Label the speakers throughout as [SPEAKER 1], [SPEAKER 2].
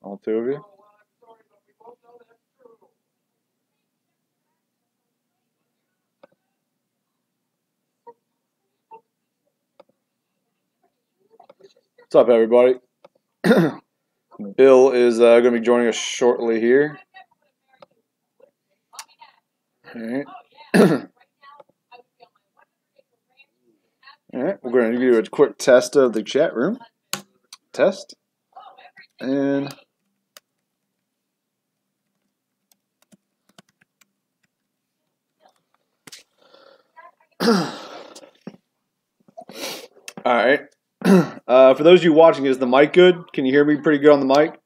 [SPEAKER 1] All two of you. What's up, everybody? Bill is going to be joining us shortly here. All right. All right, we're going to do a quick test of the chat room. Test. And all right. For those of you watching, is the mic good? Can you hear me pretty good on the mic? I'm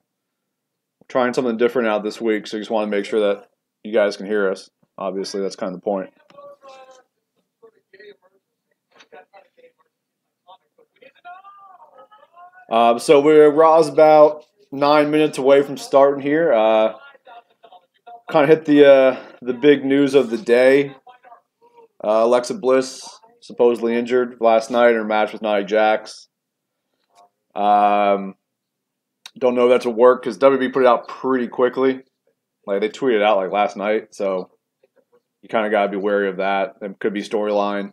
[SPEAKER 1] trying something different out this week, so I just want to make sure that you guys can hear us. Obviously, that's kind of the point. So Raw's about 9 minutes away from starting here. Kind of hit the big news of the day. Alexa Bliss supposedly injured last night in her match with Nia Jax. Don't know if that's a work because WB put it out pretty quickly. Like they tweeted it out like last night, so you kind of got to be wary of that. It could be storyline.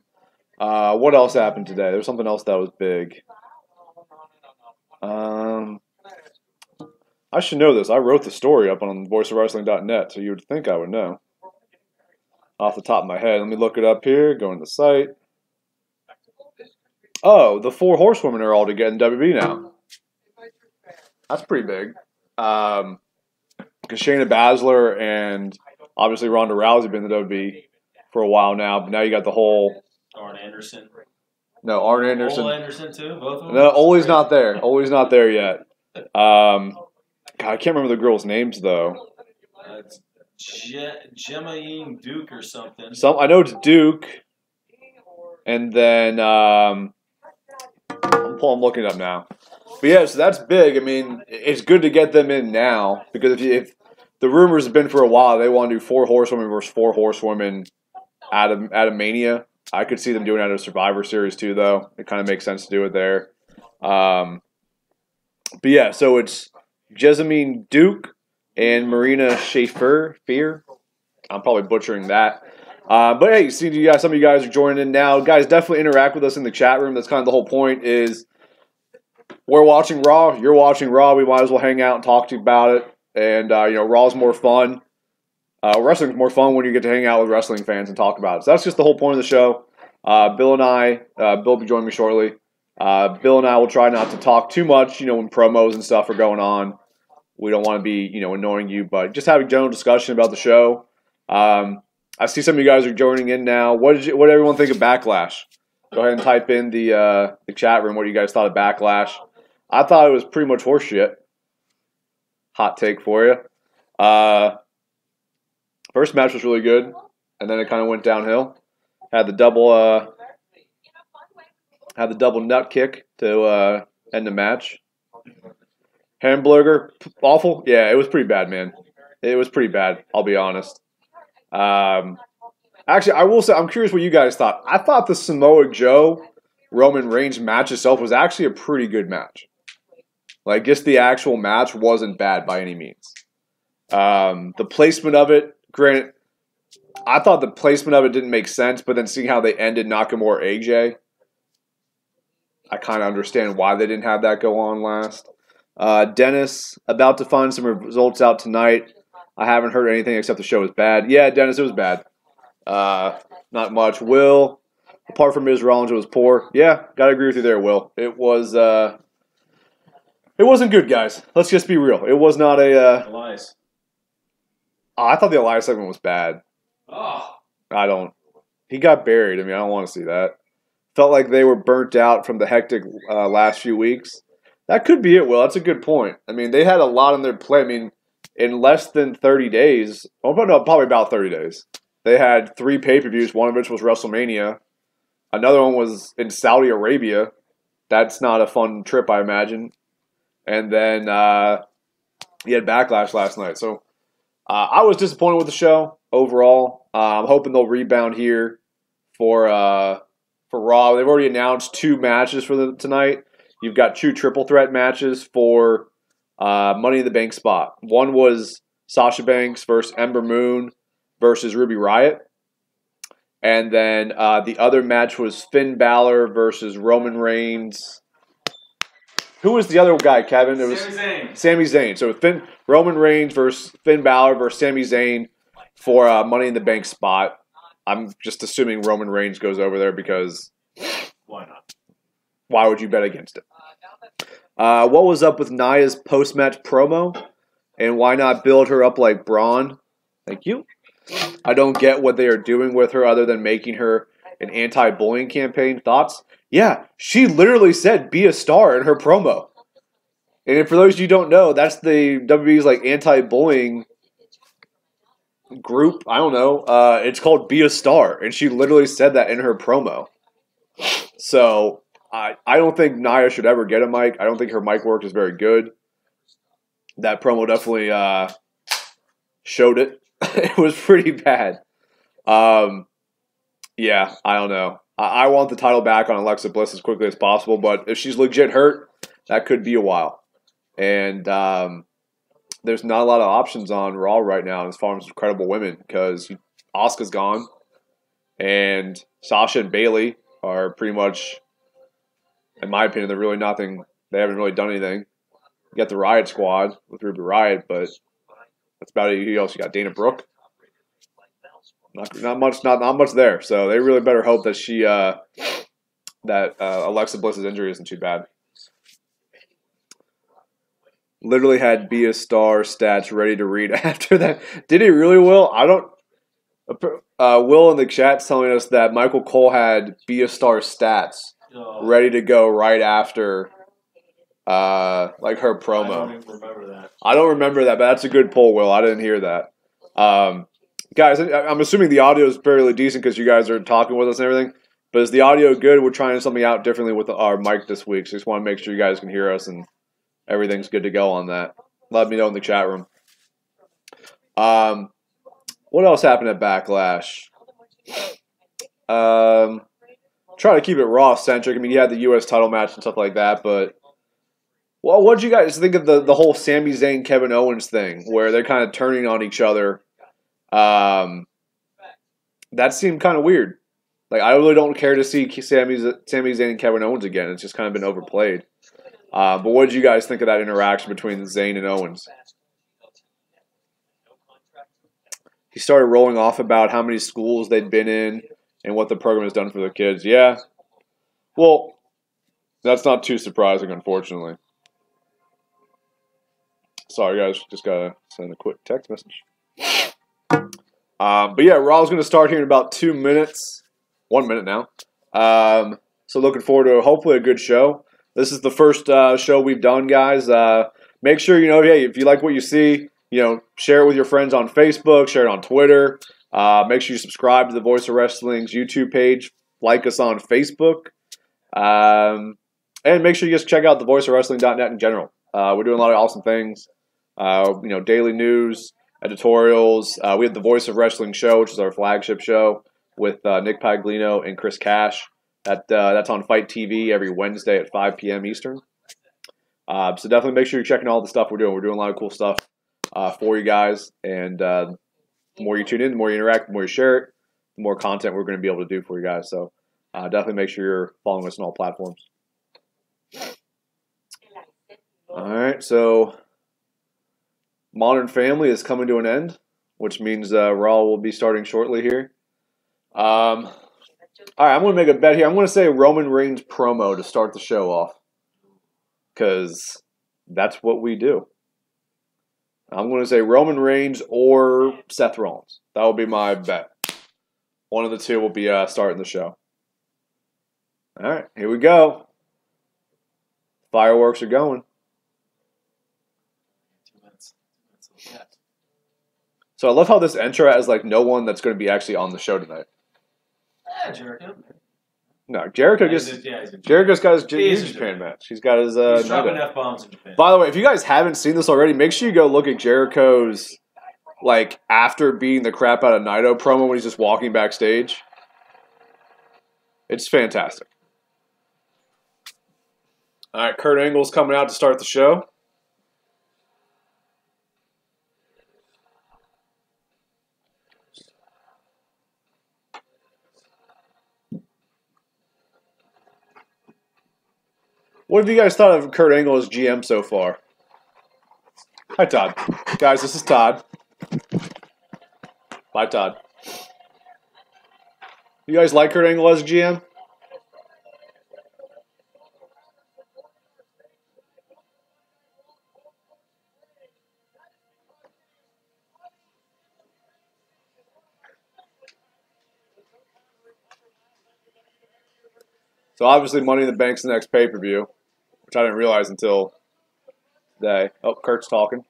[SPEAKER 1] What else happened today? There was something else that was big. I should know this. I wrote the story up on voiceofwrestling.net, so you would think I would know. Off the top of my head. Let me look it up here. Go into the site. Oh, the 4 horsewomen are all together in WB now. That's pretty big. Because Shayna Baszler and obviously Ronda Rousey have been in the WB for a while now, but now you got the whole...
[SPEAKER 2] Arn Anderson.
[SPEAKER 1] No, Arn Anderson.
[SPEAKER 2] Ole Anderson too, both of them?
[SPEAKER 1] No, Ole's not there. Ole's not there yet. God, I can't remember the girls' names, though.
[SPEAKER 2] It's Gemma Ying Duke or something.
[SPEAKER 1] I know it's Duke. And then, I'm looking it up now. But yeah, so that's big. I mean, it's good to get them in now. Because if the rumors have been for a while, they want to do 4 horsewomen versus 4 horsewomen at a Mania. I could see them doing it at a Survivor Series too, though. It kind of makes sense to do it there. But yeah, so it's Jessamine Duke and Marina Shafir. I'm probably butchering that. But hey, see, some of you guys are joining in now. Guys, definitely interact with us in the chat room. That's kind of the whole point is we're watching Raw. You're watching Raw. We might as well hang out and talk to you about it. And, Raw's more fun. Wrestling's more fun when you get to hang out with wrestling fans and talk about it. So that's just the whole point of the show. Bill will be joining me shortly. Bill and I will try not to talk too much, when promos and stuff are going on. We don't want to be, annoying you, but just having general discussion about the show. I see some of you guys are joining in now. What did everyone think of Backlash? Go ahead and type in the chat room what you guys thought of Backlash. I thought it was pretty much horseshit. Hot take for you. First match was really good, and then it kind of went downhill. Had the double nut kick to end the match. Hamburger, awful. Yeah, it was pretty bad, man. It was pretty bad. I'll be honest. Actually, I will say I'm curious what you guys thought. I thought the Samoa Joe Roman Reigns match itself was actually a pretty good match. Like, just the actual match wasn't bad by any means. The placement of it. Granted, I thought the placement of it didn't make sense, but then seeing how they ended Nakamura AJ, I kind of understand why they didn't have that go on last. Dennis, about to find some results out tonight. I haven't heard anything except the show is bad. Yeah, Dennis, it was bad. Not much. Will, apart from Miz Rollins, it was poor. Yeah, gotta agree with you there, Will. It wasn't good, guys. Let's just be real. It was not a...
[SPEAKER 2] Elias.
[SPEAKER 1] I thought the Elias segment was bad.
[SPEAKER 2] Oh.
[SPEAKER 1] He got buried. I mean, I don't want to see that. Felt like they were burnt out from the hectic last few weeks. That could be it, Will. That's a good point. I mean, they had a lot on their plate. I mean, in less than 30 days, probably about 30 days, they had 3 pay-per-views, one of which was WrestleMania. Another one was in Saudi Arabia. That's not a fun trip, I imagine. And then he had Backlash last night. So I was disappointed with the show overall. I'm hoping they'll rebound here for Raw. They've already announced 2 matches for tonight. You've got 2 triple threat matches for Money in the Bank spot. One was Sasha Banks versus Ember Moon versus Ruby Riott. And then the other match was Finn Balor versus Roman Reigns. Who was the other guy, Kevin? It was Sami Zayn. So Roman Reigns versus Finn Balor versus Sami Zayn for Money in the Bank spot. I'm just assuming Roman Reigns goes over there because
[SPEAKER 2] why not?
[SPEAKER 1] Why would you bet against it? What was up with Nia's post-match promo? And why not build her up like Braun? Thank you. I don't get what they are doing with her other than making her an anti-bullying campaign. Thoughts? Yeah, she literally said be a star in her promo. And for those of you who don't know, that's the WWE's like anti-bullying group. I don't know. It's called Be a Star. And she literally said that in her promo. So I don't think Nia should ever get a mic. I don't think her mic work is very good. That promo definitely showed it. It was pretty bad. Yeah, I don't know. I want the title back on Alexa Bliss as quickly as possible, but if she's legit hurt, that could be a while. And there's not a lot of options on Raw right now as far as credible women because Asuka's gone, and Sasha and Bayley are pretty much, in my opinion, they're really nothing. They haven't really done anything. You got the Riot Squad with Ruby Riott, but that's about it. Who else? You got Dana Brooke. Not much there. So they really better hope that Alexa Bliss's injury isn't too bad. Literally had Be a Star stats ready to read after that. Did he really, Will? I don't. Will in the chat's telling us that Michael Cole had Be a Star stats ready to go right after, like her promo.
[SPEAKER 2] I don't even remember that.
[SPEAKER 1] I don't remember that, but that's a good poll, Will. I didn't hear that. Guys, I'm assuming the audio is fairly decent because you guys are talking with us and everything. But is the audio good? We're trying something out differently with our mic this week, so just want to make sure you guys can hear us and everything's good to go on that. Let me know in the chat room. What else happened at Backlash? Try to keep it Raw-centric. I mean, you had the U.S. title match and stuff like that, but well, what did you guys think of the whole Sami Zayn, Kevin Owens thing, where they're kind of turning on each other? That seemed kind of weird. Like, I really don't care to see Sami Zayn and Kevin Owens again. It's just kind of been overplayed. But what did you guys think of that interaction between Zayn and Owens? He started rolling off about how many schools they'd been in and what the program has done for their kids. Yeah. Well, that's not too surprising, unfortunately. Sorry, guys. Just got to send a quick text message. But yeah, Raw's going to start here in about 2 minutes. 1 minute now. So looking forward to hopefully a good show. This is the first show we've done, guys. Make sure, hey, if you like what you see, share it with your friends on Facebook, share it on Twitter. Make sure you subscribe to the Voice of Wrestling's YouTube page. Like us on Facebook. And make sure you just check out thevoiceofwrestling.net in general. We're doing a lot of awesome things. Daily news, editorials. We have the Voice of Wrestling show, which is our flagship show with Nick Paglino and Chris Cash. That's on Fight TV every Wednesday at 5 p.m. Eastern. So definitely make sure you're checking all the stuff we're doing. We're doing a lot of cool stuff for you guys. And the more you tune in, the more you interact, the more you share it, the more content we're going to be able to do for you guys. So definitely make sure you're following us on all platforms. All right, so Modern Family is coming to an end, which means Raw will be starting shortly here. All right, I'm going to make a bet here. I'm going to say Roman Reigns promo to start the show off because that's what we do. I'm going to say Roman Reigns or Seth Rollins. That will be my bet. One of the two will be starting the show. All right, here we go. Fireworks are going. So I love how this intro has like no one that's going to be actually on the show tonight.
[SPEAKER 2] Jericho.
[SPEAKER 1] No, Jericho's got his New Japan match. He's got his
[SPEAKER 2] He's dropping F-bombs in Japan.
[SPEAKER 1] By the way, if you guys haven't seen this already, make sure you go look at Jericho's like after beating the crap out of Naito promo when he's just walking backstage. It's fantastic. All right, Kurt Angle's coming out to start the show. What have you guys thought of Kurt Angle as GM so far? Hi, Todd. Guys, this is Todd. Bye, Todd. You guys like Kurt Angle as GM? So obviously Money in the Bank's the next pay-per-view, which I didn't realize until today. Oh, Kurt's talking.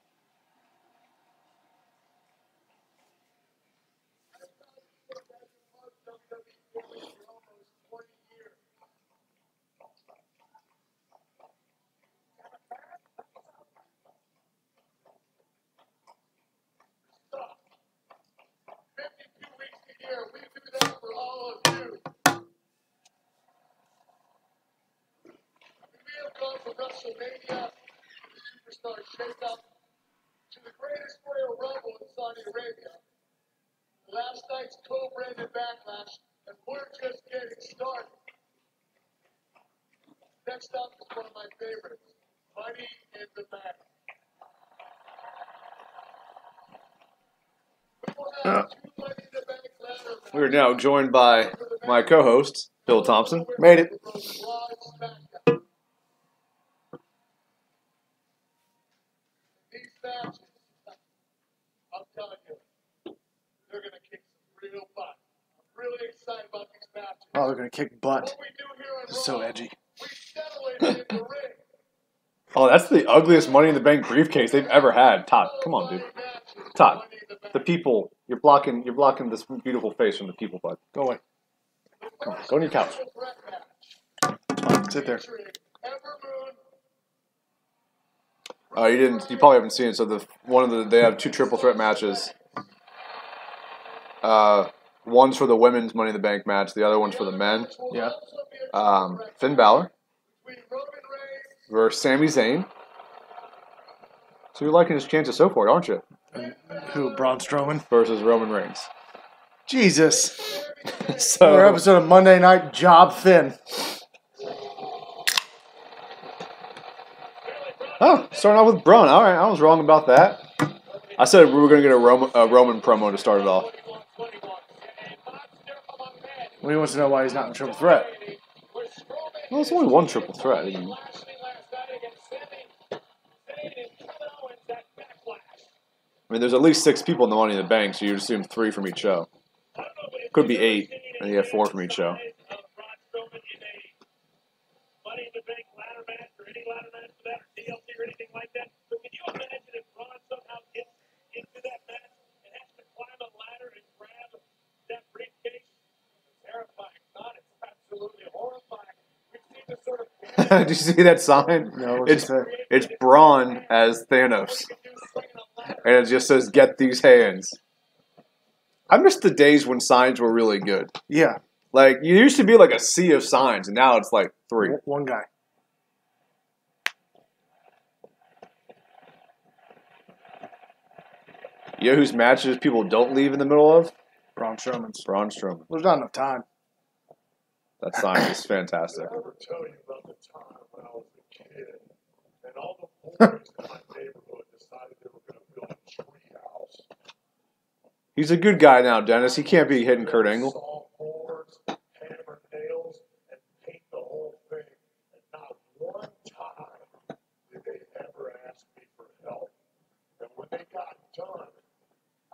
[SPEAKER 3] WrestleMania, the superstar shakeup, to the greatest Royal Rumble in Saudi Arabia. Last night's co-branded backlash, and we're just getting started. Next up is one of my favorites, Money in the Bank. We will have two Money in the Bank ladder matches.
[SPEAKER 1] We are now joined by my co-host, Bill Thompson.
[SPEAKER 4] Made it.
[SPEAKER 3] These matches, I'm telling you, they're going to kick some real butt. I'm really excited about these matches.
[SPEAKER 4] Oh, they're going to kick butt.
[SPEAKER 3] What we do here on
[SPEAKER 4] This is so
[SPEAKER 3] Raw,
[SPEAKER 4] edgy.
[SPEAKER 3] we settle it in the ring.
[SPEAKER 1] Oh, that's the ugliest Money in the Bank briefcase they've ever had. Todd, come on, dude. Todd, the people, you're blocking this beautiful face from the people, bud.
[SPEAKER 4] Go away.
[SPEAKER 1] Come on, go on your couch.
[SPEAKER 4] Sit there.
[SPEAKER 1] You probably haven't seen it. So they have two triple threat matches. One's for the women's Money in the Bank match. The other one's for the men.
[SPEAKER 4] Yeah.
[SPEAKER 1] Finn Balor versus Sami Zayn. So you're liking his chances so far, aren't you?
[SPEAKER 4] Who? Braun Strowman?
[SPEAKER 1] Versus Roman Reigns.
[SPEAKER 4] Jesus. Another
[SPEAKER 1] So
[SPEAKER 4] episode of Monday Night Job Finn.
[SPEAKER 1] oh, starting off with Braun. All right, I was wrong about that. I said we were going to get a Roman promo to start it off.
[SPEAKER 4] Well, he wants to know why he's not in triple threat.
[SPEAKER 1] Well, it's only one triple threat. I mean, there's at least 6 people in the Money in the Bank, so you'd assume 3 from each show. Could be 8, and you have 4 from each show. Did you see that sign?
[SPEAKER 4] No, what's it say?
[SPEAKER 1] It's Braun as Thanos. And it just says, "Get these hands." I miss the days when signs were really good.
[SPEAKER 4] Yeah.
[SPEAKER 1] Like, you used to be like a sea of signs, and now it's like 3.
[SPEAKER 4] One guy.
[SPEAKER 1] You know whose matches people don't leave in the middle of?
[SPEAKER 4] Braun Strowman's.
[SPEAKER 1] Braun Strowman.
[SPEAKER 4] There's not enough time.
[SPEAKER 1] That sign is fantastic.
[SPEAKER 3] I ever tell you about the time when I was a kid and all the boys in my neighborhood decided they were going to build a treehouse.
[SPEAKER 1] He's a good guy now, Dennis. He can't be hitting Kurt Angle.
[SPEAKER 3] Saw boards, hammer nails, and paint the whole thing. And not one time did they ever ask me for help. And when they got done,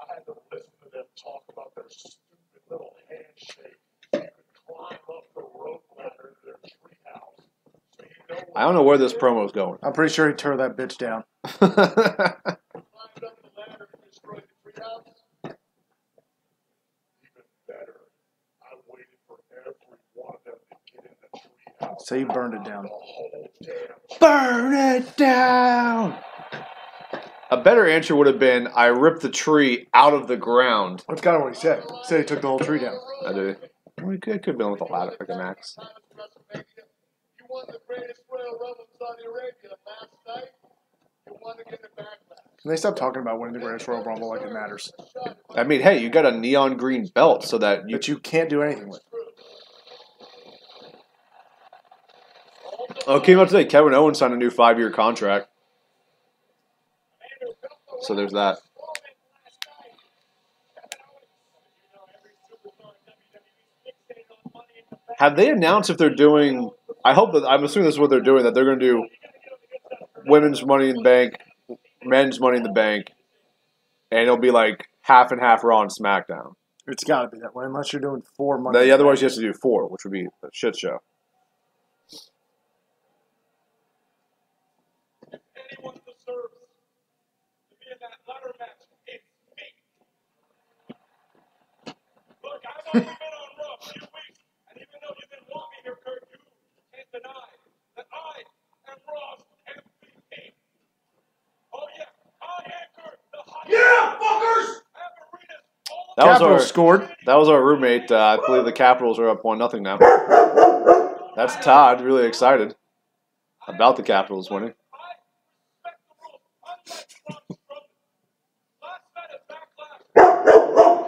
[SPEAKER 3] I had to listen to them talk about their stupid little handshake. You could climb up the rope ladder to their treehouse. So you know
[SPEAKER 1] I don't know where this promo is going.
[SPEAKER 4] I'm pretty sure he tore that bitch down.
[SPEAKER 3] climbed up the ladder and destroyed the treehouse. Even better, I waited for every one of them to get in the treehouse.
[SPEAKER 4] So you burned it down.
[SPEAKER 3] The whole damn
[SPEAKER 1] Burn it down! A better answer would have been, I ripped the tree out of the ground.
[SPEAKER 4] That's kind of what he said. He said he took the whole tree down.
[SPEAKER 1] I did. Well, it could have been with a ladder, like an axe.
[SPEAKER 3] WrestleMania. You won the greatest Royal Rumble in Saudi Arabia last night. You won again in Backlash.
[SPEAKER 4] And they stopped talking about winning the greatest Royal Rumble like it matters.
[SPEAKER 1] I mean, hey, you got a neon green belt so that you...
[SPEAKER 4] That you can't do anything with.
[SPEAKER 1] Oh, it came out today. Kevin Owens signed a new 5-year contract. So there's that. Have they announced if they're doing? I'm assuming this is what they're doing. That they're going to do women's Money in the Bank, men's Money in the Bank, and it'll be like half and half Raw and SmackDown.
[SPEAKER 4] It's got to be that way, unless you're doing 4 months.
[SPEAKER 1] Otherwise, you have to do 4, which would be a shit show.
[SPEAKER 3] Anyone deserves to be in that ladder match. It's me. Look, I've only been on Raw a few weeks, and even though you didn't want me here, Kurt, you can't deny that I am Raw's MVP. Oh yeah, I am Kurt, the hot. Yeah, fuckers!
[SPEAKER 4] Capitals scored.
[SPEAKER 1] That was our roommate. I believe the Capitals are up 1-0 now. That's Todd, really excited about the Capitals winning.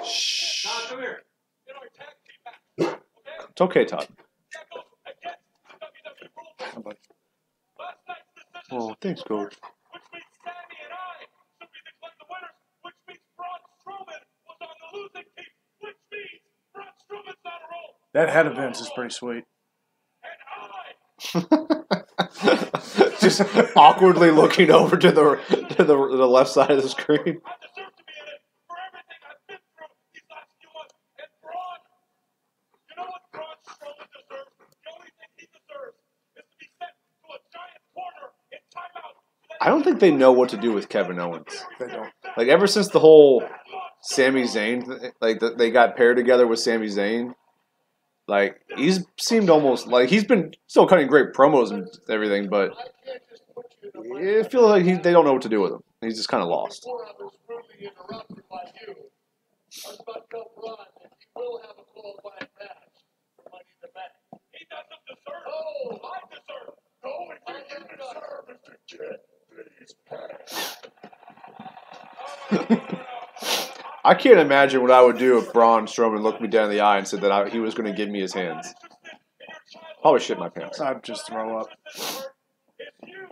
[SPEAKER 1] Shh. It's okay, Todd. Oh, thanks, Coach.
[SPEAKER 3] Which means Sammy and I should be declared the winners, which means Braun Strowman was on the losing team, which means Braun Strowman's on a roll.
[SPEAKER 4] That head of Vince is pretty sweet.
[SPEAKER 1] Just awkwardly looking over to the left side of the screen.
[SPEAKER 3] I deserve to be in it for everything I've been through these last few months. And Braun, you know what Braun Strowman deserves? The only thing he deserves is to be sent to a giant corner in timeout.
[SPEAKER 1] I don't think they know what to do with Kevin Owens.
[SPEAKER 4] They don't.
[SPEAKER 1] Like, ever since the whole Sami Zayn, they got paired together with Sami Zayn, like, he's seemed almost like he's been still cutting great promos and everything, but I feel like they don't know what to do with him. He's just kind of lost.
[SPEAKER 3] Before I was rudely interrupted by you, I was about to tell Braun that he will have a qualifying match for Money in the Bank. He doesn't deserve it. Oh, I deserve it. The only thing you deserve is to get these pants.
[SPEAKER 1] I can't imagine what I would do if Braun Strowman looked me down in the eye and said that he was going to give me his hands. Probably shit my pants.
[SPEAKER 4] I'd just throw up.
[SPEAKER 3] It's you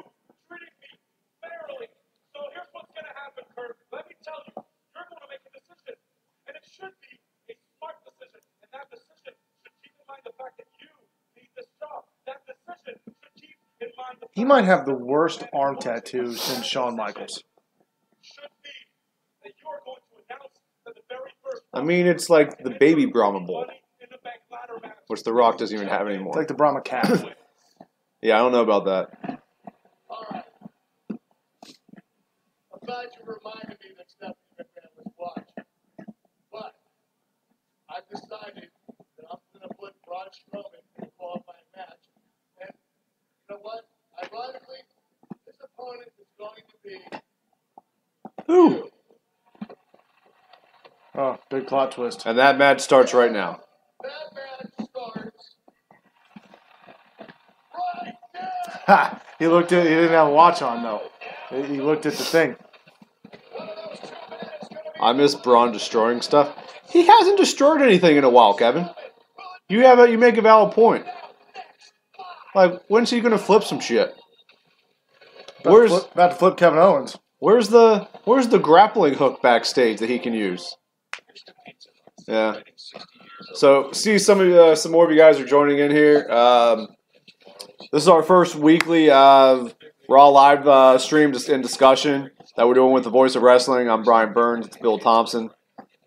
[SPEAKER 3] treating me fairly. So here's what's going to happen, Kurt. Let me tell you, you're going to make a decision. And it should be a smart decision. And that decision should keep in mind the fact that you need this job. That decision should keep in mind the fact
[SPEAKER 4] He might have the worst arm tattoo since Shawn Michaels.
[SPEAKER 3] should be that you're going to announce that the very first
[SPEAKER 1] I mean, it's like the baby Brahma Bowl,
[SPEAKER 3] Money in the Bank ladder match.
[SPEAKER 1] which The Rock doesn't even have
[SPEAKER 4] It's
[SPEAKER 1] anymore.
[SPEAKER 4] like the Brahma calf.
[SPEAKER 1] Yeah, I don't know about that.
[SPEAKER 3] All right. I'm glad you reminded me that Stephanie McMahon was watching. But I've decided that I'm going to put Braun Strowman in a qualifying match. And you know what? Ironically, this opponent is going to be
[SPEAKER 1] Ooh.
[SPEAKER 4] Oh, big plot twist.
[SPEAKER 1] And that match starts right now.
[SPEAKER 3] that match starts right now.
[SPEAKER 4] Ha! He didn't have a watch on, though. He looked at the thing.
[SPEAKER 3] One of those 2 minutes going to be
[SPEAKER 1] I miss Braun destroying stuff. He hasn't destroyed anything in a while, Kevin. You make a valid point. Like, when's he gonna flip some shit?
[SPEAKER 4] About to flip Kevin Owens.
[SPEAKER 1] Where's the grappling hook backstage that he can use? Yeah. So, see, some more of you guys are joining in here. This is our first weekly Raw live stream and discussion that we're doing with the Voice of Wrestling. I'm Brian Burns. It's Bill Thompson.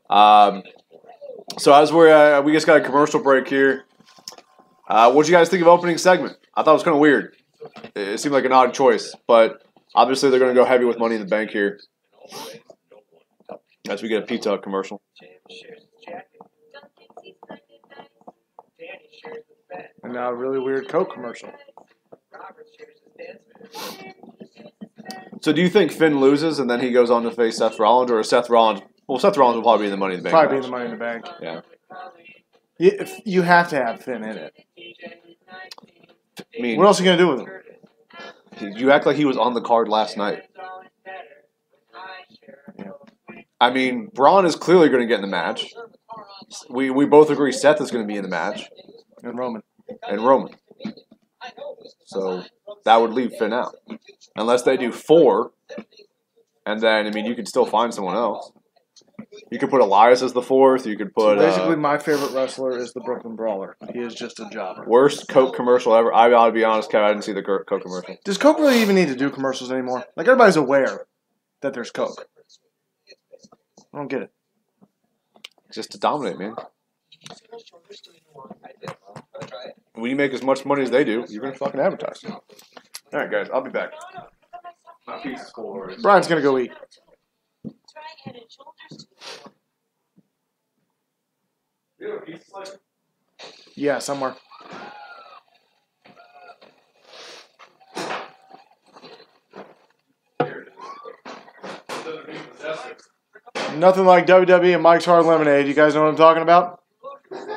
[SPEAKER 1] So as we just got a commercial break here. What do you guys think of opening segment? I thought it was kind of weird. It seemed like an odd choice, but obviously they're going to go heavy with Money in the Bank here. As we get a Pizza Hut commercial.
[SPEAKER 4] And now a really weird Coke commercial.
[SPEAKER 1] So do you think Finn loses and then he goes on to face Seth Rollins, or Seth Rollins? Well, Seth Rollins will probably be in the Money in the Bank.
[SPEAKER 4] Probably be
[SPEAKER 1] match.
[SPEAKER 4] the Money in the Bank.
[SPEAKER 1] Yeah.
[SPEAKER 4] You have to have Finn in it.
[SPEAKER 1] I mean,
[SPEAKER 4] What else are you going to do with him?
[SPEAKER 1] you act like he was on the card last night. I mean, Braun is clearly going to get in the match. We both agree Seth is going to be in the match.
[SPEAKER 4] And Roman.
[SPEAKER 1] And Roman. So that would leave Finn out. Unless they do 4, and then, I mean, you could still find someone else. You could put Elias as the 4th. You could
[SPEAKER 4] So
[SPEAKER 1] put
[SPEAKER 4] basically, my favorite wrestler is the Brooklyn Brawler. He is just a jobber.
[SPEAKER 1] worst Coke commercial ever. I gotta be honest, Kev, I didn't see the Coke commercial.
[SPEAKER 4] Does Coke really even need to do commercials anymore? Like, everybody's aware that there's Coke. I don't get it.
[SPEAKER 1] Just to dominate, man. When you make as much money as they do, you're gonna fucking advertise. All right, guys, I'll be back. My piece is full already.
[SPEAKER 4] Brian's going to go eat.
[SPEAKER 1] You have a pizza slicer?
[SPEAKER 4] Yeah, somewhere. Nothing like WWE and Mike's Hard Lemonade. You guys know what I'm talking about?
[SPEAKER 5] I have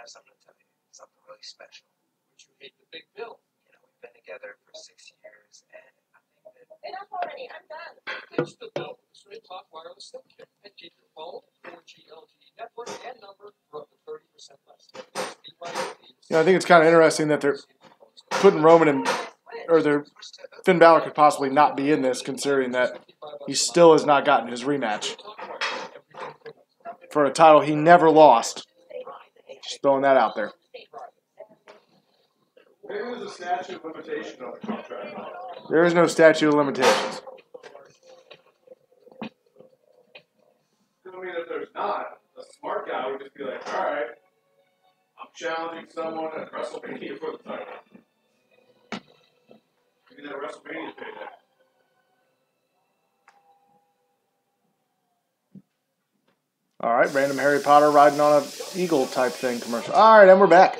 [SPEAKER 5] something to tell you. Something really special.
[SPEAKER 6] Would you hate the big bill?
[SPEAKER 5] You know, we've been together for 6 years, and I think that
[SPEAKER 7] Enough already. I'm done.
[SPEAKER 6] Pitch the bill with the Straight Talk Wireless SIM kit and keep your phone, 4G LTE network, and number for up to 30% less.
[SPEAKER 4] I think it's kind of interesting that they're putting Roman in, or Finn Balor could possibly not be in this, considering that he still has not gotten his rematch for a title he never lost. Just throwing that out there.
[SPEAKER 1] Maybe there's a statute of limitation on the contract.
[SPEAKER 4] There is no statute of limitations.
[SPEAKER 1] I mean, if there's not, a smart guy would just be like, all right, I'm challenging someone at WrestleMania for the title. Give me that WrestleMania payday.
[SPEAKER 4] All right, random Harry Potter riding on an eagle type thing commercial. All right, and we're back.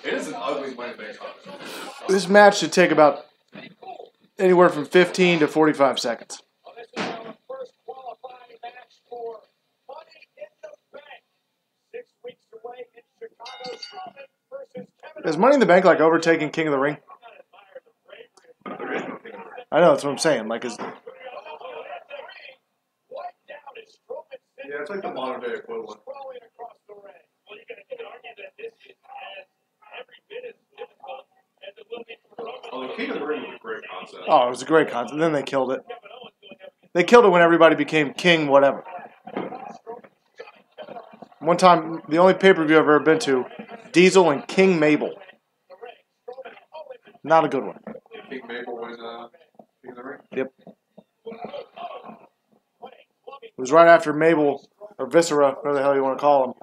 [SPEAKER 1] It is an ugly money bank contest.
[SPEAKER 4] This match should take about anywhere from 15 to 45 seconds.
[SPEAKER 3] This is our first qualifying match for Money in the Bank. 6 weeks away in Chicago. Strowman versus Kevin
[SPEAKER 4] Is Money in the Bank like overtaking King of the Ring?
[SPEAKER 1] There is no King of the Ring.
[SPEAKER 4] I know, that's what I'm saying. Like,
[SPEAKER 1] Yeah, it's like the modern day equivalent.
[SPEAKER 3] Crawling across the ring. Well, you can argue that this is every bit as difficult as it will be for Roman.
[SPEAKER 1] Oh, the King of the Ring was a great concept.
[SPEAKER 4] oh, it was a great concept. Then they killed it. They killed it when everybody became king whatever. One time, the only pay-per-view I've ever been to, Diesel and King Mabel. Not a good one.
[SPEAKER 1] King Mabel was King of the Ring?
[SPEAKER 4] Yep. It was right after Mabel, or Viscera, whatever the hell you want to call him,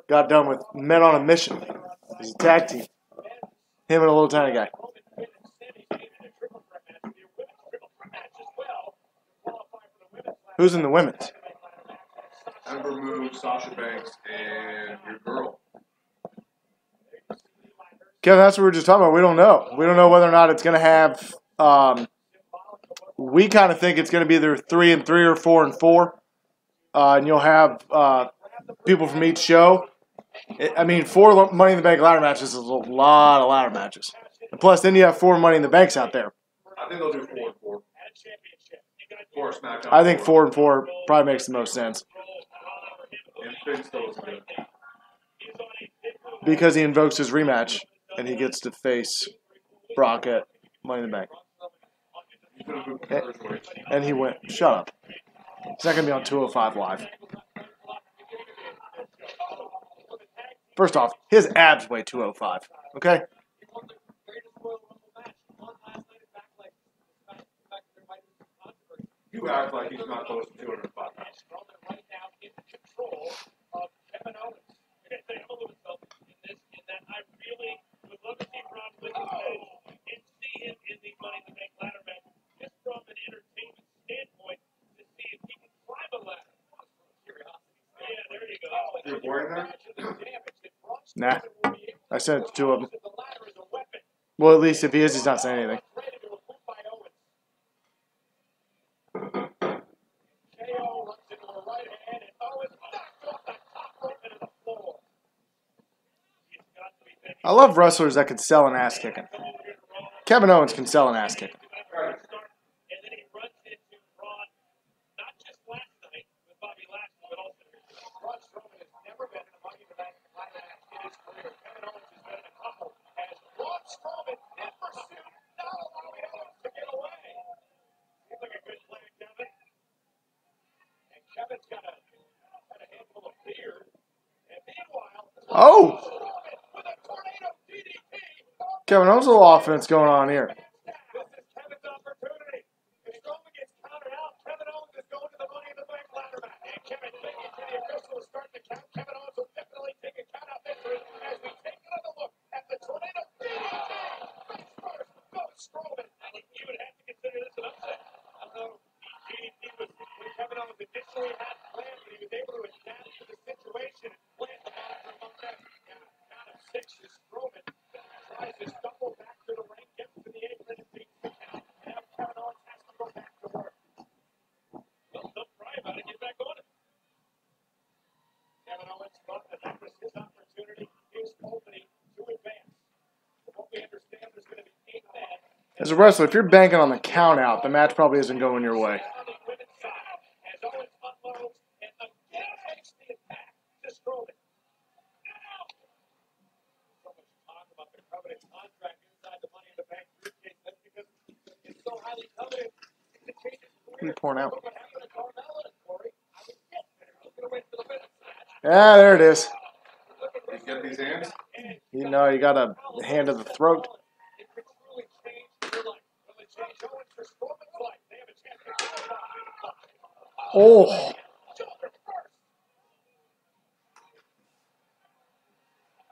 [SPEAKER 4] got done with Men on a Mission. It was a tag team. Him and a little tiny guy. Who's in the women's?
[SPEAKER 1] Ember Moon, Sasha Banks, and your girl.
[SPEAKER 4] Kevin, that's what we were just talking about. We don't know. We don't know whether or not it's going to have. We kind of think it's going to be either 3 and 3 or 4 and 4. And you'll have people from each show. I mean, 4 Money in the Bank ladder matches is a lot of ladder matches. And plus, then you have 4 Money in the Banks out there.
[SPEAKER 1] I think they'll do 4 and 4. 4 SmackDown.
[SPEAKER 4] I think 4 and 4 probably makes the most sense.
[SPEAKER 1] And Finn still is good.
[SPEAKER 4] Because he invokes his rematch, and he gets to face Brock at Money in the Bank.
[SPEAKER 1] He's gonna move to Cruiserweight.
[SPEAKER 4] And he went, shut up. He's not going to be on 205 Live. First off, his abs weigh 205. Okay?
[SPEAKER 1] You act like he's not close to 205 pounds.
[SPEAKER 3] Right now in control of Kevin Owens. In that I really would love to see Ron Livingston and see him in the Money in the Bank ladder match, just from an entertainment standpoint, to see if he can climb a ladder. Yeah, there you go.
[SPEAKER 1] You're boring there?
[SPEAKER 4] Nah. I sent it to 2 of them. Well, at least if he is, he's not saying anything. I love wrestlers that can sell an ass kicking. Kevin Owens can sell an ass kicking. Oh! Kevin Owens, a little offense going on here.
[SPEAKER 3] This is Kevin's opportunity. If Strowman gets counted out, Kevin Owens is going to the Money in the Bank ladder match. And Kevin thinking to the official is starting to count. Kevin Owens will definitely take a count out victory as we take another look at the tornado DDT. Face first goes Strowman. I think you would have to consider this an upset. I don't know. DDT was when Kevin Owens initially had planned, but he was able to adapt to the situation and plant the ball for momentum. Count of 6 is Strowman. Tries to stumble back to the ring, gets to the apron, and beats the count. Now Kevin Owens has to go back to work. Well, don't cry about it. Get back on it. Kevin Owens thought that was his opportunity, his opening to advance. From what we understand, there's going to be 8 men.
[SPEAKER 4] As a wrestler, if you're banking on the count out, the match probably isn't going your way.
[SPEAKER 3] On the women's side, as Owens unloads and again takes the attack to Strowman. Now, so much talk about the covenant contract inside the Money in the Bank briefcase. That's because it's so highly coveted. It changes
[SPEAKER 4] What are you pouring out?
[SPEAKER 3] what happened to Carmella and Corey. I would get there. I was going to wait for the women's match.
[SPEAKER 4] Yeah, there it is.
[SPEAKER 1] You get these hands?
[SPEAKER 4] You know, you got a hand to the throat.
[SPEAKER 3] It could truly change your life. Will it change Owens for Strowman's life? They have a chance to qualify.
[SPEAKER 4] Oh,
[SPEAKER 3] Shoulder first.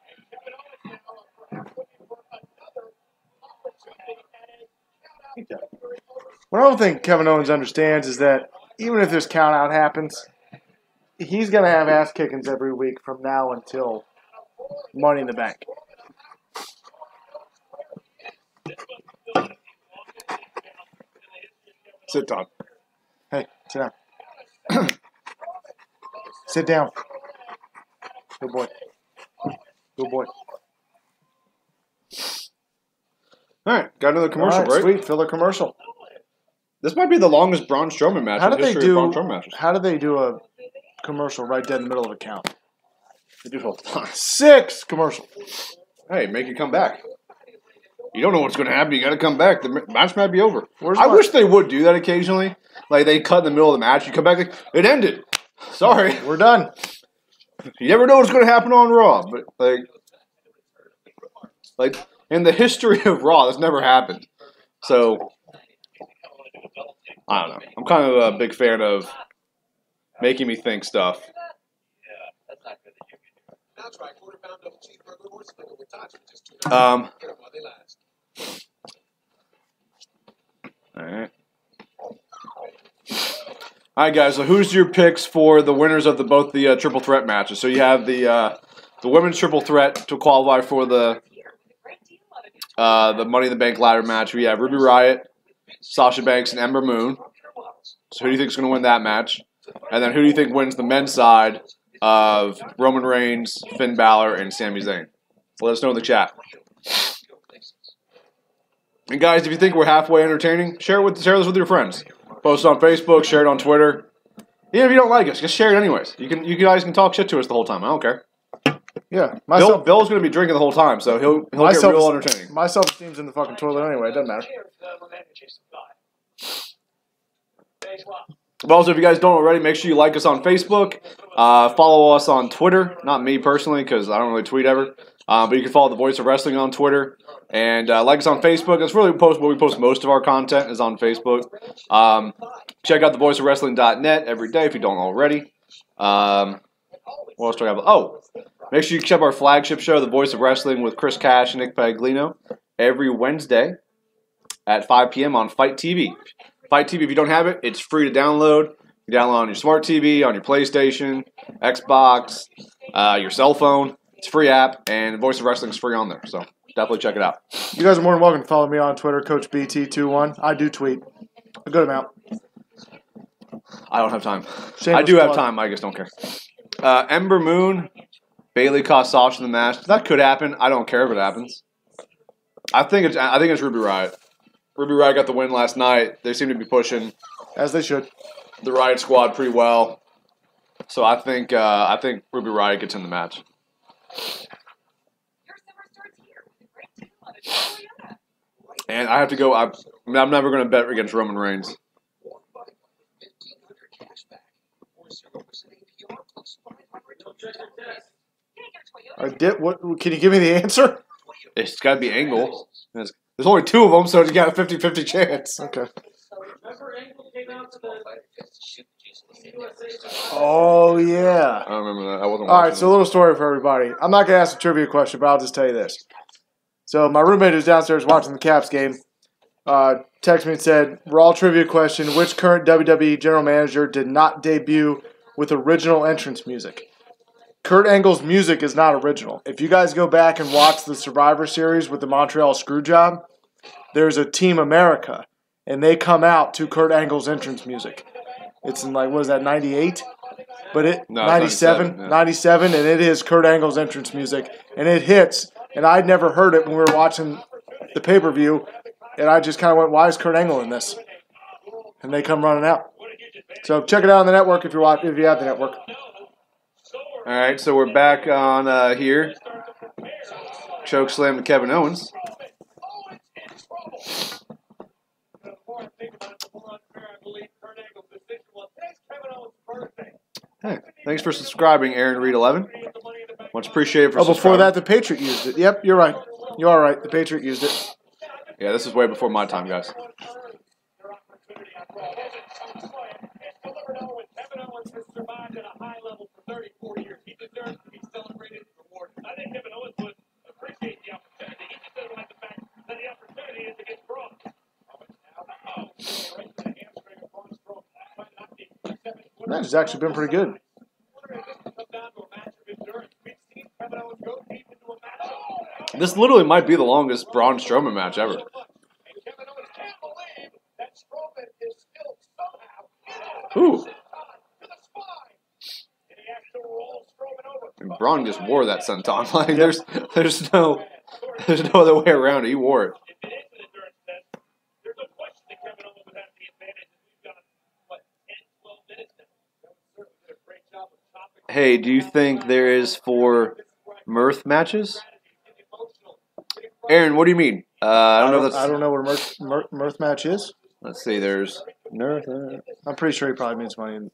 [SPEAKER 3] And Kevin Owens now perhaps looking for another opportunity at a count-out victory over
[SPEAKER 4] what I don't think Kevin Owens understands is that even if this count out happens, he's going to have ass kickings every week from now until Money in the Bank.
[SPEAKER 1] Sit down.
[SPEAKER 4] Hey, sit down. Sit down. Good boy. Good boy.
[SPEAKER 1] All right, got another commercial
[SPEAKER 4] All right,
[SPEAKER 1] break.
[SPEAKER 4] sweet. Filler commercial.
[SPEAKER 1] This might be the longest Braun Strowman match
[SPEAKER 4] How
[SPEAKER 1] in
[SPEAKER 4] did
[SPEAKER 1] the
[SPEAKER 4] they
[SPEAKER 1] history of Braun
[SPEAKER 4] do?
[SPEAKER 1] Strowman matches.
[SPEAKER 4] How did they do a commercial right dead in the middle of a count?
[SPEAKER 1] They do it all the time.
[SPEAKER 4] 6 commercial.
[SPEAKER 1] Hey, make it come back. You don't know what's going to happen. You got to come back. The match might be over.
[SPEAKER 4] Where's
[SPEAKER 1] I
[SPEAKER 4] my-
[SPEAKER 1] wish they would do that occasionally. Like they cut in the middle of the match. You come back. Like, it ended. Sorry.
[SPEAKER 4] We're done.
[SPEAKER 1] You never know what's going to happen on Raw. But like in the history of Raw, that's never happened. So I don't know. I'm kind of a big fan of making me think stuff.
[SPEAKER 6] Now try quarter-pound double cheeseburger or slinger with tots for just $2. Get 'em while they last.
[SPEAKER 1] All right. All right, guys. So, who's your picks for the winners of both the triple threat matches? So you have the women's triple threat to qualify for the Money in the Bank ladder match. We have Ruby Riott, Sasha Banks, and Ember Moon. So who do you think is going to win that match? And then who do you think wins the men's side of Roman Reigns, Finn Balor, and Sami Zayn? Let us know in the chat. And guys, if you think we're halfway entertaining, share this with your friends. Post it on Facebook, share it on Twitter. Even if you don't like us, just share it anyways. You guys can talk shit to us the whole time. I don't care.
[SPEAKER 4] Yeah, myself.
[SPEAKER 1] Bill's going to be drinking the whole time, so he'll get real entertaining.
[SPEAKER 4] My self-esteem's in the fucking toilet anyway. It doesn't matter.
[SPEAKER 1] But also, if you guys don't already, make sure you like us on Facebook. Follow us on Twitter. Not me personally, because I don't really tweet ever. But you can follow the Voice of Wrestling on Twitter. And like us on Facebook. That's really where we post most of our content is on Facebook. Check out thevoiceofwrestling.net every day if you don't already. What else do I have? Oh, make sure you check our flagship show, The Voice of Wrestling, with Chris Cash and Nick Paglino, every Wednesday at 5 p.m. on Fight TV. Fight TV, if you don't have it, it's free to download. You download on your smart TV, on your PlayStation, Xbox, your cell phone. It's a free app, and Voice of Wrestling is free on there. So definitely check it out.
[SPEAKER 4] You guys are more than welcome to follow me on Twitter, CoachBT21. I do tweet a good amount.
[SPEAKER 1] I don't have time.
[SPEAKER 4] Shameless
[SPEAKER 1] I do have
[SPEAKER 4] plug.
[SPEAKER 1] time. I just don't care. Ember Moon, Bayley cost Sasha the match. That could happen. I don't care if it happens. I think it's Ruby Riott. Ruby Riott got the win last night. They seem to be pushing
[SPEAKER 4] As they should.
[SPEAKER 1] the Riott squad pretty well. So I think Ruby Riott gets in the match. And I have to go. I'm never going to bet against Roman Reigns.
[SPEAKER 4] What? Can you give me the answer?
[SPEAKER 1] It's got to be Angle. There's only 2 of them, so you got a 50-50 chance.
[SPEAKER 4] Okay.
[SPEAKER 6] Remember Angle came out to the
[SPEAKER 4] Oh yeah.
[SPEAKER 1] I don't remember that. I wasn't
[SPEAKER 4] All
[SPEAKER 1] watching
[SPEAKER 4] right, so a little story for everybody. I'm not gonna ask a trivia question, but I'll just tell you this. So my roommate who's downstairs watching the Caps game texted me and said, "Raw trivia question: which current WWE general manager did not debut with original entrance music?" Kurt Angle's music is not original. If you guys go back and watch the Survivor Series with the Montreal Screwjob, there's a Team America, and they come out to Kurt Angle's entrance music. It's in like, what is that, 98? But it
[SPEAKER 1] No,
[SPEAKER 4] 97,
[SPEAKER 1] 97, yeah.
[SPEAKER 4] 97, and it is Kurt Angle's entrance music, and it hits. And I'd never heard it when we were watching the pay-per-view, and I just kind of went, "Why is Kurt Angle in this?" And they come running out. So check it out on the network if you have the network.
[SPEAKER 1] All right, so we're back on here. Choke slam to Kevin Owens. Hey, thanks for subscribing, Aaron Reed 11. Much appreciated for
[SPEAKER 4] Oh, before
[SPEAKER 1] subscribing.
[SPEAKER 4] that, the Patriot used it. Yep, you're right. You are right. The Patriot used it.
[SPEAKER 1] Yeah, this is way before my time, guys.
[SPEAKER 4] The match has actually been pretty good.
[SPEAKER 1] This literally might be the longest Braun Strowman match ever. Ooh. And Braun just wore that senton. Like there's no other way around it. He wore it. Hey, do you think there is 4 Mirth matches? Aaron, what do you mean? I don't know if that's.
[SPEAKER 4] I don't know what a Mirth match is.
[SPEAKER 1] Let's see. There's
[SPEAKER 4] I'm pretty sure he probably means money.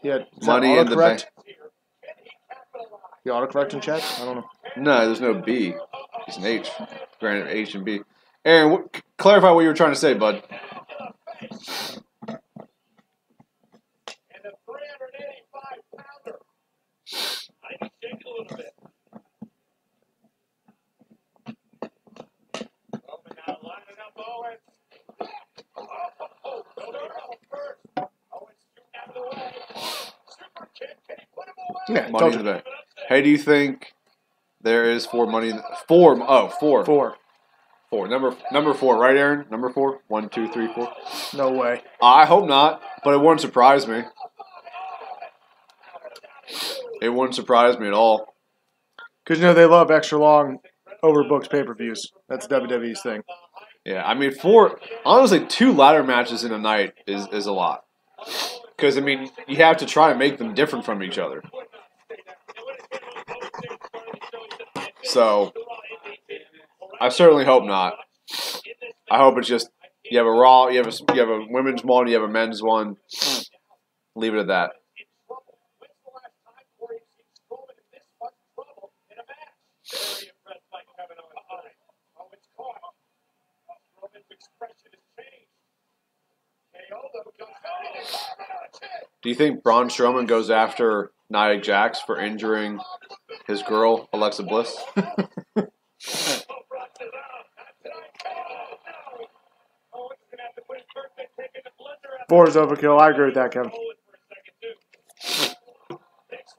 [SPEAKER 4] Yeah,
[SPEAKER 1] Money in the Bank.
[SPEAKER 4] The autocorrect in chat? I don't know.
[SPEAKER 1] No, there's no B. It's an H. Granted, H and B. Aaron, clarify what you were trying to say, bud.
[SPEAKER 4] Yeah,
[SPEAKER 1] Money in the Bank. Hey, do you think there is 4 money? 4. Oh, 4.
[SPEAKER 4] 4.
[SPEAKER 1] 4. Number 4, right, Aaron? Number 4. 1, 2, 3, 4.
[SPEAKER 4] No way.
[SPEAKER 1] I hope not, but it wouldn't surprise me. It wouldn't surprise me at all.
[SPEAKER 4] Because, they love extra long, overbooked pay-per-views. That's WWE's thing.
[SPEAKER 1] Yeah, I mean, 4. Honestly, 2 ladder matches in a night is a lot. Because, I mean, you have to try to make them different from each other. So, I certainly hope not. I hope it's just you have a Raw, you have a women's one, you have a men's one. Leave it at that. Do you think Braun Strowman goes after Nia Jax for injuring his girl, Alexa Bliss?
[SPEAKER 4] 4 is overkill. I agree with that, Kevin.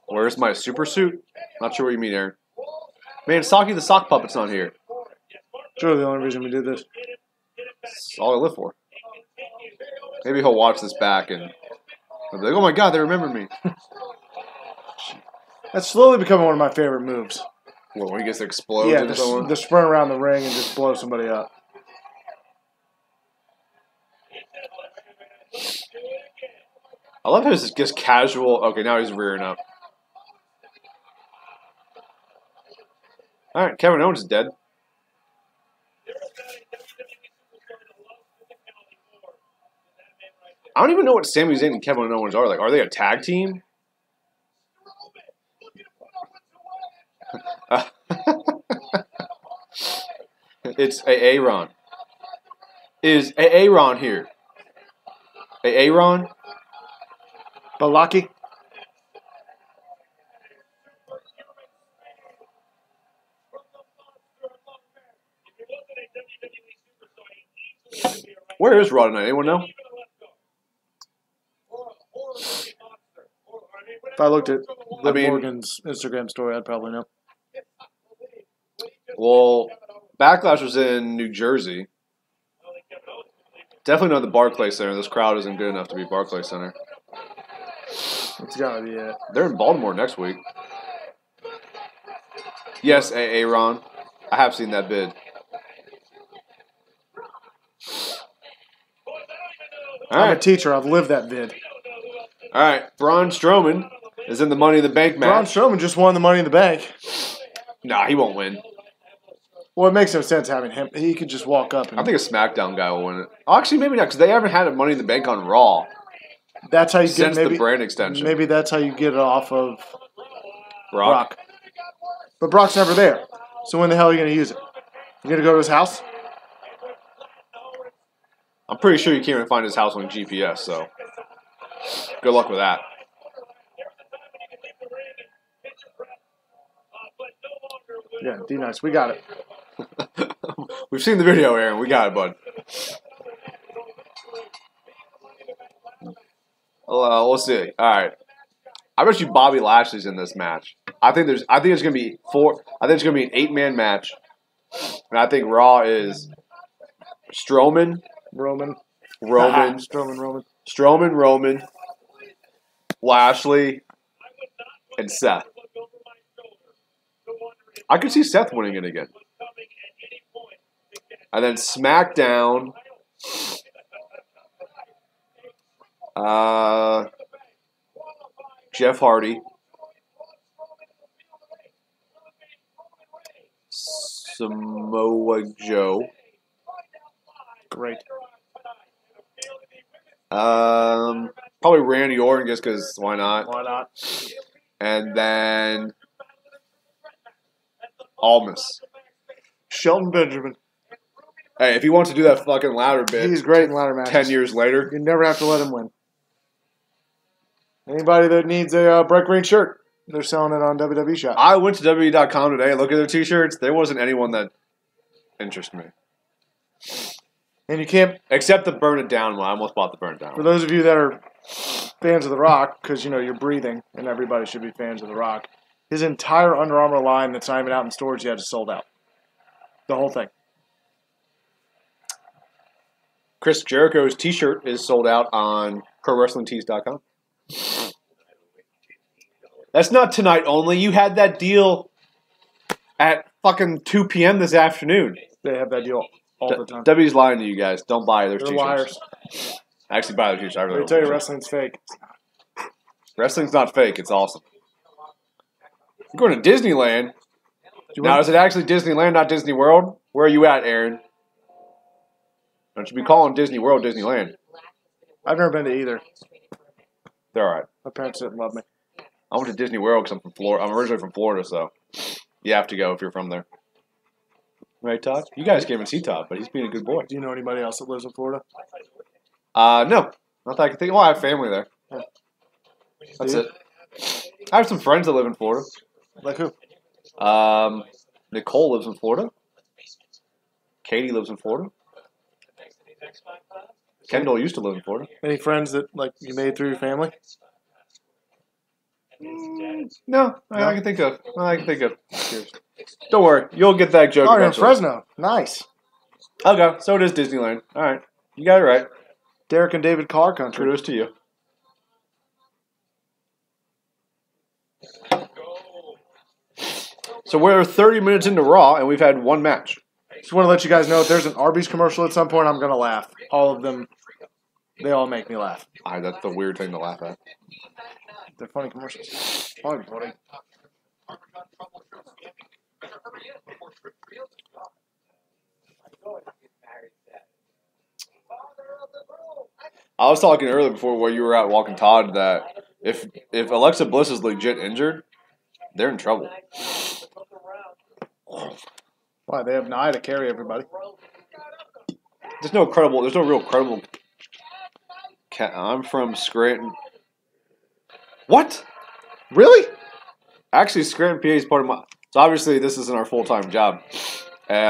[SPEAKER 1] Where's my super suit? Not sure what you mean, Aaron. Man, Saki the sock puppet's not here.
[SPEAKER 4] It's really the only reason we did this.
[SPEAKER 1] That's all I live for. Maybe he'll watch this back and he'll be like, "Oh my God, they remember me."
[SPEAKER 4] That's slowly becoming one of my favorite moves.
[SPEAKER 1] What, when he gets to explode
[SPEAKER 4] Yeah,
[SPEAKER 1] into someone?
[SPEAKER 4] the sprint around the ring and just blow somebody up.
[SPEAKER 1] I love how it's just casual. Okay, now he's rearing up. All right, Kevin Owens is dead. I don't even know what Sami Zayn and Kevin Owens are. Like, are they a tag team? It's Aaron. Is Aaron here? Aaron?
[SPEAKER 4] Balaki.
[SPEAKER 1] Where is Raw tonight? Anyone know?
[SPEAKER 4] If I looked at Liv
[SPEAKER 1] mean-
[SPEAKER 4] Morgan's Instagram story, I'd probably know.
[SPEAKER 1] Well, Backlash was in New Jersey. Definitely not the Barclays Center. This crowd isn't good enough to be Barclays Center.
[SPEAKER 4] It's gotta be it.
[SPEAKER 1] They're in Baltimore next week. Yes, Aaron. I have seen that bid. All
[SPEAKER 4] I'm a
[SPEAKER 1] right.
[SPEAKER 4] teacher. I've lived that vid.
[SPEAKER 1] All right. Braun Strowman is in the Money in the Bank
[SPEAKER 4] Braun
[SPEAKER 1] match.
[SPEAKER 4] Strowman just won the Money in the Bank.
[SPEAKER 1] Nah, he won't win.
[SPEAKER 4] Well, it makes no sense having him. He could just walk up. And
[SPEAKER 1] I think a SmackDown guy will win it. Actually, maybe not, because they haven't had a Money in the Bank on Raw
[SPEAKER 4] that's how you get
[SPEAKER 1] since
[SPEAKER 4] maybe.
[SPEAKER 1] the brand extension.
[SPEAKER 4] Maybe that's how you get it off of
[SPEAKER 1] Brock.
[SPEAKER 4] Brock. But Brock's never there. So when the hell are you going to use it? You going to go to his house?
[SPEAKER 1] I'm pretty sure you can't even find his house on GPS, so good luck with that.
[SPEAKER 4] Yeah, D-Nice. We got it.
[SPEAKER 1] We've seen the video, Aaron. We got it, bud. We'll see. All right. I bet you Bobby Lashley's in this match. I think it's gonna be an 8-man match. And I think Raw is Strowman,
[SPEAKER 4] Roman.
[SPEAKER 1] Strowman, Roman, Lashley, and Seth. I could see Seth winning it again. And then SmackDown. Jeff Hardy. Samoa Joe.
[SPEAKER 4] Great.
[SPEAKER 1] Probably Randy Orton just because why not?
[SPEAKER 4] Why not?
[SPEAKER 1] And then Almas.
[SPEAKER 4] Shelton Benjamin.
[SPEAKER 1] Hey, if he wants to do that fucking ladder bit
[SPEAKER 4] He's great in ladder matches.
[SPEAKER 1] 10 years later,
[SPEAKER 4] You never have to let him win. Anybody that needs a bright green shirt, they're selling it on WWE Shop.
[SPEAKER 1] I went to WWE.com today and looked at their t-shirts. There wasn't anyone that interested me.
[SPEAKER 4] And you can't,
[SPEAKER 1] Except the Burn It Down one. I almost bought the Burn It Down
[SPEAKER 4] for
[SPEAKER 1] one.
[SPEAKER 4] those of you that are fans of The Rock, because, you know, you're breathing, and everybody should be fans of The Rock, his entire Under Armour line that's not even out in stores yet is sold out. The whole thing.
[SPEAKER 1] Chris Jericho's t-shirt is sold out on ProWrestlingTees.com. That's not tonight only. You had that deal at fucking 2 p.m. this afternoon.
[SPEAKER 4] They have that deal all the time.
[SPEAKER 1] W's lying to you guys. Don't buy their
[SPEAKER 4] They're
[SPEAKER 1] t-shirts.
[SPEAKER 4] liars.
[SPEAKER 1] Actually, buy their t-shirts. I really
[SPEAKER 4] They tell you
[SPEAKER 1] don't.
[SPEAKER 4] wrestling's fake.
[SPEAKER 1] Wrestling's not fake. It's awesome. You're going to Disneyland.
[SPEAKER 4] You
[SPEAKER 1] Now,
[SPEAKER 4] went-
[SPEAKER 1] is it actually Disneyland, not Disney World? Where are you at, Aaron? Don't you be calling Disney World Disneyland.
[SPEAKER 4] I've never been to either.
[SPEAKER 1] They're all right.
[SPEAKER 4] My parents didn't love me.
[SPEAKER 1] I went to Disney World because I'm from Florida. I'm originally from Florida, so you have to go if you're from there. Right, Todd? You guys can't even see Todd, but he's being a good boy.
[SPEAKER 4] Do you know anybody else that lives in Florida?
[SPEAKER 1] No. Not that I can think. Well, I have family there. That's
[SPEAKER 4] Do
[SPEAKER 1] it. I have some friends that live in Florida.
[SPEAKER 4] Like who?
[SPEAKER 1] Nicole lives in Florida. Katie lives in Florida. Kendall used to live in Florida.
[SPEAKER 4] Any friends that like you made through your family?
[SPEAKER 1] No, I can think of. Cheers. Don't worry, you'll get that joke
[SPEAKER 4] Oh, you're in
[SPEAKER 1] eventually.
[SPEAKER 4] Fresno. Nice.
[SPEAKER 1] Okay, so it is Disneyland. All right, you got it right.
[SPEAKER 4] Derek and David Carr country.
[SPEAKER 1] Kudos to you. So we're 30 minutes into Raw, and we've had one match.
[SPEAKER 4] Just want to let you guys know if there's an Arby's commercial at some point, I'm going to laugh. All of them, they all make me laugh.
[SPEAKER 1] That's the weird thing to laugh at.
[SPEAKER 4] They're funny commercials. Funny, buddy.
[SPEAKER 1] I was talking earlier before where you were at walking Todd that if Alexa Bliss is legit injured, they're in trouble.
[SPEAKER 4] Why, they have Nia to carry everybody.
[SPEAKER 1] There's no real credible. I'm from Scranton. What?
[SPEAKER 4] Really?
[SPEAKER 1] Actually, Scranton, PA is part of my. So obviously, this isn't our full-time job.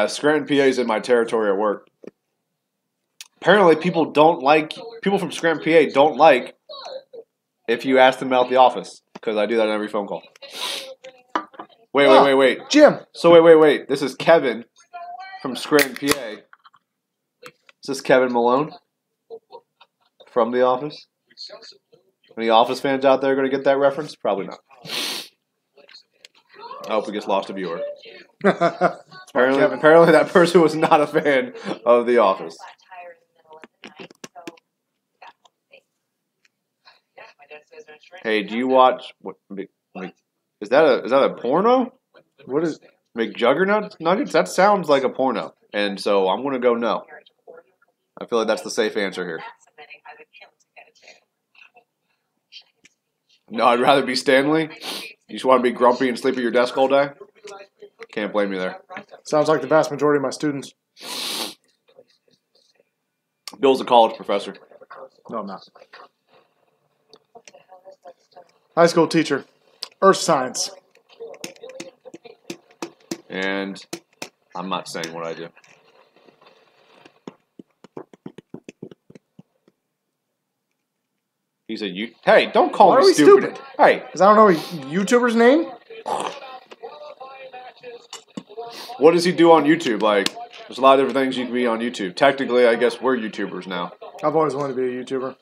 [SPEAKER 1] Scranton, PA is in my territory at work. Apparently, people from Scranton, PA don't like if you ask them about the office because I do that on every phone call. Wait.
[SPEAKER 4] Jim.
[SPEAKER 1] So wait. This is Kevin from Scranton, PA. Is this Kevin Malone from The Office? Any Office fans out there going to get that reference? Probably not. I hope we just lost a viewer. Apparently that person was not a fan of The Office. Hey, do you watch is that a porno?
[SPEAKER 4] What is
[SPEAKER 1] McJuggernuts Nuggets? That sounds like a porno. And so I'm gonna go no. I feel like that's the safe answer here. No, I'd rather be Stanley. You just want to be grumpy and sleep at your desk all day? Can't blame you there.
[SPEAKER 4] Sounds like the vast majority of my students.
[SPEAKER 1] Bill's a college professor.
[SPEAKER 4] No, I'm not. High school teacher. Earth science.
[SPEAKER 1] And I'm not saying what I do. He said, "Hey, don't call
[SPEAKER 4] Why
[SPEAKER 1] me
[SPEAKER 4] are we
[SPEAKER 1] stupid.
[SPEAKER 4] stupid?
[SPEAKER 1] Hey,
[SPEAKER 4] Because I don't know a YouTuber's name?
[SPEAKER 1] what does he do on YouTube? Like, there's a lot of different things you can be on YouTube. Technically, I guess we're YouTubers now.
[SPEAKER 4] I've always wanted to be a YouTuber.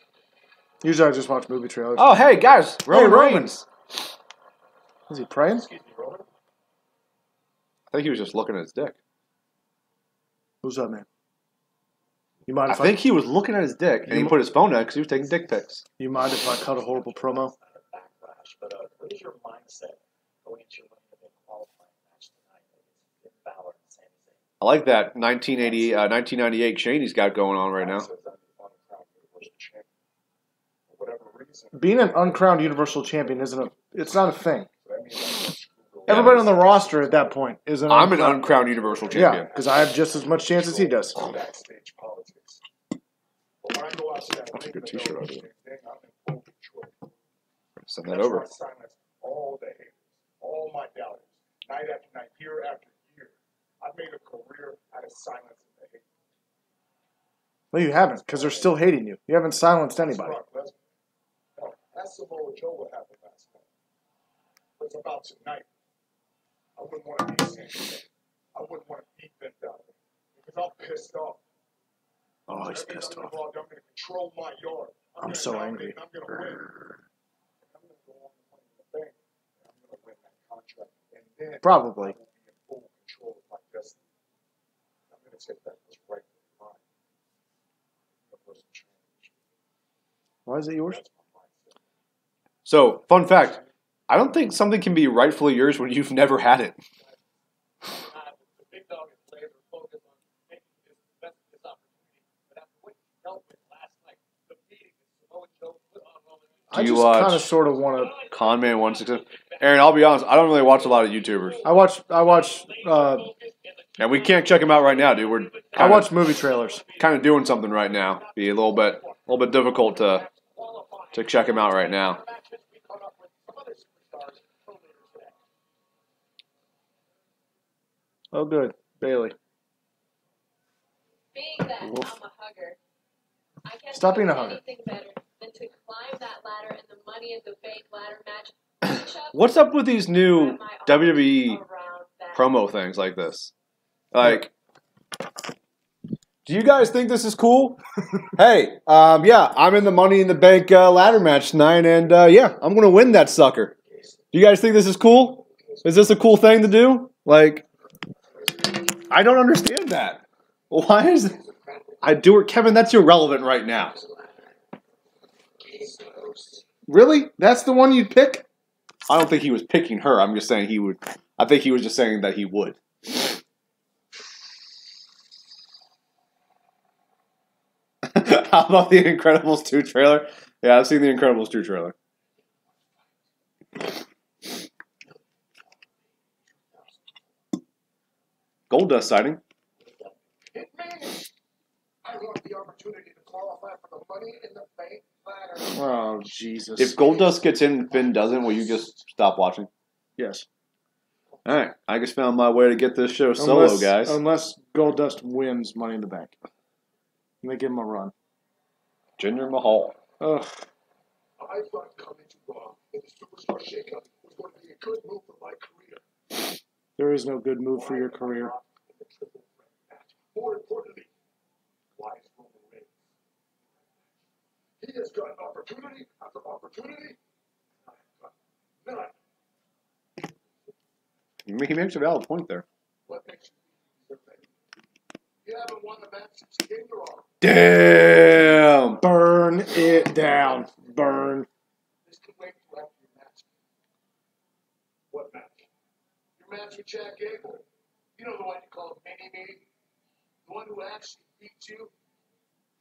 [SPEAKER 4] Usually I just watch movie trailers.
[SPEAKER 1] Oh, hey, guys. Roman
[SPEAKER 4] Roman.
[SPEAKER 1] Reigns.
[SPEAKER 4] Is he praying?
[SPEAKER 1] I think he was just looking at his dick.
[SPEAKER 4] Who's that man? You mind
[SPEAKER 1] I
[SPEAKER 4] if
[SPEAKER 1] think he was looking at his dick, and he put his phone down because he was taking dick pics.
[SPEAKER 4] You mind if I cut a horrible promo?
[SPEAKER 3] But what is your mindset going into your qualifying match tonight against Finn Balor and Sami Zayn?
[SPEAKER 1] I like that 1998 chain he's got going on right now.
[SPEAKER 4] Being an uncrowned Universal Champion it's not a thing. Everybody on the roster at that point is an
[SPEAKER 1] I'm an uncrowned Universal
[SPEAKER 4] Yeah,
[SPEAKER 1] Champion.
[SPEAKER 4] because I have just as much chance as he does.
[SPEAKER 3] Backstage politics. But when I go outside,
[SPEAKER 1] That's a good t-shirt, I do.
[SPEAKER 3] I'm in full control.
[SPEAKER 1] Send that over.
[SPEAKER 3] I silence all the haters, all my doubters, night after night, year after year. I've made a career out of silencing the hate.
[SPEAKER 4] No, you haven't, because they're still hating you. You haven't silenced anybody.
[SPEAKER 3] Brock Lesnar. No, ask Samoa Joe what happened last night. But it's about tonight. I wouldn't want to be Sami Zayn. I wouldn't want to beat Finn Balor because I'm pissed off.
[SPEAKER 4] Oh, he's
[SPEAKER 3] That means
[SPEAKER 4] pissed
[SPEAKER 3] I'm
[SPEAKER 4] off.
[SPEAKER 3] gonna go out there, I'm going to control my yard.
[SPEAKER 4] I'm
[SPEAKER 3] gonna
[SPEAKER 4] so
[SPEAKER 3] dominate,
[SPEAKER 4] angry.
[SPEAKER 3] and I'm going to win. I'm going to go on the money in the bank. And I'm going to win that contract. And then
[SPEAKER 4] Probably.
[SPEAKER 3] I will be in full control of my destiny. I'm going to take that as rightfully mine. The person change.
[SPEAKER 4] Why is it yours?
[SPEAKER 3] That's my mindset.
[SPEAKER 1] So, fun fact. I don't think something can be rightfully yours when you've never had it.
[SPEAKER 6] The big dog is laser focused on making this best of this opportunity. But after what he dealt with last night, the beating that Samoa Joe put on Roman Reigns.
[SPEAKER 4] I
[SPEAKER 1] Do you
[SPEAKER 4] just
[SPEAKER 1] watch-
[SPEAKER 4] kind of sort of want to.
[SPEAKER 1] Conman 167. Aaron, I'll be honest. I don't really watch a lot of YouTubers.
[SPEAKER 4] I watch
[SPEAKER 1] And we can't check them out right now, dude. We're
[SPEAKER 4] I watch movie trailers.
[SPEAKER 1] kind of doing something right now. Be a little bit difficult to check them out right now.
[SPEAKER 4] Oh, good, Bailey.
[SPEAKER 7] Being that I'm a
[SPEAKER 4] Wolf.
[SPEAKER 7] hugger, I can't
[SPEAKER 4] Stop being a
[SPEAKER 7] think of
[SPEAKER 4] hugger.
[SPEAKER 7] anything better than to climb that ladder in the Money in the Bank ladder match.
[SPEAKER 1] What's up with these new WWE
[SPEAKER 7] around that
[SPEAKER 1] promo things like this? Like, do you guys think this is cool? Hey, yeah, I'm in the Money in the Bank ladder match tonight, and yeah, I'm gonna win that sucker. Do you guys think this is cool? Is this a cool thing to do? Like, I don't understand that. Why is it? I do it, Kevin. That's irrelevant right now.
[SPEAKER 4] Really? That's the one you'd pick?
[SPEAKER 1] I don't think he was picking her. I'm just saying he would. I think he was just saying that he would. How about the Incredibles 2 trailer? Yeah, I've seen the Incredibles 2 trailer. Goldust sighting.
[SPEAKER 3] Hit me. I want the opportunity to qualify for the Money in the Bank ladder.
[SPEAKER 4] Oh, Jesus.
[SPEAKER 1] If Goldust gets in and Finn doesn't, will you just stop watching?
[SPEAKER 4] Yes.
[SPEAKER 1] All right. I just found my way to get this show solo, guys.
[SPEAKER 4] Unless Goldust wins Money in the Bank. And they give him a run.
[SPEAKER 1] Jinder Mahal.
[SPEAKER 4] Ugh.
[SPEAKER 3] I thought coming to Raw in the Superstar Shakeup was going to be a good move for my career.
[SPEAKER 4] There is no good move for your career.
[SPEAKER 3] In the triple threat match. More importantly, why is Roman Reigns? He has got opportunity after opportunity. I have got none.
[SPEAKER 1] He makes a valid point there.
[SPEAKER 3] What makes you think you haven't won the match since King Raw.
[SPEAKER 1] Damn.
[SPEAKER 4] Burn it down. Burn.
[SPEAKER 3] This can wait till after your match. What match? Your match with Jack Gable. You know the one you call Mini-Me? The one who actually beats you?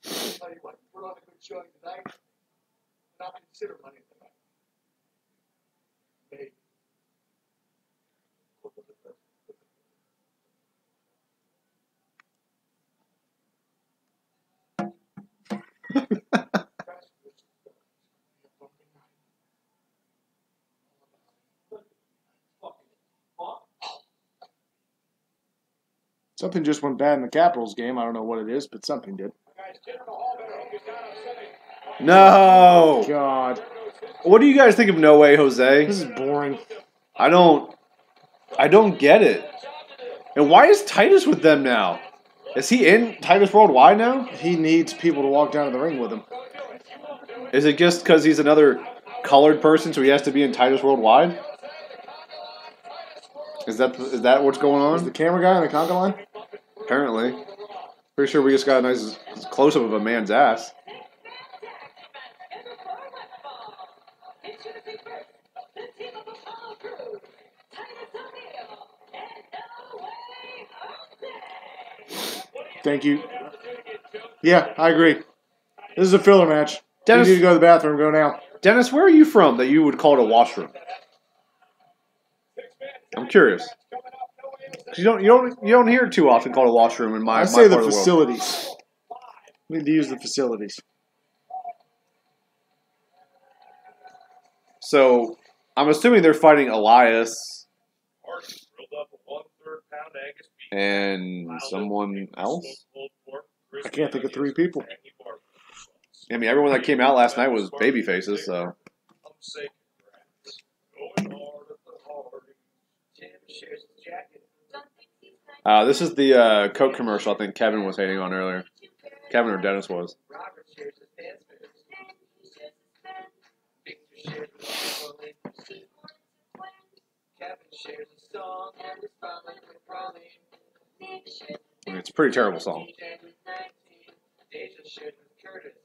[SPEAKER 3] I'll tell you what, put on a good showing tonight, and I'll consider Money in the Bank. Maybe.
[SPEAKER 4] Something just went bad in the Capitals game. I don't know what it is, but something did.
[SPEAKER 1] No.
[SPEAKER 4] God.
[SPEAKER 1] What do you guys think of No Way Jose?
[SPEAKER 4] This is boring.
[SPEAKER 1] I don't get it. And why is Titus with them now? Is he in Titus Worldwide now?
[SPEAKER 4] He needs people to walk down to the ring with him.
[SPEAKER 1] Is it just because he's another colored person, so he has to be in Titus Worldwide? Is that what's going
[SPEAKER 4] Is the
[SPEAKER 1] on?
[SPEAKER 4] camera guy on the conga line?
[SPEAKER 1] Apparently. Pretty sure we just got a nice close-up of a man's ass.
[SPEAKER 4] Thank you. Yeah, I agree. This is a filler match.
[SPEAKER 1] Dennis-
[SPEAKER 4] You need to go to the bathroom. Go now.
[SPEAKER 1] Dennis, where are you from that you would call it a washroom? I'm curious. 'Cause you don't hear it too often called a washroom in my
[SPEAKER 4] I say
[SPEAKER 1] my
[SPEAKER 4] the
[SPEAKER 1] part of the world.
[SPEAKER 4] facilities. We need to use the facilities.
[SPEAKER 1] So I'm assuming they're fighting Elias and someone else.
[SPEAKER 4] I can't think of three people.
[SPEAKER 1] I mean, everyone that came out last night was baby faces, so this is the Coke commercial I think Kevin was hating on earlier. Kevin or Dennis was.
[SPEAKER 5] Robert shares his dance moves. Victor shares his rolling. Kevin shares a song and is falling with rolling.
[SPEAKER 1] I mean, it's a pretty terrible song.
[SPEAKER 5] Deja shares with Curtis.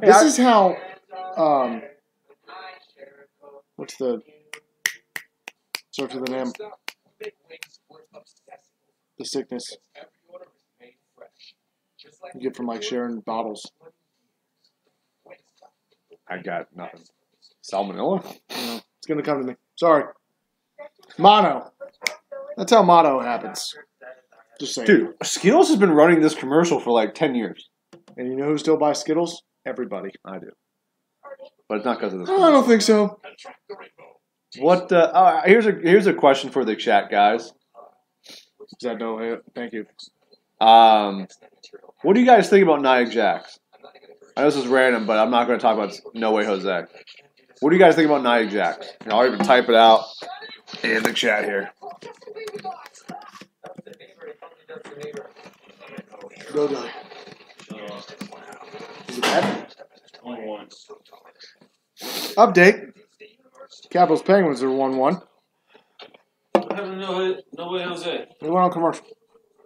[SPEAKER 4] This is how.
[SPEAKER 5] I share a Coke.
[SPEAKER 4] What's the. Starts with the name. The sickness you get from like sharing bottles.
[SPEAKER 1] I got nothing. Salmonella?
[SPEAKER 4] No, it's gonna come to me. Sorry. Mono. That's how mono happens. Just saying.
[SPEAKER 1] Dude, Skittles has been running this commercial for like 10 years.
[SPEAKER 4] And you know who still buys Skittles? Everybody.
[SPEAKER 1] I do. But it's not because of this.
[SPEAKER 4] I don't think so.
[SPEAKER 1] What? Here's a question for the chat, guys.
[SPEAKER 4] Is that no? Thank you.
[SPEAKER 1] What do you guys think about Nia Jax? I know this is random, but I'm not going to talk about No Way Jose. What do you guys think about Nia Jax? I'll even type it out in the chat here.
[SPEAKER 4] Go die. Is it bad? Update. Capitals Penguins are 1-1.
[SPEAKER 2] What happened to No Way Jose?
[SPEAKER 4] They went on commercial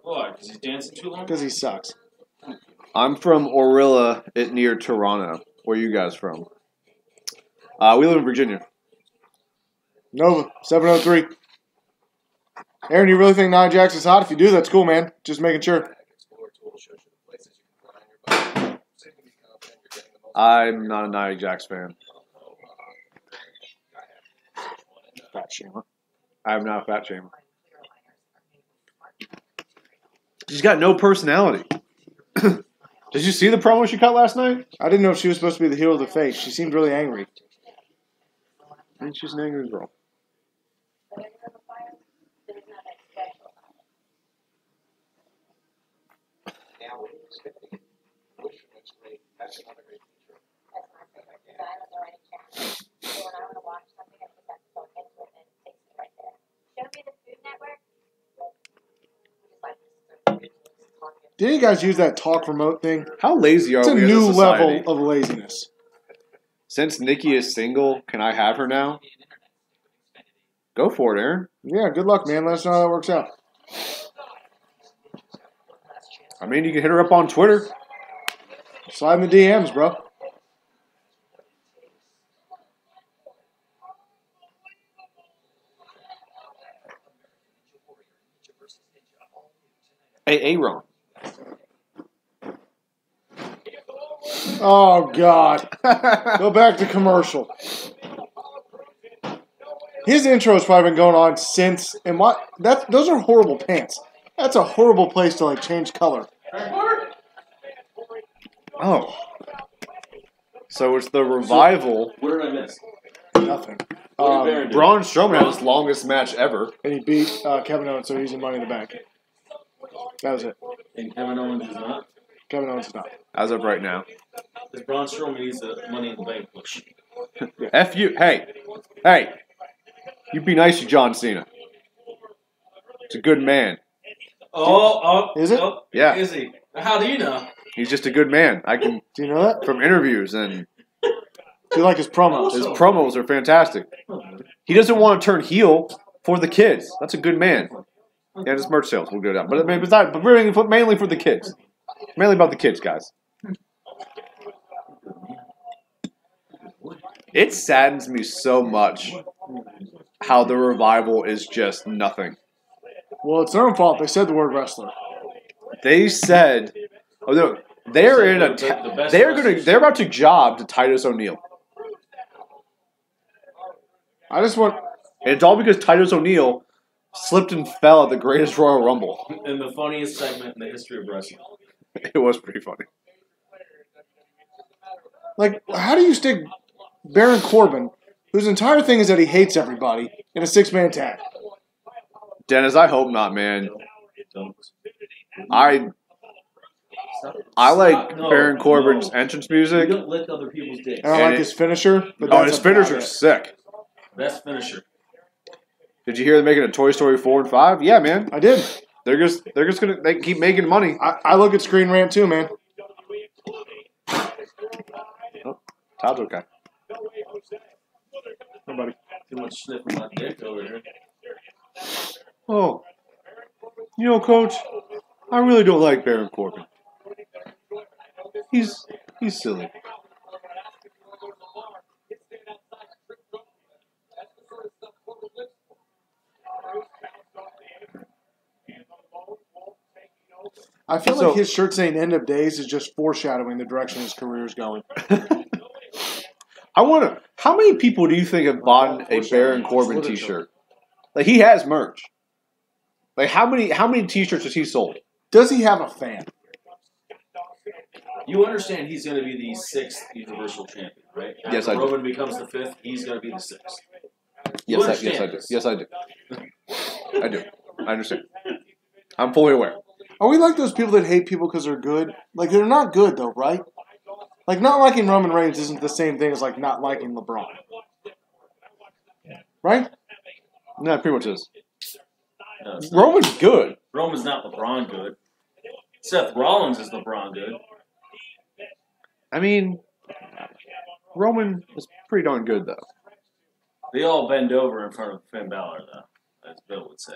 [SPEAKER 2] Why? Because he's dancing too long?
[SPEAKER 4] because he sucks.
[SPEAKER 1] I'm from Orilla, near Toronto. Where are you guys from? We live in Virginia.
[SPEAKER 4] Nova 703. Aaron, you really think Nia Jax is hot? If you do, that's cool, man. Just making sure.
[SPEAKER 1] I'm not a Nia Jax fan.
[SPEAKER 4] Fat shamer.
[SPEAKER 1] I'm not a fat shamer. She's got no personality. Did you see the promo she cut last night?
[SPEAKER 4] I didn't know if she was supposed to be the heel of the face. She seemed really angry.
[SPEAKER 1] I think she's an angry girl.
[SPEAKER 4] Didn't you guys use that talk remote thing?
[SPEAKER 1] How lazy are
[SPEAKER 4] It's a
[SPEAKER 1] we as
[SPEAKER 4] new
[SPEAKER 1] a society?
[SPEAKER 4] level of laziness.
[SPEAKER 1] Since Nikki is single, can I have her now? Go for it, Aaron.
[SPEAKER 4] Yeah, good luck, man. Let us know how that works out.
[SPEAKER 1] I mean, you can hit her up on Twitter.
[SPEAKER 4] Slide in the DMs, bro.
[SPEAKER 1] Hey, Aaron.
[SPEAKER 4] Oh, God. Go back to commercial. His intro's probably been going on since, and what? Those are horrible pants. That's a horrible place to, like, change color.
[SPEAKER 1] Oh. So it's the revival.
[SPEAKER 2] What did I miss?
[SPEAKER 4] Nothing.
[SPEAKER 2] What did Baron do?
[SPEAKER 1] Braun Strowman had his longest match ever.
[SPEAKER 4] And he beat Kevin Owens, so he's in Money in the Bank. That was it.
[SPEAKER 2] And Kevin Owens is not.
[SPEAKER 4] Kevin Owens is not.
[SPEAKER 1] As of right now.
[SPEAKER 2] Because Braun Strowman needs the Money in the Bank push.
[SPEAKER 1] F you. Hey. Hey. You be nice to John Cena. It's a good man.
[SPEAKER 4] Is it?
[SPEAKER 1] Yeah.
[SPEAKER 2] Is he? How do you know?
[SPEAKER 1] He's just a good man. I can,
[SPEAKER 4] Do you know that?
[SPEAKER 1] from interviews, and
[SPEAKER 4] Do you like his promos?
[SPEAKER 1] his promos are fantastic. He doesn't want to turn heel for the kids. That's a good man. Yeah, his merch sales will go down. But I mean, besides, but mainly for the kids. Mainly about the kids, guys. It saddens me so much how the revival is just nothing.
[SPEAKER 4] Well, it's their own fault. They said the word wrestler.
[SPEAKER 1] They said, oh, no, they're in a,
[SPEAKER 2] The best
[SPEAKER 1] they're about to job to Titus O'Neil.
[SPEAKER 4] I just want.
[SPEAKER 1] And it's all because Titus O'Neil slipped and fell at the greatest Royal Rumble.
[SPEAKER 2] In the funniest segment in the history of wrestling.
[SPEAKER 1] It was pretty funny.
[SPEAKER 4] Like, how do you stick Baron Corbin, whose entire thing is that he hates everybody, in a six-man tag?
[SPEAKER 1] Dennis, I hope not, man. I like
[SPEAKER 2] No,
[SPEAKER 1] Baron Corbin's
[SPEAKER 2] no.
[SPEAKER 1] entrance
[SPEAKER 2] You
[SPEAKER 1] music.
[SPEAKER 2] don't lick other people's dicks.
[SPEAKER 4] I don't
[SPEAKER 1] And
[SPEAKER 4] like his finisher. But
[SPEAKER 1] Oh,
[SPEAKER 4] that's
[SPEAKER 1] his
[SPEAKER 4] about
[SPEAKER 1] finisher's
[SPEAKER 4] it.
[SPEAKER 1] sick.
[SPEAKER 2] Best finisher.
[SPEAKER 1] Did you hear they're making a Toy Story 4 and 5? Yeah, man.
[SPEAKER 4] I did.
[SPEAKER 1] They're just gonna they keep making money.
[SPEAKER 4] I look at Screen Rant too, man.
[SPEAKER 1] Todd's okay.
[SPEAKER 4] Nobody.
[SPEAKER 2] Too much sniffing my dick over here.
[SPEAKER 1] Oh, you know, Coach, I really don't like Baron Corbin. He's silly.
[SPEAKER 4] I feel
[SPEAKER 1] So-
[SPEAKER 4] like his shirt saying "End of Days" is just foreshadowing the direction his career is going.
[SPEAKER 1] I wonder how many people do you think have bought a Baron Corbin T-shirt? Like he has merch. Like how many T-shirts has he sold?
[SPEAKER 4] Does he have a fan?
[SPEAKER 2] You understand he's going to be the 6th Universal Champion, right? After
[SPEAKER 1] Yes, I do.
[SPEAKER 2] Roman becomes the 5th, he's going to be the 6th.
[SPEAKER 1] Yes, I
[SPEAKER 2] understand
[SPEAKER 1] do.
[SPEAKER 2] this.
[SPEAKER 1] Yes, I do. I do. I understand. I'm fully aware.
[SPEAKER 4] Are we like those people that hate people because they're good? Like, they're not good, though, right? Like, not liking Roman Reigns isn't the same thing as, like, not liking LeBron. Right?
[SPEAKER 1] No, it pretty much is.
[SPEAKER 2] No, it's not.
[SPEAKER 1] Roman's good.
[SPEAKER 2] Roman's not LeBron good. Seth Rollins is LeBron good.
[SPEAKER 1] I mean, Roman is pretty darn good, though.
[SPEAKER 2] They all bend over in front of Finn Balor, though, as Bill would say.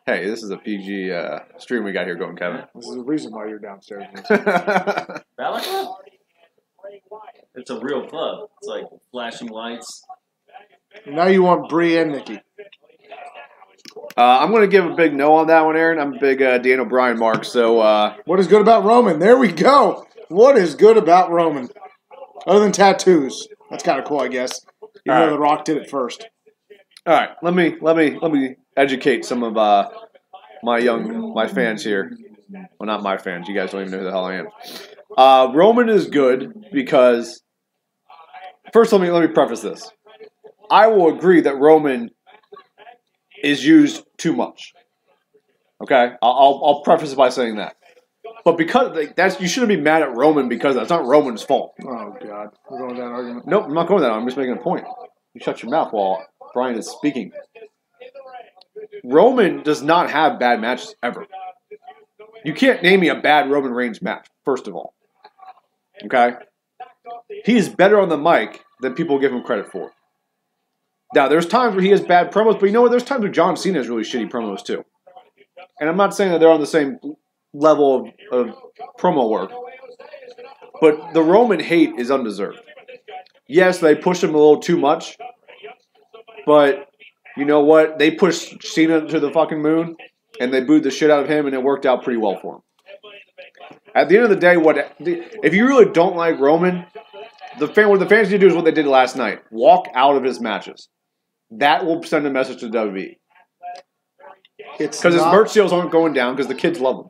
[SPEAKER 1] Hey, this is a PG stream we got here going, Kevin.
[SPEAKER 4] This is the reason why you're downstairs.
[SPEAKER 2] Balor Club? It's a real club. It's like flashing lights.
[SPEAKER 4] Now you want Brie and Nikki.
[SPEAKER 1] I'm going to give a big no on that one, Aaron. I'm a big Dan O'Brien mark, so
[SPEAKER 4] What is good about Roman? There we go. What is good about Roman? Other than tattoos. That's kind of cool, I guess. Even
[SPEAKER 1] All
[SPEAKER 4] though
[SPEAKER 1] right.
[SPEAKER 4] The Rock did it first.
[SPEAKER 1] all right, let me educate some of my fans here. Well, not my fans. You guys don't even know who the hell I am. Roman is good because first, let me preface this. I will agree that Roman is used too much. Okay, I'll preface it by saying that. But because you shouldn't be mad at Roman because that's not Roman's fault.
[SPEAKER 4] Oh God, we're going down argument.
[SPEAKER 1] Nope, I'm not going that. I'm just making a point. You shut your mouth while Brian is speaking. Roman does not have bad matches ever. You can't name me a bad Roman Reigns match, first of all. Okay? He is better on the mic than people give him credit for. Now, there's times where he has bad promos, but you know what? There's times where John Cena has really shitty promos, too. And I'm not saying that they're on the same level of promo work. But the Roman hate is undeserved. Yes, they pushed him a little too much. But you know what? They pushed Cena to the fucking moon, and they booed the shit out of him, and it worked out pretty well for him. At the end of the day, if you really don't like Roman, what the fans need to do is what they did last night. Walk out of his matches. That will send a message to WWE. Because his merch sales aren't going down because the kids love him.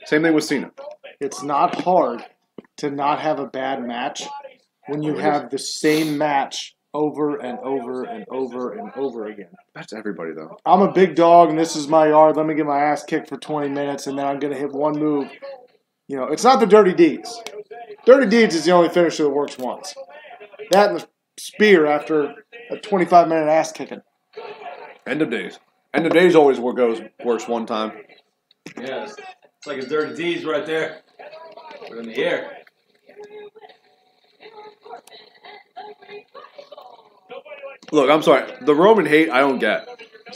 [SPEAKER 1] Same thing with Cena.
[SPEAKER 4] It's not hard to not have a bad match when you have the same match over and over and over and over again.
[SPEAKER 1] That's everybody, though.
[SPEAKER 4] I'm a big dog, and this is my yard. Let me get my ass kicked for 20 minutes, and then I'm going to hit one move. You know, it's not the Dirty Deeds. Dirty Deeds is the only finisher that works once. That and the spear after a 25-minute ass kicking.
[SPEAKER 1] End of days. End of days always works one time.
[SPEAKER 2] Yes. It's like a Dirty D's right there. We're in the air.
[SPEAKER 1] Look, I'm sorry. The Roman hate, I don't get.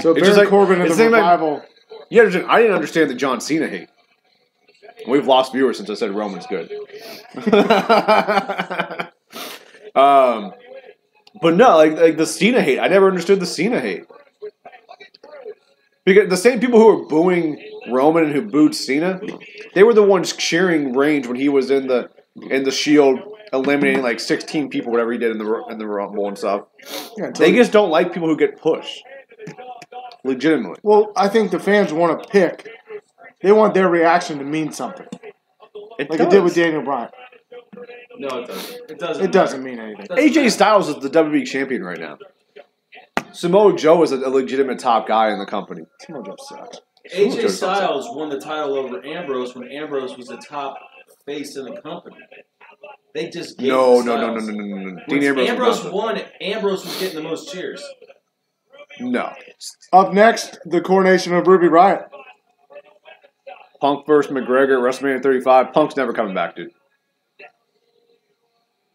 [SPEAKER 4] So
[SPEAKER 1] It's
[SPEAKER 4] Baron
[SPEAKER 1] just like-
[SPEAKER 4] Corbin and
[SPEAKER 1] it's
[SPEAKER 4] the
[SPEAKER 1] the same like-
[SPEAKER 4] Revival.
[SPEAKER 1] Yeah, I didn't understand the John Cena hate. We've lost viewers since I said Roman's good. But no, like the Cena hate. I never understood the Cena hate. Because the same people who were booing Roman and who booed Cena, they were the ones cheering Reigns when he was in the Shield, eliminating like 16 people, whatever he did in the Rumble and stuff.
[SPEAKER 4] Yeah,
[SPEAKER 1] They just don't like people who get pushed. Legitimately.
[SPEAKER 4] Well, I think the fans want to pick. They want their reaction to mean something. Like it did with Daniel Bryan.
[SPEAKER 2] No, it doesn't. It doesn't.
[SPEAKER 4] It doesn't mean anything.
[SPEAKER 1] AJ Styles is the WWE champion right now. Samoa Joe is a legitimate top guy in the company.
[SPEAKER 4] Samoa Joe sucks.
[SPEAKER 2] AJ Styles won the title over Ambrose when Ambrose was the top face in the company. They just gave
[SPEAKER 1] No.
[SPEAKER 2] it to Styles.
[SPEAKER 1] Dean
[SPEAKER 2] When
[SPEAKER 1] Ambrose.
[SPEAKER 2] Ambrose
[SPEAKER 1] was not
[SPEAKER 2] won, Ambrose was getting the most cheers.
[SPEAKER 1] No.
[SPEAKER 4] Up next, the coronation of Ruby Riott.
[SPEAKER 1] Punk versus McGregor, WrestleMania 35. Punk's never coming back, dude.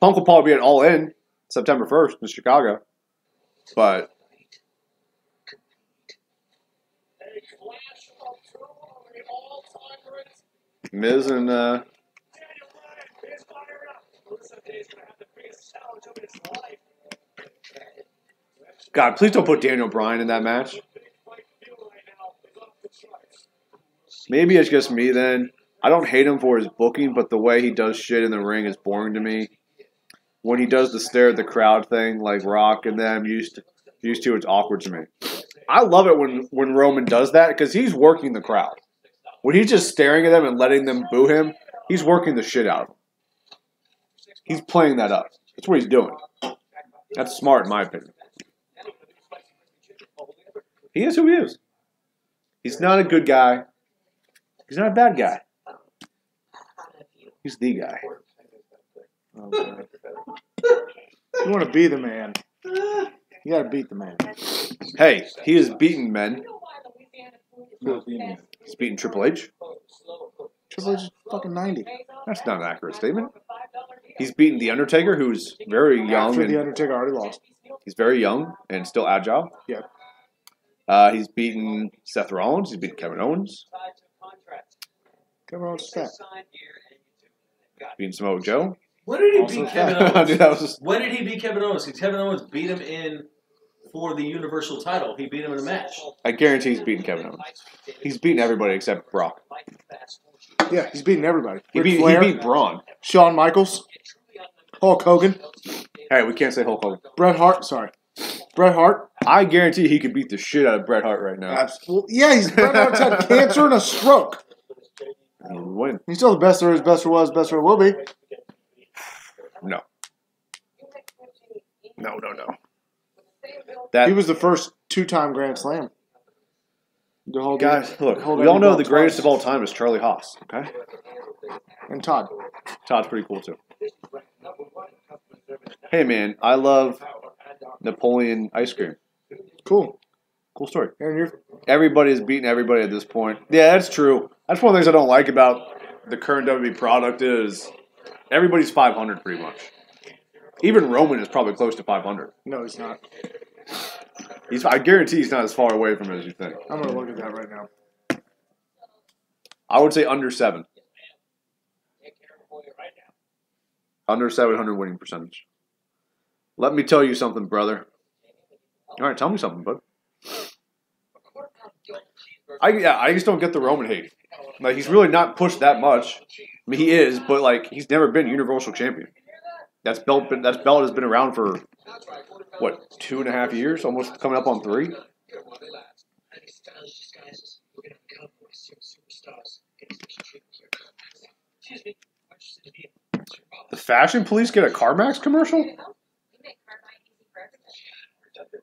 [SPEAKER 1] Punk will probably be at All In September 1st in Chicago. But Miz and God, please don't put Daniel Bryan in that match. Maybe it's just me then. I don't hate him for his booking, but the way he does shit in the ring is boring to me. When he does the stare at the crowd thing, like Rock and them used to, it's awkward to me. I love it when Roman does that because he's working the crowd. When he's just staring at them and letting them boo him, he's working the shit out of them. He's playing that up. That's what he's doing. That's smart, in my opinion. He is who he is. He's not a good guy. He's not a bad guy. He's the guy.
[SPEAKER 4] Oh, God. You want to be the man. You got to beat the man.
[SPEAKER 1] Hey, he has beaten men. He's beaten Triple H.
[SPEAKER 4] Triple H is fucking 90.
[SPEAKER 1] That's not an accurate statement. He's beaten The Undertaker, who's very young.
[SPEAKER 4] After
[SPEAKER 1] And
[SPEAKER 4] The Undertaker already lost.
[SPEAKER 1] he's very young and still agile.
[SPEAKER 4] Yeah.
[SPEAKER 1] He's beaten Seth Rollins. He's beaten Kevin Owens.
[SPEAKER 4] Kevin Owens is fat.
[SPEAKER 1] Beaten Samoa Joe.
[SPEAKER 2] When did he
[SPEAKER 4] Also
[SPEAKER 2] beat Kevin
[SPEAKER 4] fat.
[SPEAKER 2] Owens?
[SPEAKER 1] Dude, that was just,
[SPEAKER 2] When did he beat Kevin Owens? Because Kevin Owens beat him in for the Universal title. He beat him in a match.
[SPEAKER 1] I guarantee he's beaten Kevin Owens. He's beaten everybody except Brock.
[SPEAKER 4] Yeah, he's beating everybody.
[SPEAKER 1] He
[SPEAKER 4] Ric
[SPEAKER 1] beat
[SPEAKER 4] Flair,
[SPEAKER 1] Braun.
[SPEAKER 4] Shawn Michaels, Hulk Hogan,
[SPEAKER 1] Hey, we can't say Hulk Hogan.
[SPEAKER 4] Bret Hart. Sorry. Bret Hart.
[SPEAKER 1] I guarantee he could beat the shit out of Bret Hart right now.
[SPEAKER 4] Absolutely. Yeah, Bret Hart's had cancer and a stroke.
[SPEAKER 1] He would win.
[SPEAKER 4] He's still the best there is, best there was, best there will be.
[SPEAKER 1] No. No.
[SPEAKER 4] He was the first 2-time Grand Slam. The whole
[SPEAKER 1] Guys, look,
[SPEAKER 4] hold
[SPEAKER 1] we all
[SPEAKER 4] every
[SPEAKER 1] know
[SPEAKER 4] belt
[SPEAKER 1] the greatest
[SPEAKER 4] twice.
[SPEAKER 1] of all time is Charlie Haas, okay?
[SPEAKER 4] And Todd.
[SPEAKER 1] Todd's pretty cool, too. Hey, man, I love Napoleon ice cream.
[SPEAKER 4] Cool.
[SPEAKER 1] Cool story.
[SPEAKER 4] Aaron,
[SPEAKER 1] Everybody's beating everybody at this point. Yeah, that's true. That's one of the things I don't like about the current WWE product is everybody's 500 pretty much. Even Roman is probably close to 500.
[SPEAKER 4] no, he's not.
[SPEAKER 1] I guarantee he's not as far away from it as you think.
[SPEAKER 4] I'm going to look at that right now.
[SPEAKER 1] I would say under 7. Under 700 winning percentage. Let me tell you something, brother. All right, tell me something, bud. I just don't get the Roman hate. Like, he's really not pushed that much. I mean, he is, but like, he's never been Universal Champion. That belt has been around for what, 2.5 years, almost coming up on 3. The Fashion Police get a CarMax commercial?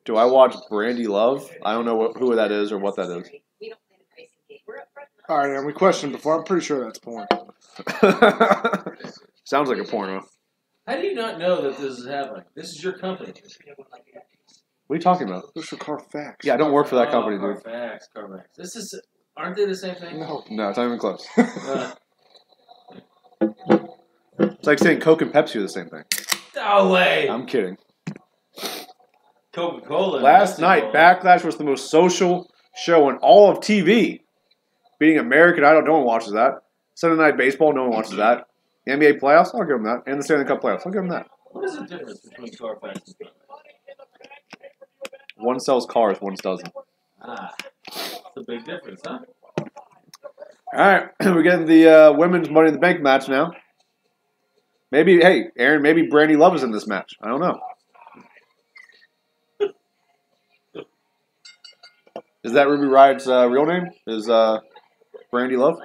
[SPEAKER 1] Do I watch Brandy Love? I don't know who that is or what that is.
[SPEAKER 4] All right, Aaron, we questioned before. I'm pretty sure that's porn.
[SPEAKER 1] Sounds like a porno.
[SPEAKER 2] How do you not know that this is happening? This is your company.
[SPEAKER 1] What are you talking about?
[SPEAKER 4] Those are Carfax.
[SPEAKER 1] Yeah, I don't work for that company, dude.
[SPEAKER 2] Carfax. Aren't they the same thing?
[SPEAKER 4] No.
[SPEAKER 1] No, it's not even close.
[SPEAKER 2] Uh,
[SPEAKER 1] It's like saying Coke and Pepsi are the same thing.
[SPEAKER 2] no way.
[SPEAKER 1] I'm kidding.
[SPEAKER 2] Coca-Cola.
[SPEAKER 1] Last night, Backlash was the most social show in all of TV. Beating American Idol, no one watches that. Sunday Night Baseball, no one watches that. The NBA playoffs, I'll give them that. And the Stanley Cup playoffs, I'll give them that.
[SPEAKER 2] What is the difference between Carfax and Carfax?
[SPEAKER 1] One sells cars, one doesn't.
[SPEAKER 2] That's a big difference, huh?
[SPEAKER 1] All right, we're getting the women's Money in the Bank match now. Maybe, hey, Aaron, maybe Brandy Love is in this match. I don't know. Is that Ruby Riot's real name? Is Brandy Love?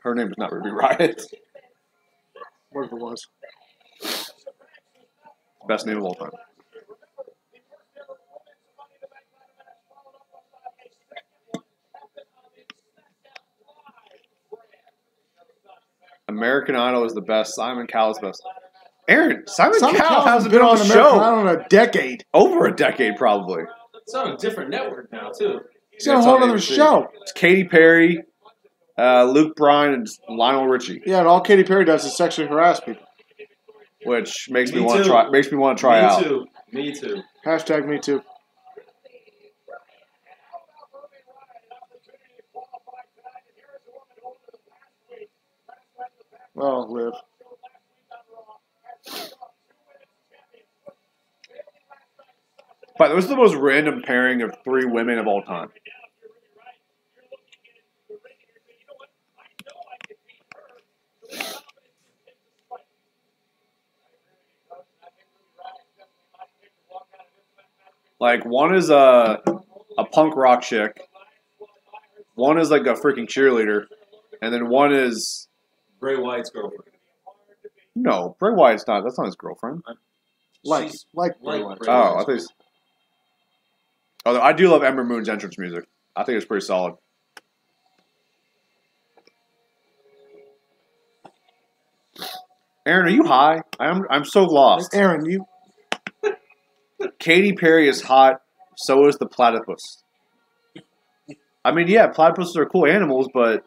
[SPEAKER 1] Her name is not Ruby Riot.
[SPEAKER 4] Whatever it was.
[SPEAKER 1] Best name of all time. American Idol is the best. Simon Cowell is best. Aaron, Simon Cowell hasn't been on the show
[SPEAKER 4] Idol in a decade.
[SPEAKER 1] over a decade, probably.
[SPEAKER 2] It's on a different network now, too.
[SPEAKER 4] He's on a whole other show.
[SPEAKER 1] It's Katy Perry, Luke Bryan, and Lionel Richie,
[SPEAKER 4] Yeah, and all Katy Perry does is sexually harass people.
[SPEAKER 1] which makes me
[SPEAKER 2] Me
[SPEAKER 1] want to
[SPEAKER 2] too.
[SPEAKER 1] try. Makes me want to try out.
[SPEAKER 2] Me too.
[SPEAKER 4] Hashtag me too. Oh, Liv.
[SPEAKER 1] But it was the most random pairing of 3 women of all time. Like, one is a punk rock chick, one is like a freaking cheerleader, and then one is
[SPEAKER 2] Bray Wyatt's girlfriend.
[SPEAKER 1] no, Bray Wyatt's not. That's not his girlfriend.
[SPEAKER 4] Like
[SPEAKER 2] She's
[SPEAKER 4] Bray
[SPEAKER 2] like
[SPEAKER 4] Wyatt.
[SPEAKER 2] Bray
[SPEAKER 1] Oh, I
[SPEAKER 2] Wyatt's
[SPEAKER 1] think. Although I do love Ember Moon's entrance music. I think it's pretty solid. Aaron, are you high? I'm so lost.
[SPEAKER 4] Aaron, you.
[SPEAKER 1] Katy Perry is hot. So is the platypus. I mean, yeah, platypuses are cool animals, but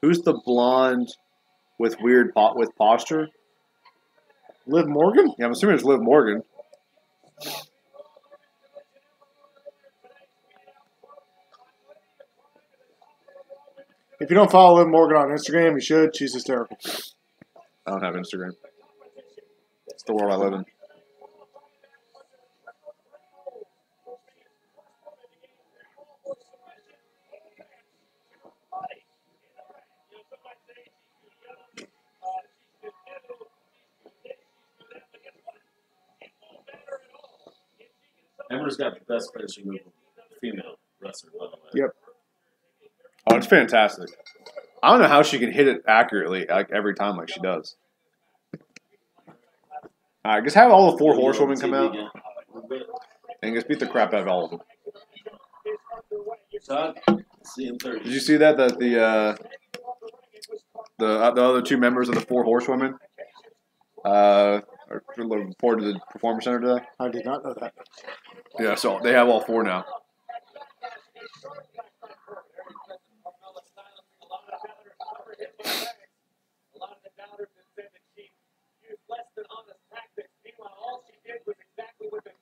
[SPEAKER 1] who's the blonde with weird with posture?
[SPEAKER 4] Liv Morgan?
[SPEAKER 1] Yeah, I'm assuming it's Liv Morgan.
[SPEAKER 4] If you don't follow Liv Morgan on Instagram, you should. She's hysterical.
[SPEAKER 1] I don't have Instagram. It's the world I live in.
[SPEAKER 2] Ember's got the best finishing move wrestler, by the way.
[SPEAKER 4] Yep.
[SPEAKER 1] Oh, it's fantastic. I don't know how she can hit it accurately like every time like she does. All right, just have all the four horsewomen come out and just beat the crap out of all of them.
[SPEAKER 2] Todd, see you in 30.
[SPEAKER 1] Did you see that the other two members of the four horsewomen are reported to the Performance Center today?
[SPEAKER 4] I did not know that.
[SPEAKER 1] Yeah, so they have all four now.
[SPEAKER 6] A lot of the doubters have said that she used less than honest tactics. Meanwhile, all she did was exactly what the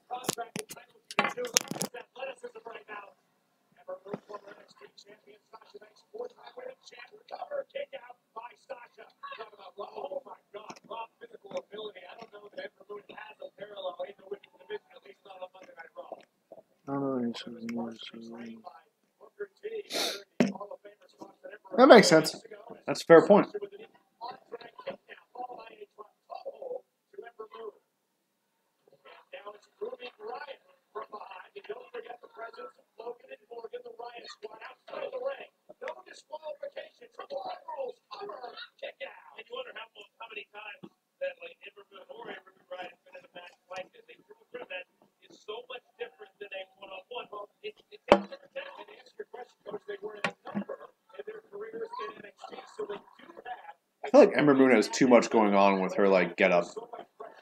[SPEAKER 6] contract entitled you to do. It's athleticism right now. Ever moved former NXT champion Sasha Banks, four-time winning champ, recover, kick out by Sasha. Talk about Raw. Oh my God, raw physical ability. I don't know that Ember Moon has a parallel in the women's division, at least not on Monday Night Raw.
[SPEAKER 4] That makes sense.
[SPEAKER 1] That's a fair point.
[SPEAKER 6] So much different than a one-on-one. It takes different time. And to answer your question, Coach, they were in a number in their careers in NXT, so they do have.
[SPEAKER 1] I feel like Ember Moon has too much going on with her like get up,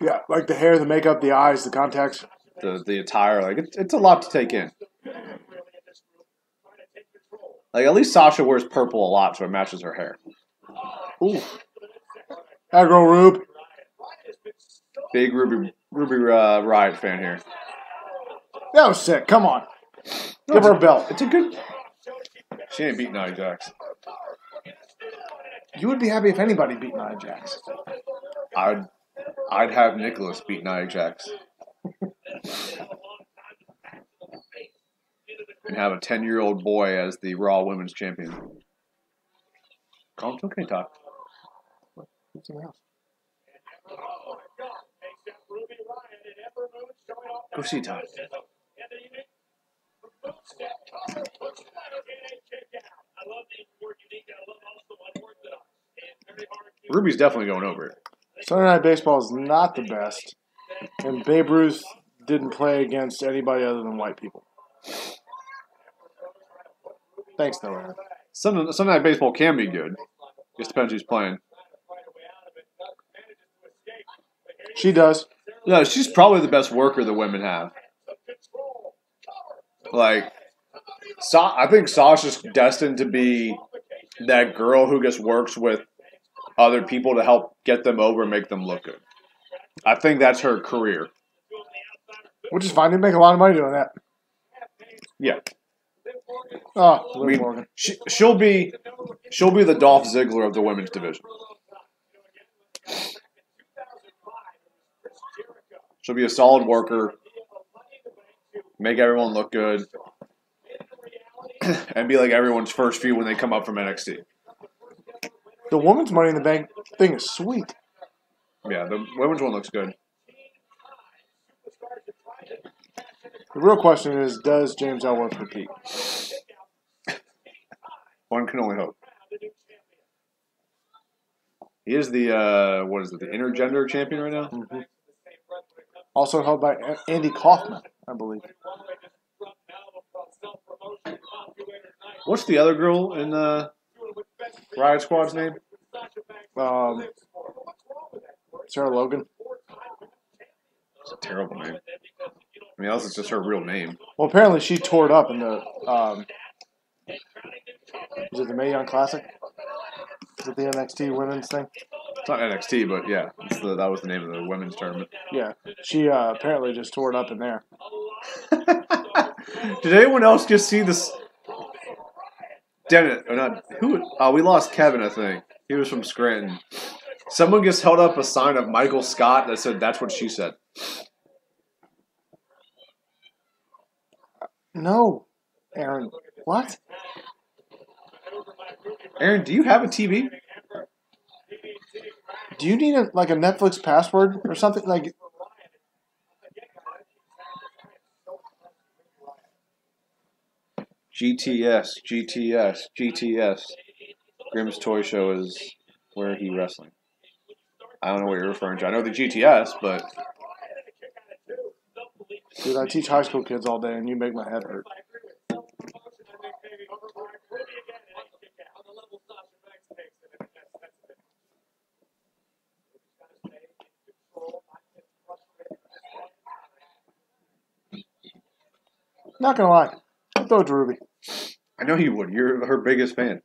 [SPEAKER 4] Yeah, like the hair, the makeup, the eyes, the contacts.
[SPEAKER 1] the attire. Like it's a lot to take in. Like at least Sasha wears purple a lot, so it matches her hair.
[SPEAKER 4] Ooh. That girl Rube.
[SPEAKER 1] Big Ruby Riot fan here.
[SPEAKER 4] That was sick. Come on. Give her a belt.
[SPEAKER 1] It's a good. She ain't beating Nia Jax.
[SPEAKER 4] You would be happy if anybody beat Nia Jax.
[SPEAKER 1] I'd have Nicholas beat Nia Jax. And have a 10-year-old boy as the Raw Women's Champion. Call him to talk. Go see Todd. Ruby's definitely going over it.
[SPEAKER 4] Sunday Night Baseball is not the best, and Babe Ruth didn't play against anybody other than white people. Thanks, though, Aaron.
[SPEAKER 1] Sunday Night Baseball can be good. Just depends who's playing.
[SPEAKER 4] She does.
[SPEAKER 1] No, she's probably the best worker the women have. Like, I think Sasha's destined to be that girl who just works with other people to help get them over and make them look good. I think that's her career.
[SPEAKER 4] Which is fine. They make a lot of money doing that.
[SPEAKER 1] Yeah.
[SPEAKER 4] Oh,
[SPEAKER 1] I
[SPEAKER 4] Liv
[SPEAKER 1] mean,
[SPEAKER 4] Morgan.
[SPEAKER 1] she'll be the Dolph Ziggler of the women's division. She'll be a solid worker, make everyone look good, and be like everyone's first feud when they come up from NXT.
[SPEAKER 4] The women's Money in the Bank thing is sweet.
[SPEAKER 1] Yeah, the women's one looks good.
[SPEAKER 4] The real question is, does James Ellsworth repeat?
[SPEAKER 1] One can only hope. He is the the intergender champion right now?
[SPEAKER 4] Mm-hmm. Also held by Andy Kaufman, I believe.
[SPEAKER 1] What's the other girl in Riot Squad's name?
[SPEAKER 4] Sarah Logan.
[SPEAKER 1] It's a terrible name. I mean, else it's just her real name.
[SPEAKER 4] Well, apparently she tore it up in the was it the Mae Young Classic? Is it the NXT women's thing?
[SPEAKER 1] It's not NXT, but yeah, that was the name of the women's tournament.
[SPEAKER 4] Yeah, she apparently just tore it up in there.
[SPEAKER 1] Did anyone else just see this? Dennett, or not? Who? Oh, we lost Kevin, I think. He was from Scranton. Someone just held up a sign of Michael Scott that said, "That's what she said."
[SPEAKER 4] No, Aaron. What?
[SPEAKER 1] Aaron, do you have a TV?
[SPEAKER 4] Do you need a Netflix password or something like?
[SPEAKER 1] GTS. Grimm's Toy Show is where he wrestling. I don't know what you're referring to. I know the GTS, but
[SPEAKER 4] Dude, I teach high school kids all day, and you make my head hurt. Not gonna lie, I'll throw it to Ruby.
[SPEAKER 1] I know you would. You're her biggest fan.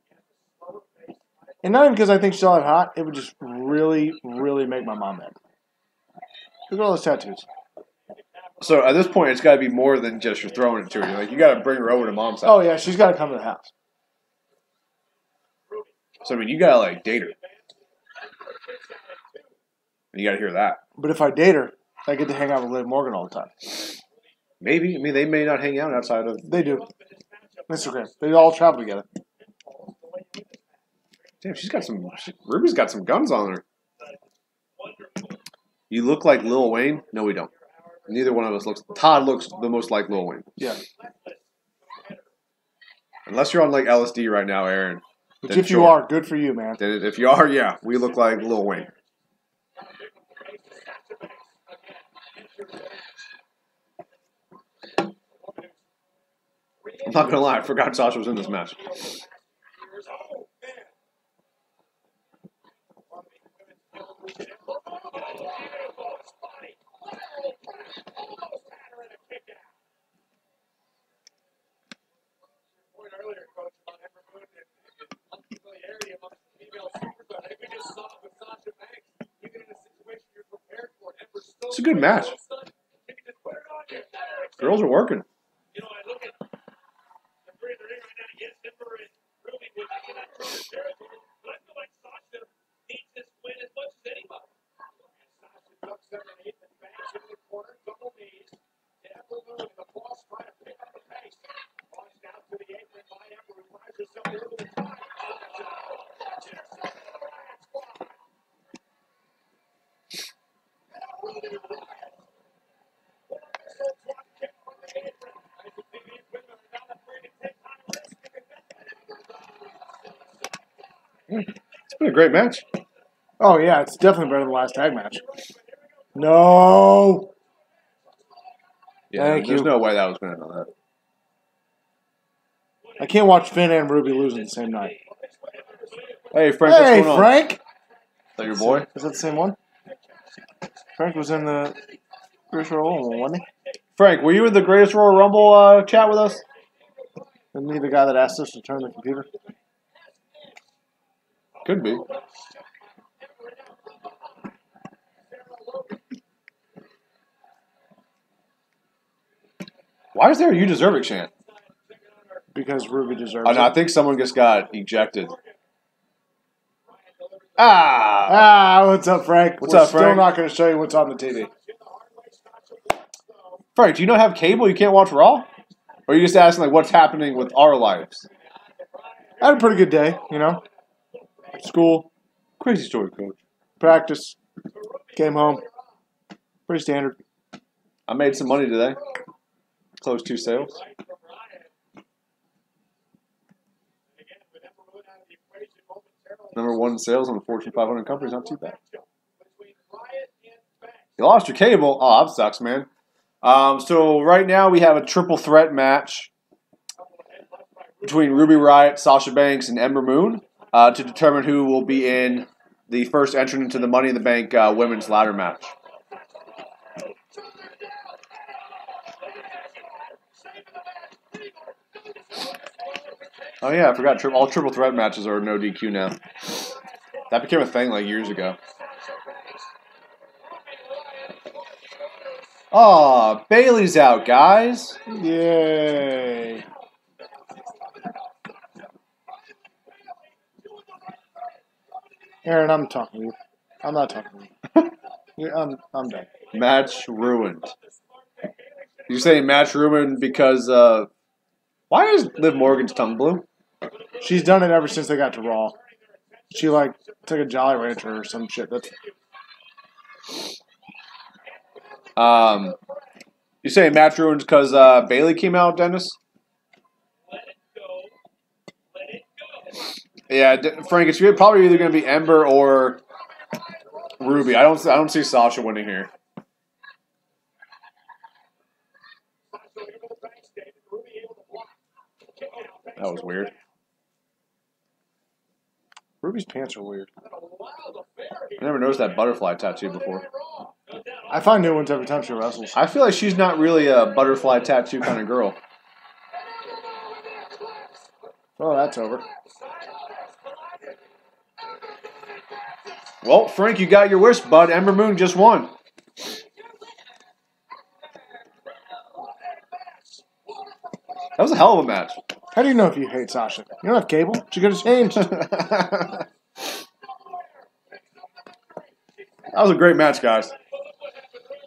[SPEAKER 4] And not even because I think she's all that hot, it would just really, really make my mom mad. Look at all those tattoos.
[SPEAKER 1] So at this point, it's got to be more than just you're throwing it to her. Like you got to bring her over to mom's house.
[SPEAKER 4] Oh yeah, she's got to come to the house.
[SPEAKER 1] So I mean, you got to like date her. And you got to hear that.
[SPEAKER 4] But if I date her, I get to hang out with Liv Morgan all the time.
[SPEAKER 1] Maybe. I mean, they may not hang out outside of.
[SPEAKER 4] They do. Instagram. They all travel together.
[SPEAKER 1] Damn, Ruby's got some guns on her. You look like Lil Wayne? No, we don't. Neither one of us looks. Todd looks the most like Lil Wayne.
[SPEAKER 4] Yeah.
[SPEAKER 1] Unless you're on like LSD right now, Aaron.
[SPEAKER 4] Which if you are, good for you, man.
[SPEAKER 1] Then if you are, yeah, we look like Lil Wayne. I'm not gonna lie, I forgot Sasha was in this match. It's a good match. Girls are working.
[SPEAKER 6] You know, I look at the three in the ring right now. Yes, Ember and Ruby would be in that trouble territory, but I feel like Sasha needs this win as much as anybody. And Sasha ducks underneath and bangs into the corner, double knees. Ember Moon and the boss trying to pick up the pace. Launch down to the apron by Ember, who finds herself a little bit tired.
[SPEAKER 1] It's been a great match.
[SPEAKER 4] Oh, yeah, it's definitely better than the last tag match. No!
[SPEAKER 1] Yeah,
[SPEAKER 4] Thank
[SPEAKER 1] there's
[SPEAKER 4] you.
[SPEAKER 1] no way that was going to know that.
[SPEAKER 4] I can't watch Finn and Ruby losing the same night.
[SPEAKER 1] Hey, Frank,
[SPEAKER 4] Hey,
[SPEAKER 1] what's going on?
[SPEAKER 4] Frank!
[SPEAKER 1] Is that your boy?
[SPEAKER 4] Is that the same one? Frank was in the British Royal Rumble, wasn't he?
[SPEAKER 1] Frank, were you in the Greatest Royal Rumble chat with us?
[SPEAKER 4] Isn't he the guy that asked us to turn the computer?
[SPEAKER 1] Could be. Why is there a "You Deserve It" chant?
[SPEAKER 4] Because Ruby deserves
[SPEAKER 1] Oh, no, I
[SPEAKER 4] it.
[SPEAKER 1] think someone just got ejected.
[SPEAKER 4] What's up, Frank?
[SPEAKER 1] What's
[SPEAKER 4] We're
[SPEAKER 1] up,
[SPEAKER 4] still
[SPEAKER 1] Frank?
[SPEAKER 4] not going to show you what's on the TV.
[SPEAKER 1] Frank, do you not have cable? You can't watch Raw? Or are you just asking like what's happening with our lives?
[SPEAKER 4] I had a pretty good day, you know. School,
[SPEAKER 1] Crazy story, coach.
[SPEAKER 4] practice, came home. Pretty standard.
[SPEAKER 1] I made some money today. Closed 2 sales. Number 1 in sales on the Fortune 500 companies. Not too bad. You lost your cable. Oh, that sucks, man. So right now we have a triple threat match between Ruby Riott, Sasha Banks, and Ember Moon to determine who will be in the first entrant into the Money in the Bank women's ladder match. Oh yeah, I forgot. All triple threat matches are no DQ now. That became a thing like years ago. Oh, Bailey's out, guys.
[SPEAKER 4] Yay. Aaron, I'm talking to you. I'm not talking to you. I'm done.
[SPEAKER 1] Match ruined. You say match ruined because why is Liv Morgan's tongue blue?
[SPEAKER 4] She's done it ever since they got to Raw. She like took a Jolly Rancher or some shit. That's
[SPEAKER 1] You say match ruined because Bailey came out, Dennis? Yeah, Frank, it's probably either going to be Ember or Ruby. I don't see Sasha winning here. That was weird.
[SPEAKER 4] Ruby's pants are weird.
[SPEAKER 1] I never noticed that butterfly tattoo before.
[SPEAKER 4] I find new ones every time she wrestles.
[SPEAKER 1] I feel like she's not really a butterfly tattoo kind of girl.
[SPEAKER 4] Oh, that's over.
[SPEAKER 1] Well, Frank, you got your wish, bud. Ember Moon just won. That was a hell of a match.
[SPEAKER 4] How do you know if you hate Sasha? You don't have cable? She could have changed.
[SPEAKER 1] That was a great match, guys.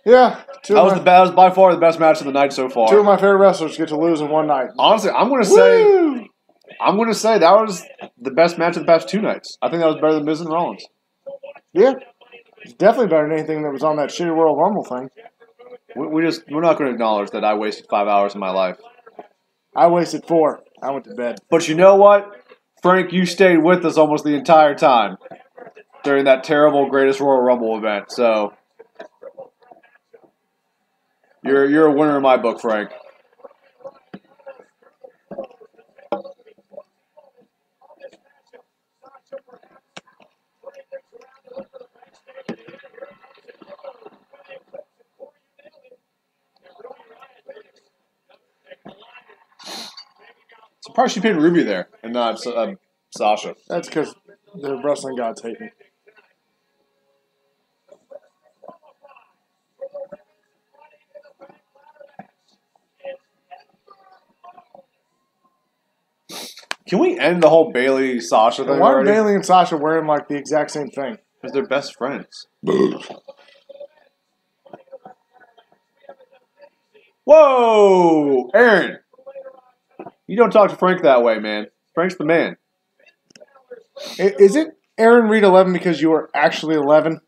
[SPEAKER 4] Yeah.
[SPEAKER 1] That was by far the best match of the night so far.
[SPEAKER 4] Two of my favorite wrestlers get to lose in one night.
[SPEAKER 1] Honestly, I'm gonna say that was the best match of the past 2 nights. I think that was better than Miz and Rollins.
[SPEAKER 4] Yeah. It's definitely better than anything that was on that shitty Royal Rumble thing.
[SPEAKER 1] We're not going to acknowledge that I wasted 5 hours of my life.
[SPEAKER 4] I wasted 4. I went to bed.
[SPEAKER 1] But you know what, Frank, you stayed with us almost the entire time during that terrible Greatest Royal Rumble event. So you're a winner in my book, Frank. Surprised she pinned Ruby there and not Sasha.
[SPEAKER 4] That's because the wrestling gods hate me.
[SPEAKER 1] Can we end the whole Bailey Sasha thing
[SPEAKER 4] Why are
[SPEAKER 1] already?
[SPEAKER 4] Bailey and Sasha wearing like the exact same thing?
[SPEAKER 1] Because they're best friends. Whoa! Aaron! You don't talk to Frank that way, man. Frank's the man.
[SPEAKER 4] Is it Aaron Reed 11 because you are actually 11?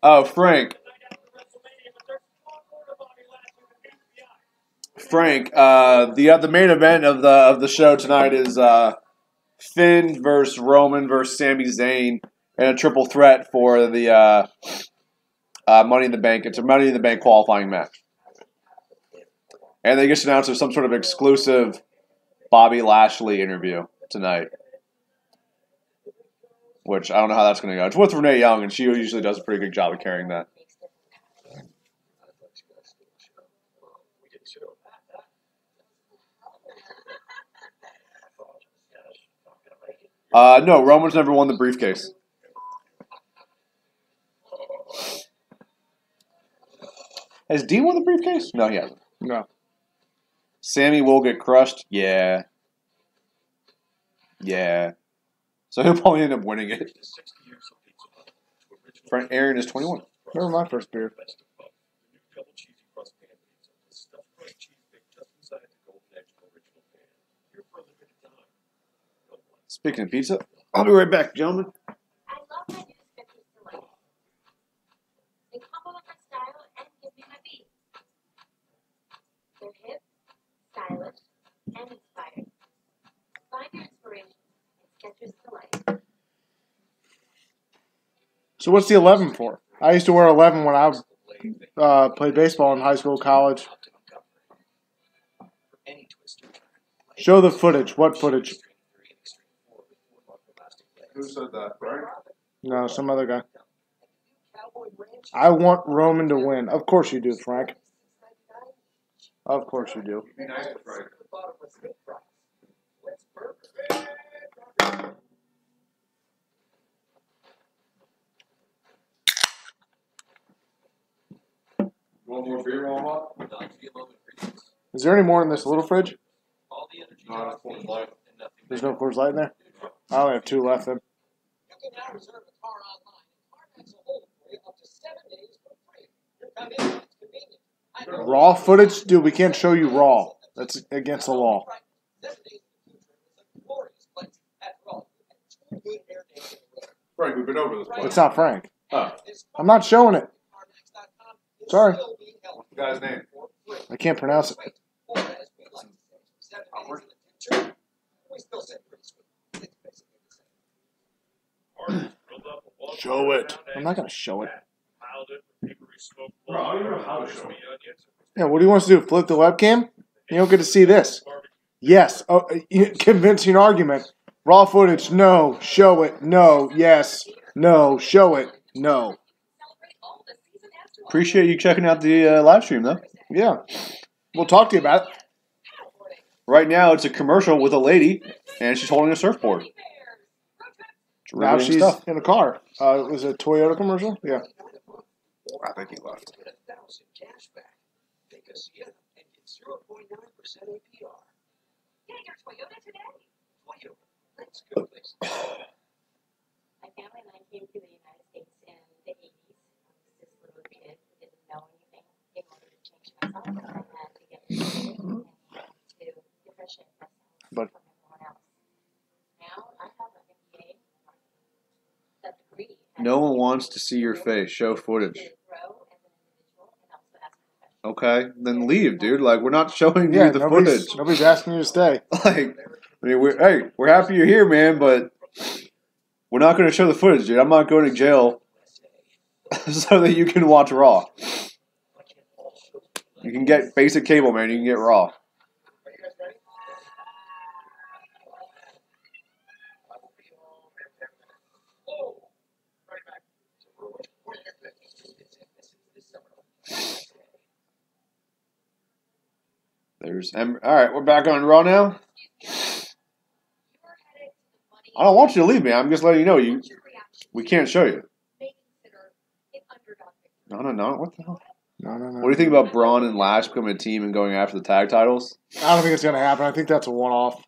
[SPEAKER 1] Oh, Frank. Frank, the main event of the show tonight is Finn versus Roman versus Sami Zayn in a triple threat for the Money in the Bank. It's a Money in the Bank qualifying match. And they just announced there's some sort of exclusive Bobby Lashley interview tonight. Which I don't know how that's going to go. It's with Renee Young, and she usually does a pretty good job of carrying that. No, Roman's never won the briefcase. Has Dean won the briefcase? No, he hasn't.
[SPEAKER 4] No.
[SPEAKER 1] Sammy will get crushed? Yeah. Yeah. So he'll probably end up winning it. Frank Aaron is 21.
[SPEAKER 4] Remember my first beer.
[SPEAKER 1] Speaking of pizza, I'll be right back, gentlemen.
[SPEAKER 7] I love my new Skechers Delight. They complement my style and give me my beat. They're hip, stylish, and inspired. Find your inspiration in Skechers Delight.
[SPEAKER 4] So what's the 11 for? I used to wear 11 when I played baseball in high school, college. Show the footage. What footage?
[SPEAKER 1] Who said that, Frank?
[SPEAKER 4] No, some other guy. I want Roman to win. Of course you do, Frank. Of course you do.
[SPEAKER 1] Be nice to Frank. One more beer, Mama?
[SPEAKER 4] Is there any more in this little fridge?
[SPEAKER 1] No, it's full of light.
[SPEAKER 4] There's no Coors Light in there? I only have 2 left then.
[SPEAKER 6] You can now reserve a car online, and CarMax will hold it for you up to 7 days for free. You're coming, it's convenient. I know.
[SPEAKER 4] Raw footage? Dude, we can't show you raw. That's against the law.
[SPEAKER 6] 7 days in the future is a glorious place. After all, you had 2 good air days in a row.
[SPEAKER 1] Frank, we've been over this.
[SPEAKER 4] It's not Frank.
[SPEAKER 1] Oh.
[SPEAKER 4] I'm not showing it.
[SPEAKER 6] CarMax.com will
[SPEAKER 4] Sorry.
[SPEAKER 6] still be held
[SPEAKER 1] What's the guy's name?
[SPEAKER 6] for free.
[SPEAKER 4] I can't pronounce it.
[SPEAKER 6] Wait,
[SPEAKER 4] Show it. I'm not gonna show it.
[SPEAKER 2] Bro, I don't even know how to show it.
[SPEAKER 4] Yeah, what do you want us to do? Flip the webcam? You don't get to see this. Yes. Oh, convincing argument. Raw footage. No. Show it. No. Yes. No. Show it. No.
[SPEAKER 1] Appreciate you checking out the live stream, though.
[SPEAKER 4] Yeah. We'll talk to you about it.
[SPEAKER 1] Right now, it's a commercial with a lady, and she's holding a surfboard. It's
[SPEAKER 4] Now
[SPEAKER 1] riveting
[SPEAKER 4] she's
[SPEAKER 1] stuff.
[SPEAKER 4] in a car. Was it a Toyota commercial? Yeah.
[SPEAKER 1] I think he left.
[SPEAKER 7] Get your Toyota today. My family and I came to the United States in the 80s. This little kid who didn't know anything. In order to change myself, I had to get educated and to differentiate myself
[SPEAKER 4] But-
[SPEAKER 7] from everyone else. Now I have an MBA. That degree has
[SPEAKER 1] No one wants to see your face. Show footage.
[SPEAKER 7] to grow as an individual and also as a professional.
[SPEAKER 1] Okay, then leave, dude. Like, we're not showing
[SPEAKER 4] Yeah,
[SPEAKER 1] you the footage.
[SPEAKER 4] nobody's asking you to stay.
[SPEAKER 1] Like, I mean, we're happy you're here, man, but we're not going to show the footage, dude. I'm not going to jail so that you can watch Raw. You can get basic cable, man. You can get Raw. All right, we're back on Raw now. I don't want you to leave me. I'm just letting you know we can't show you. No. What the hell?
[SPEAKER 4] No.
[SPEAKER 1] What do you think about Braun and Lash becoming a team and going after the tag titles?
[SPEAKER 4] I don't think it's going to happen. I think that's a one-off.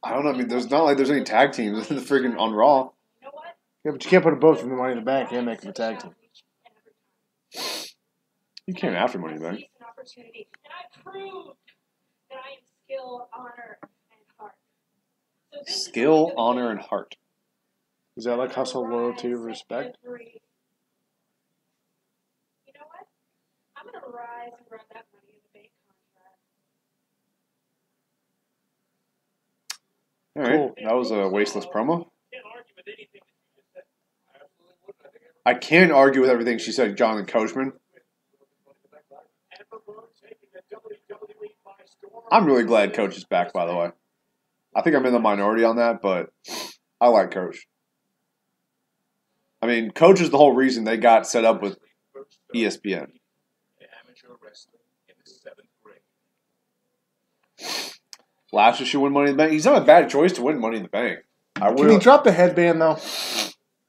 [SPEAKER 1] I don't know. I mean, there's not like there's any tag teams in the freaking on Raw.
[SPEAKER 4] Yeah, but you can't put them both in the Money in the Bank and make them a tag team.
[SPEAKER 1] You came after Money in the Bank.
[SPEAKER 5] An opportunity. And I proved that I am skill, honor, and heart. So this is
[SPEAKER 1] Skill,
[SPEAKER 5] what I'm
[SPEAKER 1] honor,
[SPEAKER 5] doing.
[SPEAKER 1] and heart.
[SPEAKER 4] Is that like hustle, loyalty, respect?
[SPEAKER 5] You know what? I'm going to rise and grab that Money in the Bank contract.
[SPEAKER 1] All right,
[SPEAKER 4] Cool.
[SPEAKER 1] that was a wasteless promo.
[SPEAKER 6] Can't argue with anything that you just said.
[SPEAKER 1] I can't argue with everything she said, Jonathan Coachman. I'm really glad Coach is back, by the way. I think I'm in the minority on that, but I like Coach. I mean, Coach is the whole reason they got set up with ESPN. Lashley should win Money in the Bank. He's not a bad choice to win Money in the Bank. I
[SPEAKER 4] Can he
[SPEAKER 1] would.
[SPEAKER 4] drop the headband, though?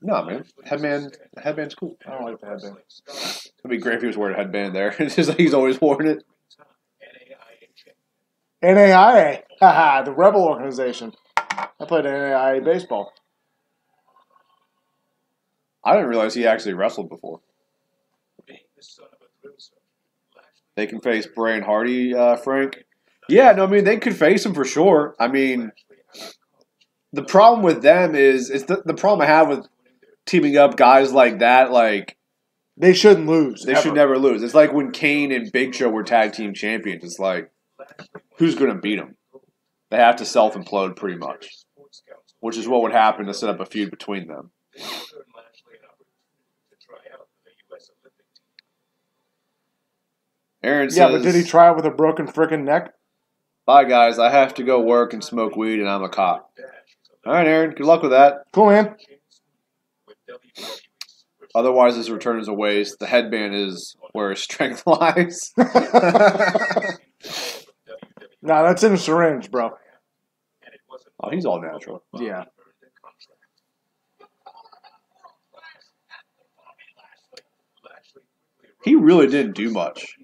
[SPEAKER 1] No, man. The headband's cool.
[SPEAKER 4] I don't like the headband.
[SPEAKER 1] It'd be great if he was wearing a headband there. It's just like he's always worn it.
[SPEAKER 4] NAIA. Haha, the Rebel organization. I played NAIA baseball.
[SPEAKER 1] I didn't realize he actually wrestled before. They can face Bray and Hardy, Frank. Yeah, no, I mean, they could face him for sure. I mean, the problem with them is the problem I have with teaming up guys like that, like,
[SPEAKER 4] They shouldn't lose.
[SPEAKER 1] they
[SPEAKER 4] ever.
[SPEAKER 1] should never lose. It's like when Kane and Big Show were tag team champions. It's like, who's going to beat them? They have to self-implode pretty much, which is what would happen to set up a feud between them. Aaron says,
[SPEAKER 4] Yeah, but did he try it with a broken frickin' neck?
[SPEAKER 1] "Bye, guys. I have to go work and smoke weed, and I'm a cop." All right, Aaron. Good luck with that.
[SPEAKER 4] Cool, man.
[SPEAKER 1] Otherwise, his return is a waste. The headband is where his strength lies.
[SPEAKER 4] Nah, that's in a syringe, bro.
[SPEAKER 1] Oh, he's all natural.
[SPEAKER 4] Yeah.
[SPEAKER 1] He really didn't do much.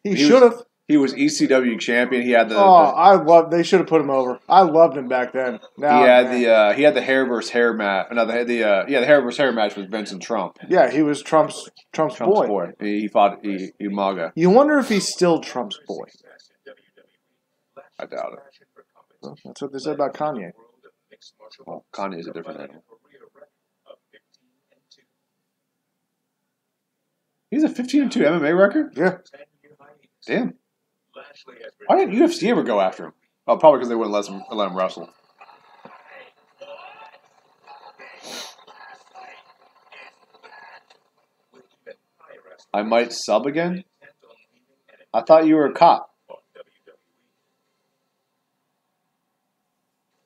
[SPEAKER 4] He
[SPEAKER 1] was-
[SPEAKER 4] should have.
[SPEAKER 1] He was ECW champion. He had the,
[SPEAKER 4] They should have put him over. I loved him back then. Now,
[SPEAKER 1] he had the hair versus hair match. No, the hair versus hair match with Vincent Trump.
[SPEAKER 4] yeah, he was Trump's
[SPEAKER 1] Trump's
[SPEAKER 4] boy.
[SPEAKER 1] boy. He fought Umaga.
[SPEAKER 4] You wonder if he's still Trump's boy.
[SPEAKER 1] I doubt it.
[SPEAKER 4] Well, that's what they said about Kanye.
[SPEAKER 1] Well, Kanye's a different animal. He's a 15-2 MMA record.
[SPEAKER 4] Yeah.
[SPEAKER 1] Damn. Why didn't UFC ever go after him? Oh, probably because they wouldn't let him wrestle. I might sub again? I thought you were a cop.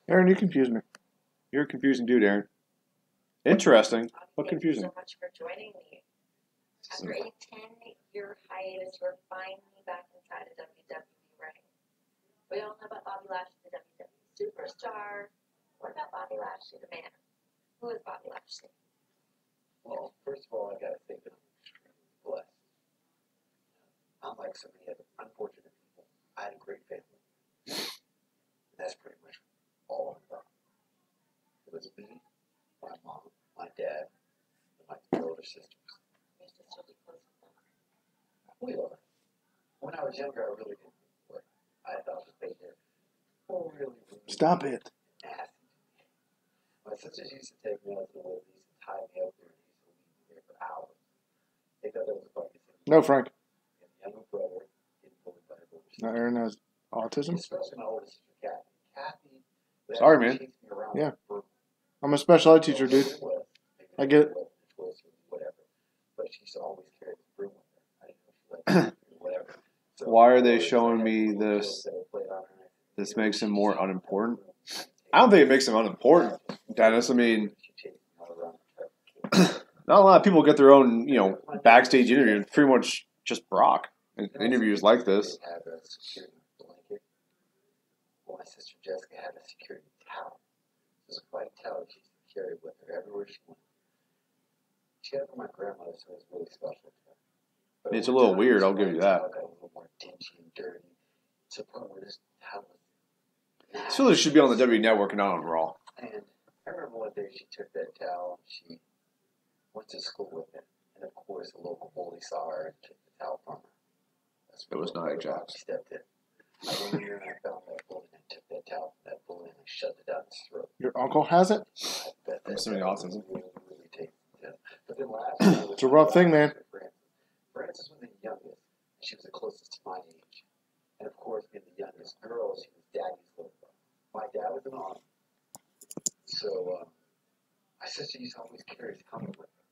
[SPEAKER 4] Aaron, you confuse me.
[SPEAKER 1] You're a confusing dude, Aaron. Interesting, but
[SPEAKER 7] Thank
[SPEAKER 1] confusing.
[SPEAKER 7] you so much for joining me. After a 10-year hiatus, we're finally back inside of WWE ring. We all know about Bobby Lashley, the WWE superstar. What about Bobby Lashley, the man? Who is Bobby Lashley?
[SPEAKER 8] Well, first of all, I gotta say that I'm extremely blessed. Unlike so many other unfortunate people, I had a great family. And that's pretty much all I'm about. It was me, my mom, my dad, and my two older sisters.
[SPEAKER 7] Your sister be close with them.
[SPEAKER 8] We are. When I was younger, I really didn't work. I thought that they were really
[SPEAKER 4] Stop it.
[SPEAKER 8] nasty. My sisters used to take me out to the movies and tie me up there and used to leave me there for hours. They thought that was the funniest thing.
[SPEAKER 4] No, Frank.
[SPEAKER 8] And the younger brother getting bullied by the older sister.
[SPEAKER 4] Now Aaron has autism.
[SPEAKER 8] Especially my older sister, Kathy. Kathy. would
[SPEAKER 1] Sorry,
[SPEAKER 8] actually
[SPEAKER 1] man.
[SPEAKER 8] chase me around
[SPEAKER 4] Yeah.
[SPEAKER 8] for
[SPEAKER 4] I'm a special ed teacher, dude. I get it.
[SPEAKER 8] Whatever. But she used to always carry the broom with her. I didn't know she let her do whatever. So
[SPEAKER 1] Why are they showing me this? This makes him more unimportant. I don't think it makes him unimportant, Dennis. I mean, not a lot of people get their own, backstage interview. It's pretty much just Brock in interviews like this.
[SPEAKER 8] Have a security blanket. Well, my sister Jessica had a security towel. It was a white towel she used to carry with her everywhere she went. She had it from my grandmother, so it was really special to her. But
[SPEAKER 1] It's a
[SPEAKER 8] over
[SPEAKER 1] little
[SPEAKER 8] time,
[SPEAKER 1] weird,
[SPEAKER 8] this
[SPEAKER 1] I'll give you
[SPEAKER 8] white
[SPEAKER 1] that.
[SPEAKER 8] towel got a little more dingy and dirty. To the point where this towel was
[SPEAKER 1] This really should be on the W Network and not on Raw.
[SPEAKER 8] And I remember one day she took that towel and she went to school with it. And of course, a local bully saw her and took the towel from her. That's
[SPEAKER 1] It was
[SPEAKER 8] when
[SPEAKER 1] Nia
[SPEAKER 8] Brother Bobby
[SPEAKER 1] Jax.
[SPEAKER 8] stepped in. I went in there and I found that bully and took that towel from that bully and I shoved it down his throat.
[SPEAKER 4] Your uncle has it?
[SPEAKER 8] I bet
[SPEAKER 1] I'm
[SPEAKER 8] that
[SPEAKER 1] assuming
[SPEAKER 8] towel
[SPEAKER 1] autism.
[SPEAKER 8] was really, really tasty. Yeah. But then last year,
[SPEAKER 4] It's a rough thing, man.
[SPEAKER 8] Frances was the youngest. She was the closest to my age. And of course, being the youngest girl, she was daddy's little girl. My dad was an army. So, my sister used to always carry his helmet with her.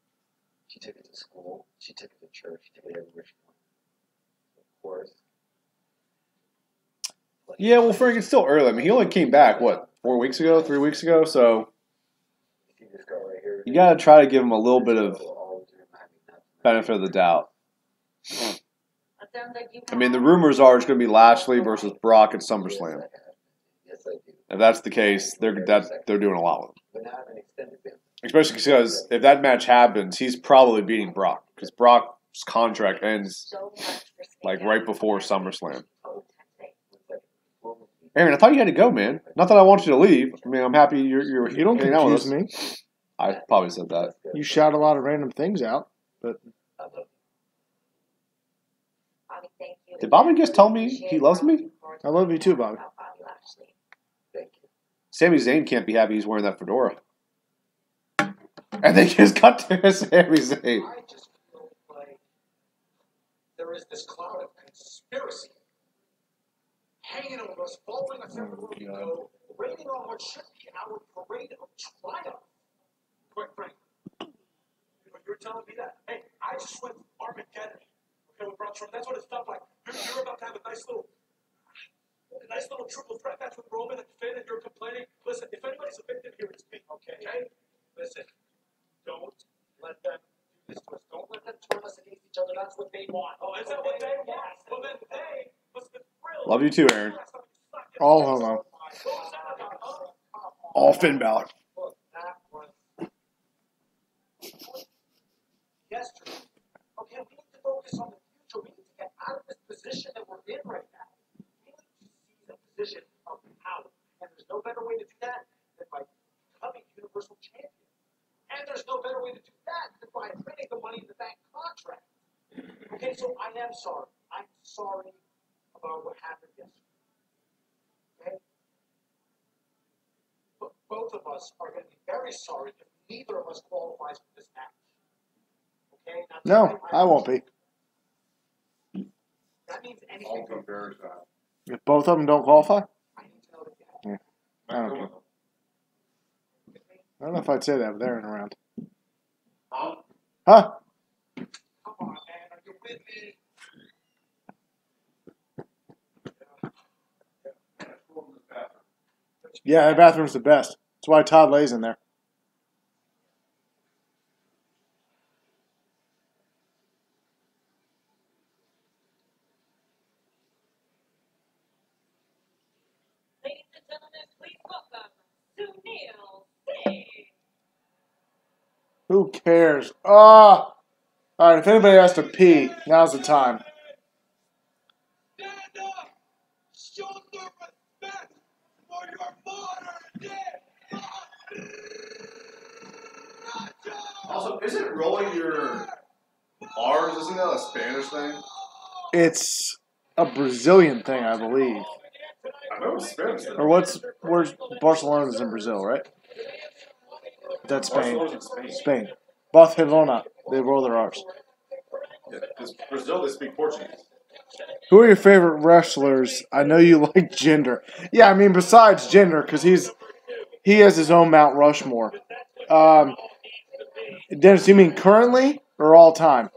[SPEAKER 8] She took it to school, she took it to church, she took it everywhere she went. Of course.
[SPEAKER 1] Yeah, well, Frank, it's still early. I mean, he only came back, 4 weeks ago, 3 weeks ago? So
[SPEAKER 8] See this guy right here?
[SPEAKER 1] you got to try to give him a little bit of benefit of the doubt.
[SPEAKER 7] That sounds like you
[SPEAKER 1] I mean, the rumors are it's going to be Lashley versus Brock at SummerSlam.
[SPEAKER 8] Yes, I do.
[SPEAKER 1] If that's the case, they're doing a lot with him.
[SPEAKER 8] But now I have an extended family.
[SPEAKER 1] Especially because if that match happens, he's probably beating Brock because Brock's contract ends
[SPEAKER 7] so much for
[SPEAKER 1] like right before SummerSlam.
[SPEAKER 7] Oh,
[SPEAKER 1] Aaron, I thought you had to go, man. Not that I want you to leave. I mean, I'm happy you're
[SPEAKER 4] You don't
[SPEAKER 1] hanging out with
[SPEAKER 4] confuse
[SPEAKER 1] us.
[SPEAKER 4] me.
[SPEAKER 1] I probably said that.
[SPEAKER 4] You shout a lot of random things out.
[SPEAKER 8] I love you.
[SPEAKER 7] Bobby, thank you.
[SPEAKER 1] Did Bobby just tell me he loves me?
[SPEAKER 4] I love you too, Bobby.
[SPEAKER 8] Thank you.
[SPEAKER 1] Sami Zayn can't be happy he's wearing that fedora. I think he's cut to Sami Zayn.
[SPEAKER 6] I just feel like there is this cloud of conspiracy hanging over us, following us everywhere we go, raining on what should be our parade of triumph. Quite frankly, you're telling me that. Hey, I just went to Armageddon. Okay, with Braun Strowman. That's what it felt like. You're about to have a nice little triple threat match with Roman and Finn, and you're complaining. Listen, if anybody's a victim here, it's me. Okay? Listen, don't let them do this to us. Don't let them turn us against each other. That's what they want. Oh, is that what they want? Well, then they must have been thrilled.
[SPEAKER 1] Love you too, Aaron.
[SPEAKER 4] All homo.
[SPEAKER 1] All Finn Balor.
[SPEAKER 6] Look, that was yesterday. Okay, we need to focus on the future. We need to get out of this position that we're in right now. We need to seize a position of power. And there's no better way to do that than by becoming Universal Champion. And there's no better way to do that than by winning the Money in the Bank contract. Okay, so I am sorry. I'm sorry about what happened yesterday. Okay? But both of us are going to be very sorry if neither of us qualifies for this match. Okay? Now,
[SPEAKER 4] No, I won't be.
[SPEAKER 6] That means anything.
[SPEAKER 4] If both of them don't qualify,
[SPEAKER 6] I need to
[SPEAKER 4] I don't care. I don't know if I'd say that, but they're in around. Huh?
[SPEAKER 3] Come on, man. Are you with me?
[SPEAKER 4] Yeah, that bathroom's the best. That's why Todd lays in there.
[SPEAKER 5] Ladies and gentlemen, please welcome Sunil Singh.
[SPEAKER 4] Who cares? All right, if anybody has to pee, now's the time.
[SPEAKER 3] Stand up! Show the respect for your modern day!
[SPEAKER 1] Also, isn't rolling your R's, isn't that a Spanish thing?
[SPEAKER 4] It's a Brazilian thing, I believe.
[SPEAKER 1] I know it's Spanish.
[SPEAKER 4] Or where's Barcelona's in Brazil, right? That's Spain.
[SPEAKER 1] Barcelona's in Spain.
[SPEAKER 4] Spain. Barcelona. They roll their R's.
[SPEAKER 1] Yeah, because Brazil, they speak Portuguese.
[SPEAKER 4] Who are your favorite wrestlers? I know you like Jinder. Yeah, I mean, besides Jinder, because he has his own Mount Rushmore. Dennis, you mean currently or all time?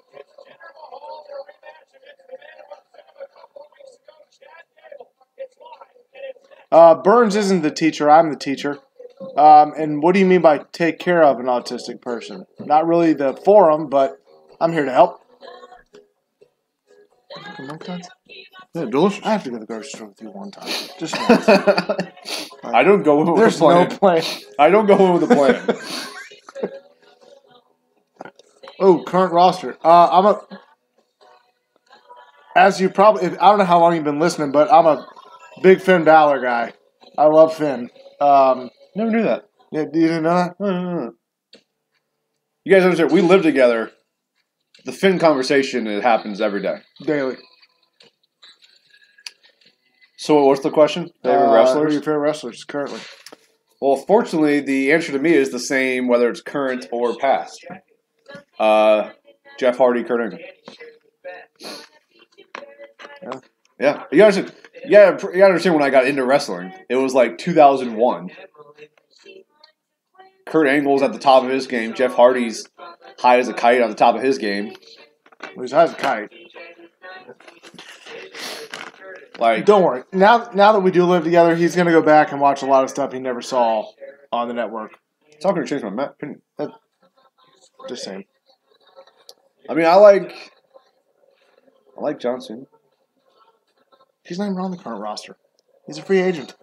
[SPEAKER 4] Burns isn't the teacher. I'm the teacher. And what do you mean by take care of an autistic person? Not really the forum, but I'm here to help.
[SPEAKER 1] Yeah, delicious.
[SPEAKER 4] I have to go to the grocery store with you one time. Just once.
[SPEAKER 1] I don't go in with
[SPEAKER 4] There's
[SPEAKER 1] a plan.
[SPEAKER 4] no plan.
[SPEAKER 1] I don't go in with a plan.
[SPEAKER 4] Oh, current roster. As you probably, I don't know how long you've been listening, but I'm a big Finn Balor guy. I love Finn.
[SPEAKER 1] Never knew that.
[SPEAKER 4] Yeah, you didn't know that?
[SPEAKER 1] No. You guys understand? We live together. The Finn conversation, it happens every day.
[SPEAKER 4] Daily.
[SPEAKER 1] So what's the question? Favorite
[SPEAKER 4] Who are
[SPEAKER 1] wrestlers?
[SPEAKER 4] your favorite wrestlers currently?
[SPEAKER 1] Well, fortunately, the answer to me is the same whether it's current or past. Jeff Hardy, Kurt Angle. Yeah. You gotta understand when I got into wrestling. It was like 2001. Kurt Angle's at the top of his game. Jeff Hardy's high as a kite on the top of his game.
[SPEAKER 4] Well, he's high as a kite.
[SPEAKER 1] Like,
[SPEAKER 4] Don't worry. Now that we do live together, he's going to go back and watch a lot of stuff he never saw on the network.
[SPEAKER 1] it's not going to change my opinion.
[SPEAKER 4] Just saying.
[SPEAKER 1] I mean, I like Johnson.
[SPEAKER 4] He's not even on the current roster. He's a free agent.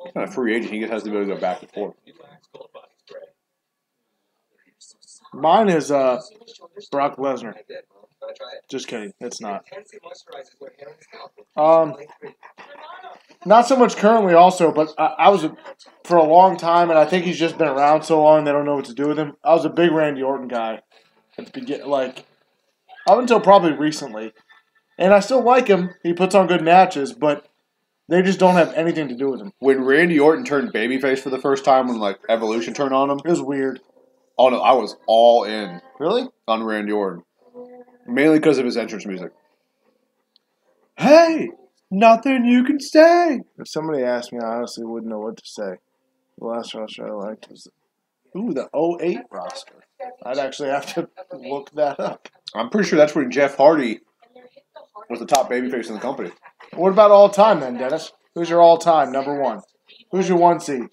[SPEAKER 1] He's not a free agent. He just has to be able to go back and forth.
[SPEAKER 4] Mine is Brock Lesnar. Just kidding. It's not. Not so much currently also, but I was for a long time, and I think he's just been around so long they don't know what to do with him. I was a big Randy Orton guy at the beginning, like up until probably recently. And I still like him. He puts on good matches, but they just don't have anything to do with him.
[SPEAKER 1] When Randy Orton turned babyface for the first time, when like Evolution turned on him,
[SPEAKER 4] It was weird.
[SPEAKER 1] oh no, I was all in
[SPEAKER 4] Really?
[SPEAKER 1] on Randy Orton, mainly because of his entrance music. Hey, nothing you can say.
[SPEAKER 4] If somebody asked me, I honestly wouldn't know what to say. The last roster I liked was the 08 roster. I'd actually have to look that up.
[SPEAKER 1] I'm pretty sure that's when Jeff Hardy was the top babyface in the company.
[SPEAKER 4] What about all time then, Dennis? Who's your all time number one? Who's your one seed?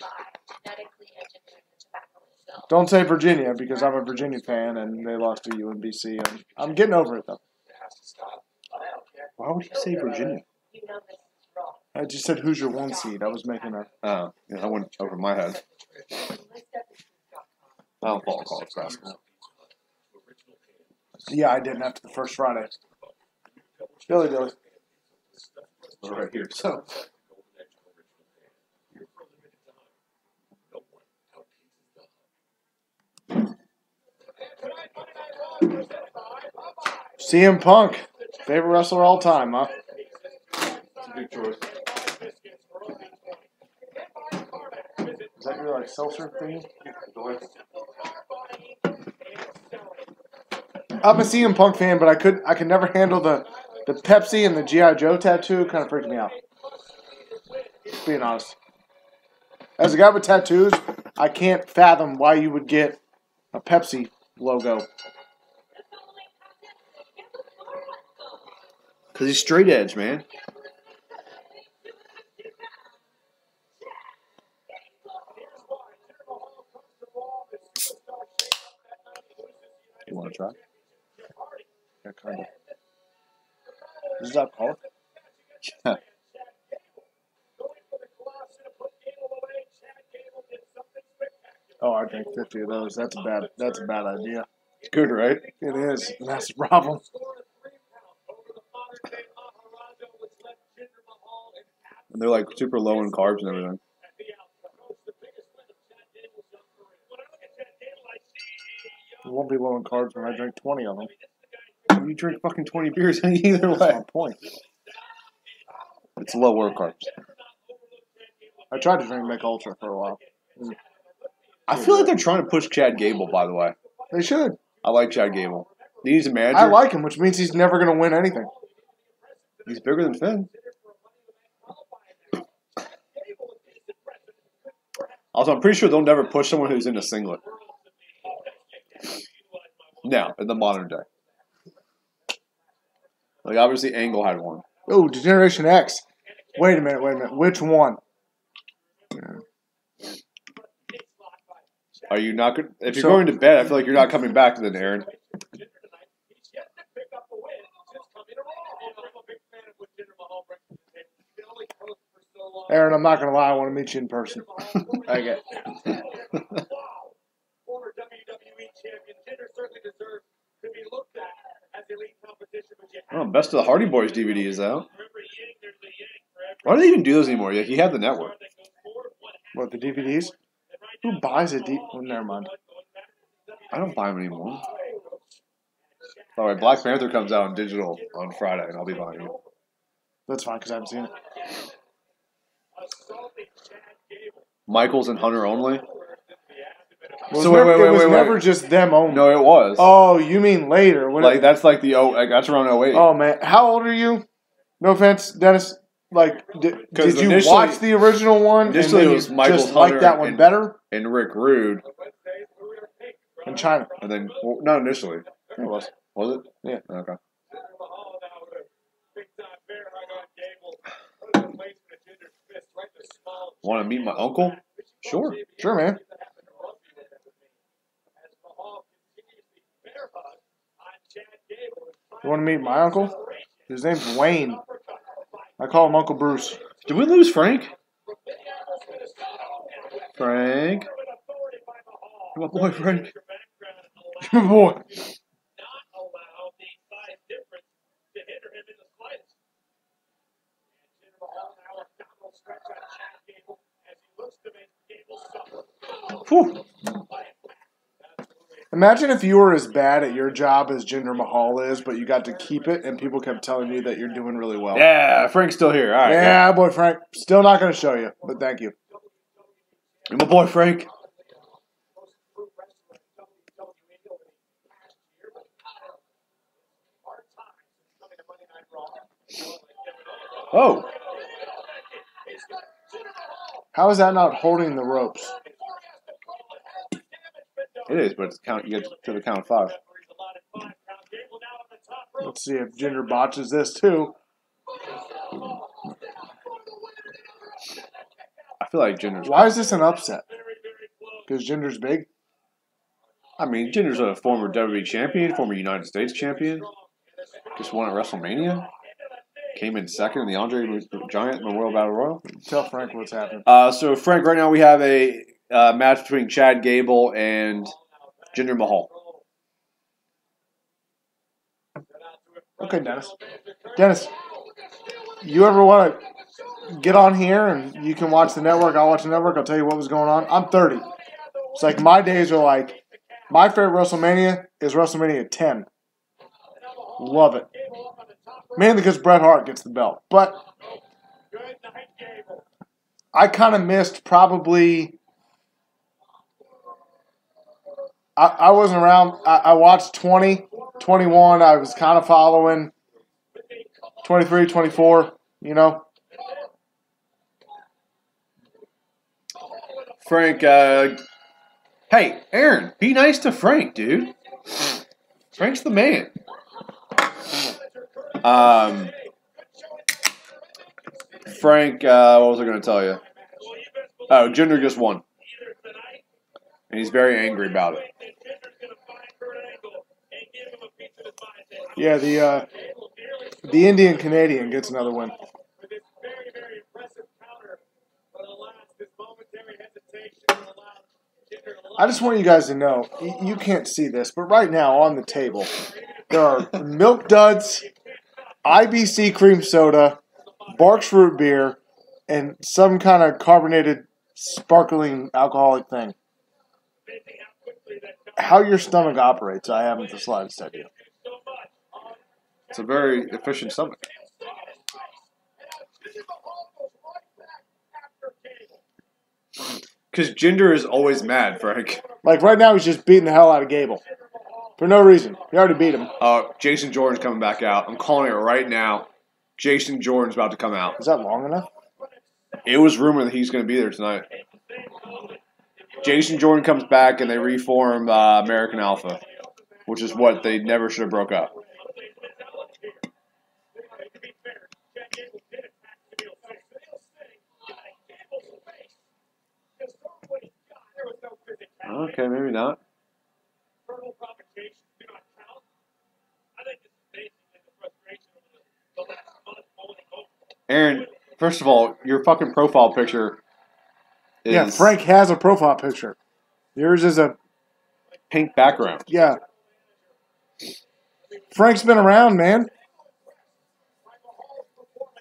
[SPEAKER 4] Don't say Virginia because I'm a Virginia fan and they lost to UNBC. I'm getting over it though.
[SPEAKER 1] Why would you say Virginia?
[SPEAKER 4] I just said who's your one seed. I was making a.
[SPEAKER 1] Oh, yeah, that went over my head. I don't follow college basketball.
[SPEAKER 4] Yeah, I didn't after the first Friday. Billy.
[SPEAKER 1] Right here. So.
[SPEAKER 4] CM Punk, favorite wrestler all time, huh?
[SPEAKER 1] That's a big choice.
[SPEAKER 4] Is that your like seltzer thing? I'm a CM Punk fan, but I could never handle the Pepsi and the G.I. Joe tattoo. Kind of freaked me out. Being honest. As a guy with tattoos, I can't fathom why you would get a Pepsi logo.
[SPEAKER 1] Because he's straight edge, man. You want to try?
[SPEAKER 4] Yeah, kind of. Is that called?
[SPEAKER 1] Yeah.
[SPEAKER 4] Oh, I drank 50 of those. That's a bad idea.
[SPEAKER 1] It's good, right?
[SPEAKER 4] It is. And that's the problem.
[SPEAKER 1] And they're like super low in carbs and everything.
[SPEAKER 4] It won't be low in carbs when I drink 20 of them.
[SPEAKER 1] You drink fucking 20 beers either
[SPEAKER 4] That's
[SPEAKER 1] way.
[SPEAKER 4] my point.
[SPEAKER 1] It's lower carbs.
[SPEAKER 4] I tried to drink Mick Ultra for a while.
[SPEAKER 1] I feel like they're trying to push Chad Gable, by the way.
[SPEAKER 4] They should.
[SPEAKER 1] I like Chad Gable. He's a manager.
[SPEAKER 4] I like him, which means he's never going to win anything.
[SPEAKER 1] He's bigger than Finn. Also, I'm pretty sure they'll never push someone who's in a singlet. No, in the modern day. Like, obviously, Angle had one.
[SPEAKER 4] Oh, Generation X. Wait a minute. Which one?
[SPEAKER 1] Are you not good? If you're going to bed, I feel like you're not coming back then, Aaron.
[SPEAKER 4] Aaron, I'm not going to lie. I want to meet you in person. Okay.
[SPEAKER 6] Former WWE champion Jinder certainly deserves to be looked at as elite competition.
[SPEAKER 1] Oh, Best of the Hardy Boys DVD is out. Why do they even do those anymore? Yeah, he had the network.
[SPEAKER 4] What, the DVDs? Who buys a DVD? Oh, never mind.
[SPEAKER 1] I don't buy them anymore. All right, Black Panther comes out on digital on Friday, and I'll be buying it.
[SPEAKER 4] That's fine, because I haven't seen it.
[SPEAKER 1] Michaels and Hunter only?
[SPEAKER 4] So it was never just them only.
[SPEAKER 1] No, it was.
[SPEAKER 4] Oh, you mean later? When
[SPEAKER 1] like that's like that's around 08.
[SPEAKER 4] Oh man, how old are you? No offense, Dennis. Like, did you watch the original one?
[SPEAKER 1] Initially, it was Michaels,
[SPEAKER 4] just like that one better.
[SPEAKER 1] And Rick Rude.
[SPEAKER 4] In China.
[SPEAKER 1] And then, well, not initially.
[SPEAKER 4] It was.
[SPEAKER 1] Was it?
[SPEAKER 4] Yeah.
[SPEAKER 1] Okay. Want to meet my uncle? Sure.
[SPEAKER 4] Sure, man. You want to meet my uncle? His name's Wayne. I call him Uncle Bruce.
[SPEAKER 1] Did we lose Frank? Frank? My boy, Frank.
[SPEAKER 4] My boy. Whew. Imagine if you were as bad at your job as Jinder Mahal is, but you got to keep it, and people kept telling you that you're doing really well.
[SPEAKER 1] Yeah, Frank's still here. All right.
[SPEAKER 4] Yeah, boy, Frank. Still not going to show you, but thank you.
[SPEAKER 1] My boy, Frank. Oh.
[SPEAKER 4] How is that not holding the ropes?
[SPEAKER 1] It is, but it's you get to the count of 5.
[SPEAKER 4] Let's see if Jinder botches this too.
[SPEAKER 1] I feel like Jinder's...
[SPEAKER 4] Why is this an upset? Because Jinder's big?
[SPEAKER 1] I mean, Jinder's a former WWE champion, former United States champion. Just won at WrestleMania. Came in second in the Andre Giant Memorial Battle Royal.
[SPEAKER 4] Tell Frank what's happening.
[SPEAKER 1] So, Frank, right now we have a match between Chad Gable and Jinder Mahal.
[SPEAKER 4] Okay, Dennis. Dennis, you ever want to get on here and you can watch the network, I'll watch the network, I'll tell you what was going on. I'm 30. It's like my days are like, my favorite WrestleMania is WrestleMania 10. Love it. Mainly because Bret Hart gets the belt. But I kind of missed probably... I wasn't around. I watched 20, 21. I was kind of following 23, 24, you know.
[SPEAKER 1] Frank, hey, Aaron, be nice to Frank, dude. Frank's the man. Frank, what was I going to tell you? Oh, Jinder just won. And he's very angry about it.
[SPEAKER 4] Yeah, the Indian Canadian gets another win. I just want you guys to know, you can't see this, but right now on the table, there are Milk Duds, IBC cream soda, Barks root beer, and some kind of carbonated, sparkling alcoholic thing. How your stomach operates, I haven't the slightest idea.
[SPEAKER 1] It's a very efficient stomach. Because Jinder is always mad, Frank.
[SPEAKER 4] Like right now, he's just beating the hell out of Gable. For no reason. He already beat him.
[SPEAKER 1] Jason Jordan's coming back out. I'm calling it right now. Jason Jordan's about to come out.
[SPEAKER 4] Is that long enough?
[SPEAKER 1] It was rumored that he's going to be there tonight. Jason Jordan comes back and they reform American Alpha, which is what they never should have broke up. Okay, maybe not. Aaron, first of all, your fucking profile picture is...
[SPEAKER 4] Yeah, Frank has a profile picture. Yours is a...
[SPEAKER 1] pink background.
[SPEAKER 4] Yeah. Frank's been around, man.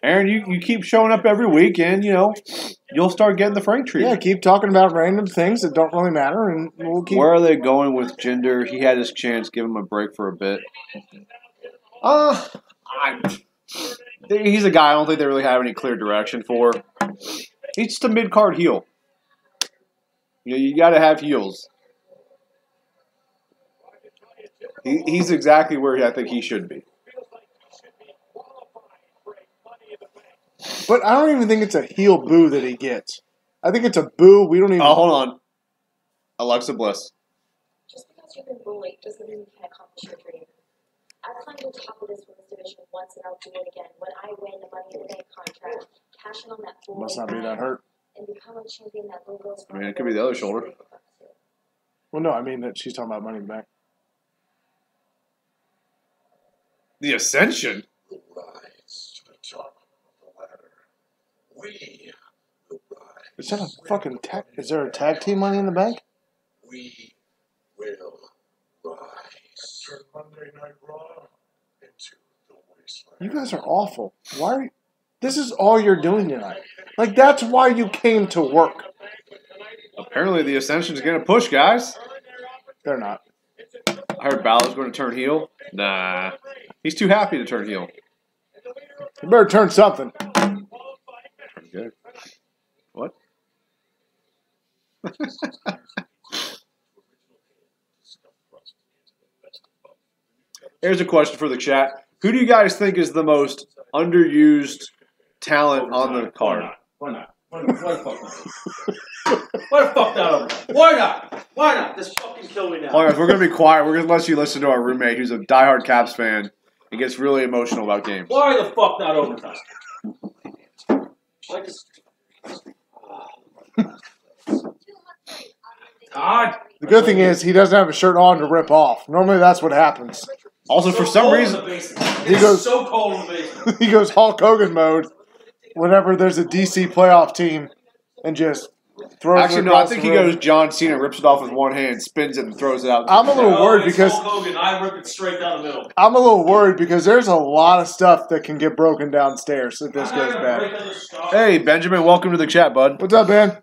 [SPEAKER 1] Aaron, you keep showing up every week, and, you'll start getting the Frank treatment.
[SPEAKER 4] Yeah, keep talking about random things that don't really matter, and we'll keep...
[SPEAKER 1] Where are they going with Jinder? He had his chance. Give him a break for a bit. He's a guy I don't think they really have any clear direction for. He's just a mid-card heel. You got to have heels. He's exactly where I think he should be.
[SPEAKER 4] But I don't even think it's a heel boo that he gets. I think it's a boo. We don't even...
[SPEAKER 1] Oh, hold on. Alexa Bliss.
[SPEAKER 7] Just because you've been bullied doesn't mean you can accomplish your dream. I've climbed to the top of this women's division once, and I'll do it again. When I win the Money in the Bank contract, cash in on that full
[SPEAKER 4] Must not be that hurt.
[SPEAKER 7] and become a champion that little girls...
[SPEAKER 1] I mean, it could be the other shoulder.
[SPEAKER 4] Well, no, I mean that she's talking about Money in the Bank.
[SPEAKER 1] The Ascension?
[SPEAKER 3] Rise to the top of the ladder. We will rise.
[SPEAKER 4] Is that a fucking tag? Is there a tag team Money in the Bank?
[SPEAKER 3] We will rise. Turn Monday Night Raw into the wasteland.
[SPEAKER 4] You guys are awful. Why are you... This is all you're doing tonight. Like, that's why you came to work.
[SPEAKER 1] Apparently the Ascension's going to push, guys.
[SPEAKER 4] They're not.
[SPEAKER 1] I heard Balor's going to turn heel. Nah. He's too happy to turn heel.
[SPEAKER 4] You better turn something.
[SPEAKER 1] Good. What? Here's a question for the chat. Who do you guys think is the most underused talent on the card?
[SPEAKER 2] Why not? Why the fuck not? Why the fuck not over? Why not? Why not? This fucking kill me now.
[SPEAKER 1] All right, we're going to be quiet. We're going to let you listen to our roommate who's a diehard Caps fan and gets really emotional about games.
[SPEAKER 2] Why the fuck not overtime? Like this. God.
[SPEAKER 4] The good thing is he doesn't have a shirt on to rip off. Normally that's what happens.
[SPEAKER 1] Also, for some reason,
[SPEAKER 2] he goes so cold in the basement.
[SPEAKER 4] He goes Hulk Hogan mode whenever there's a DC playoff team and just throws
[SPEAKER 1] actually,
[SPEAKER 4] it
[SPEAKER 1] no, I
[SPEAKER 4] across
[SPEAKER 1] think
[SPEAKER 4] the
[SPEAKER 1] he
[SPEAKER 4] room.
[SPEAKER 1] goes John Cena, rips it off with one hand, spins it, and throws it out.
[SPEAKER 4] I'm a little worried because
[SPEAKER 2] Hulk Hogan, I rip it straight down the middle.
[SPEAKER 4] I'm a little worried because there's a lot of stuff that can get broken downstairs if this goes bad.
[SPEAKER 1] Hey, Benjamin, welcome to the chat, bud.
[SPEAKER 4] What's up, Ben?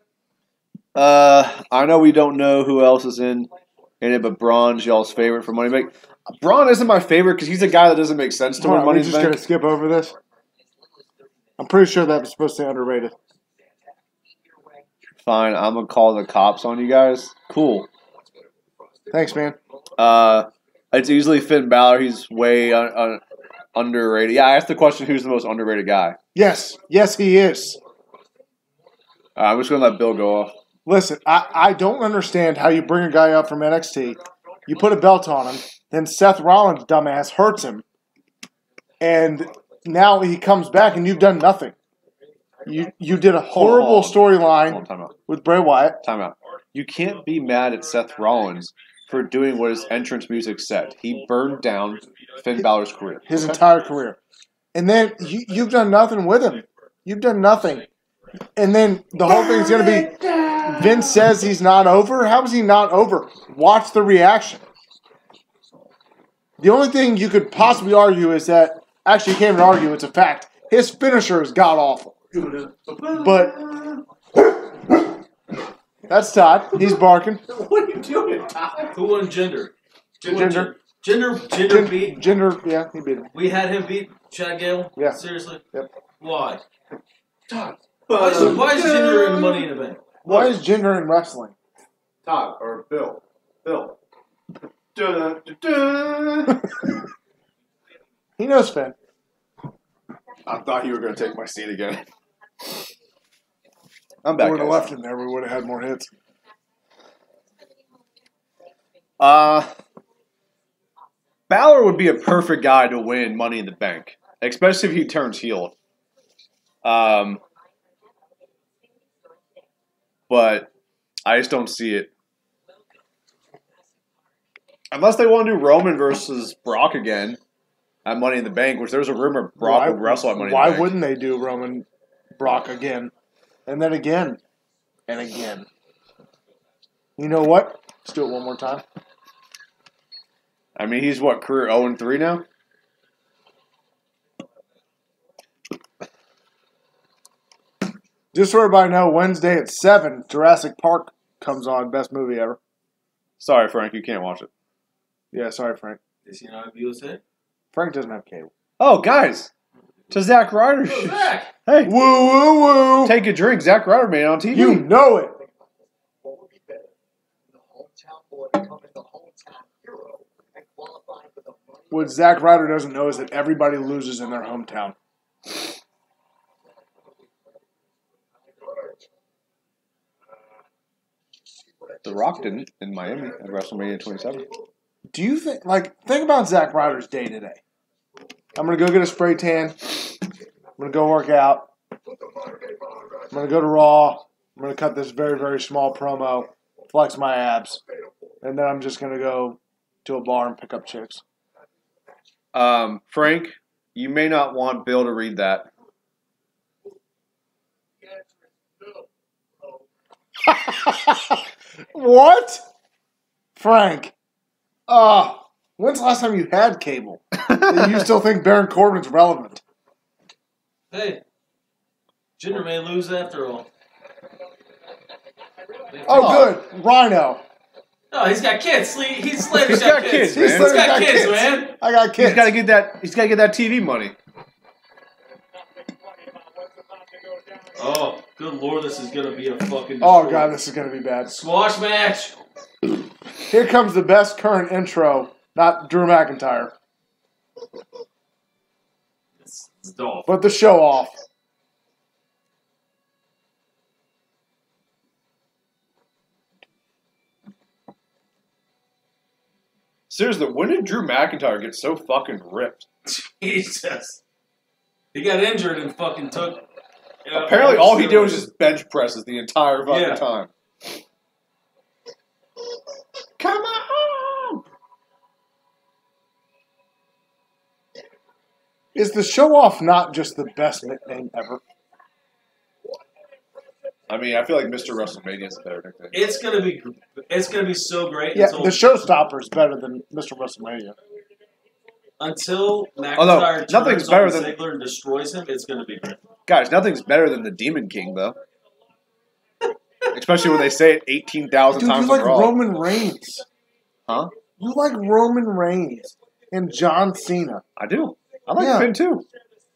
[SPEAKER 1] I know we don't know who else is in it, but Braun's y'all's favorite for Money Bank. Braun isn't my favorite because he's a guy that doesn't make sense to win
[SPEAKER 4] We're
[SPEAKER 1] Money
[SPEAKER 4] just
[SPEAKER 1] Bank.
[SPEAKER 4] going to skip over this? I'm pretty sure that was supposed to say underrated.
[SPEAKER 1] Fine, I'm going to call the cops on you guys. Cool.
[SPEAKER 4] Thanks, man.
[SPEAKER 1] It's easily Finn Balor. He's way underrated. Yeah, I asked the question, who's the most underrated guy?
[SPEAKER 4] Yes. Yes, he is.
[SPEAKER 1] I'm just going to let Bill go off.
[SPEAKER 4] Listen, I don't understand how you bring a guy up from NXT, you put a belt on him, then Seth Rollins' dumbass hurts him, and now he comes back and you've done nothing. You did a horrible
[SPEAKER 1] Hold on.
[SPEAKER 4] storyline
[SPEAKER 1] Time out.
[SPEAKER 4] with Bray Wyatt.
[SPEAKER 1] Time out. You can't be mad at Seth Rollins for doing what his entrance music said. He burned down Finn Balor's career.
[SPEAKER 4] His entire career. And then you've done nothing with him. You've done nothing. And then the whole thing's going to be Vince says he's not over. How is he not over? Watch the reaction. The only thing you could possibly argue is that, actually you can't even argue, it's a fact. His finisher is god-awful. But that's Todd. He's barking.
[SPEAKER 2] What are you doing, Todd? Who won Jinder?
[SPEAKER 4] Jinder.
[SPEAKER 2] Jinder beat.
[SPEAKER 4] Jinder, yeah, he beat him.
[SPEAKER 2] We had him beat Chad Gable?
[SPEAKER 4] Yeah.
[SPEAKER 2] Seriously?
[SPEAKER 4] Yep.
[SPEAKER 2] Why? Todd. Why is Jinder in the Money in the Bank?
[SPEAKER 4] Why is Jinder in wrestling?
[SPEAKER 1] Todd or Bill.
[SPEAKER 4] He knows Finn.
[SPEAKER 1] I thought you were going to take my seat again. I'm back.
[SPEAKER 4] We would have
[SPEAKER 1] guys.
[SPEAKER 4] left him there. We would have had more hits.
[SPEAKER 1] Balor would be a perfect guy to win Money in the Bank, especially if he turns heel. But I just don't see it. Unless they want to do Roman versus Brock again at Money in the Bank, which there's a rumor Brock would wrestle at Money in the Bank.
[SPEAKER 4] Why wouldn't they do Roman Brock again? And then again. And again. You know what? Let's do it one more time.
[SPEAKER 1] I mean, he's what, career 0-3 now?
[SPEAKER 4] Just so everybody know, Wednesday at 7, Jurassic Park comes on. Best movie ever.
[SPEAKER 1] Sorry, Frank, you can't watch it.
[SPEAKER 4] Yeah, sorry, Frank.
[SPEAKER 2] Does he not have USA?
[SPEAKER 4] Frank doesn't have cable.
[SPEAKER 1] Oh, guys. To Zack Ryder.
[SPEAKER 2] Oh, Zach!
[SPEAKER 1] Hey,
[SPEAKER 4] Woo, woo, woo.
[SPEAKER 1] take a drink. Zack Ryder made it on TV.
[SPEAKER 4] You know it.
[SPEAKER 8] What would be better? The hometown boy becoming the hometown hero and qualifying for the money.
[SPEAKER 4] What Zack Ryder doesn't know is that everybody loses in their hometown.
[SPEAKER 1] The Rock didn't in Miami at WrestleMania 27.
[SPEAKER 4] Do you think about Zack Ryder's day today? I'm going to go get a spray tan. I'm going to go work out. I'm going to go to Raw. I'm going to cut this very, very small promo, flex my abs, and then I'm just going to go to a bar and pick up chicks.
[SPEAKER 1] Frank, you may not want Bill to read that.
[SPEAKER 4] What? Frank. When's the last time you had cable? And you still think Baron Corbin's relevant?
[SPEAKER 2] Hey, Jinder may lose after all.
[SPEAKER 4] Oh, good. Rhino.
[SPEAKER 2] No, he's got kids. He's Slater's
[SPEAKER 1] He's got kids, man.
[SPEAKER 2] He's got kids, man.
[SPEAKER 4] I got kids.
[SPEAKER 1] He's got to get that. He's got to get that TV money.
[SPEAKER 2] Oh, good lord, this is gonna be a fucking.
[SPEAKER 4] Oh, God, this is going to be bad.
[SPEAKER 2] Squash match.
[SPEAKER 4] Here comes the best current intro, not Drew McIntyre,
[SPEAKER 2] It's Dolph.
[SPEAKER 4] but the show off.
[SPEAKER 1] Seriously, when did Drew McIntyre get so fucking ripped?
[SPEAKER 2] Jesus. He got injured and fucking took.
[SPEAKER 1] Apparently, all he did was just bench presses the entire fucking
[SPEAKER 2] Yeah.
[SPEAKER 1] time. Come on!
[SPEAKER 4] Is the show off not just the best nickname ever?
[SPEAKER 1] I mean, I feel like Mr. WrestleMania is a better nickname.
[SPEAKER 2] It's gonna be so great.
[SPEAKER 4] Yeah,
[SPEAKER 2] until,
[SPEAKER 4] the showstopper is better than Mr. WrestleMania.
[SPEAKER 2] until McIntyre
[SPEAKER 1] Although, nothing's
[SPEAKER 2] turns
[SPEAKER 1] better
[SPEAKER 2] on
[SPEAKER 1] than-
[SPEAKER 2] Ziggler and destroys him. It's gonna be great.
[SPEAKER 1] Guys, nothing's better than the Demon King, though. Especially when they say it 18,000
[SPEAKER 4] Dude, you
[SPEAKER 1] times
[SPEAKER 4] like
[SPEAKER 1] on Raw.
[SPEAKER 4] Roman Reigns.
[SPEAKER 1] Huh?
[SPEAKER 4] You like Roman Reigns and John Cena.
[SPEAKER 1] I do. I like
[SPEAKER 4] Yeah.
[SPEAKER 1] Finn, too.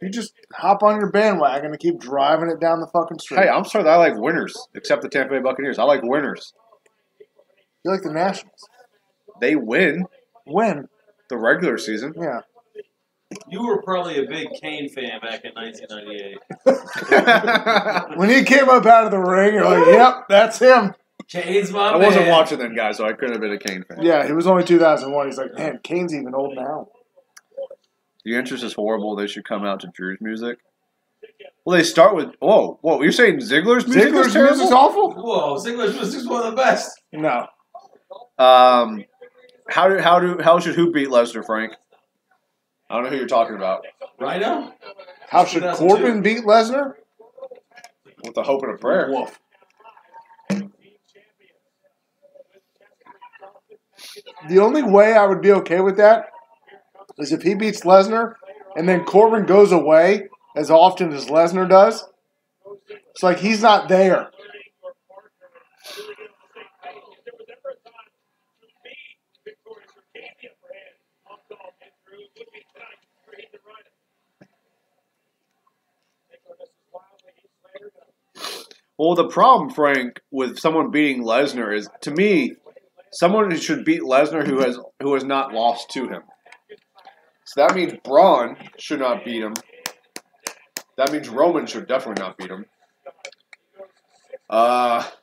[SPEAKER 4] You just hop on your bandwagon and keep driving it down the fucking street.
[SPEAKER 1] Hey, I'm sorry that I like winners, except the Tampa Bay Buccaneers. I like winners.
[SPEAKER 4] You like the Nationals.
[SPEAKER 1] They win
[SPEAKER 4] When?
[SPEAKER 1] the regular season.
[SPEAKER 4] Yeah.
[SPEAKER 2] You were probably a big Kane fan back in 1998.
[SPEAKER 4] When he came up out of the ring, you're like, yep, that's him.
[SPEAKER 2] Kane's my
[SPEAKER 1] I
[SPEAKER 2] man.
[SPEAKER 1] wasn't watching then, guys, so I couldn't have been a Kane fan.
[SPEAKER 4] Yeah, he was only 2001. He's like, man, Kane's even old now.
[SPEAKER 1] The interest is horrible. They should come out to Drew's music. Well, they start with whoa. You're saying Ziggler's music is
[SPEAKER 4] Ziggler's
[SPEAKER 1] terrible?
[SPEAKER 4] music's awful?
[SPEAKER 2] Whoa, Ziggler's music's one of the best.
[SPEAKER 4] No.
[SPEAKER 1] How should who beat Lesnar, Frank? I don't know who you're talking about.
[SPEAKER 2] Rhino?
[SPEAKER 4] How should
[SPEAKER 2] 2002.
[SPEAKER 4] Corbin beat Lesnar?
[SPEAKER 1] With a hope and a prayer.
[SPEAKER 4] Woof. The only way I would be okay with that is if he beats Lesnar and then Corbin goes away as often as Lesnar does. It's like he's not there.
[SPEAKER 1] Well, the problem, Frank, with someone beating Lesnar is, to me, someone who should beat Lesnar who has not lost to him. So that means Braun should not beat him. That means Roman should definitely not beat him.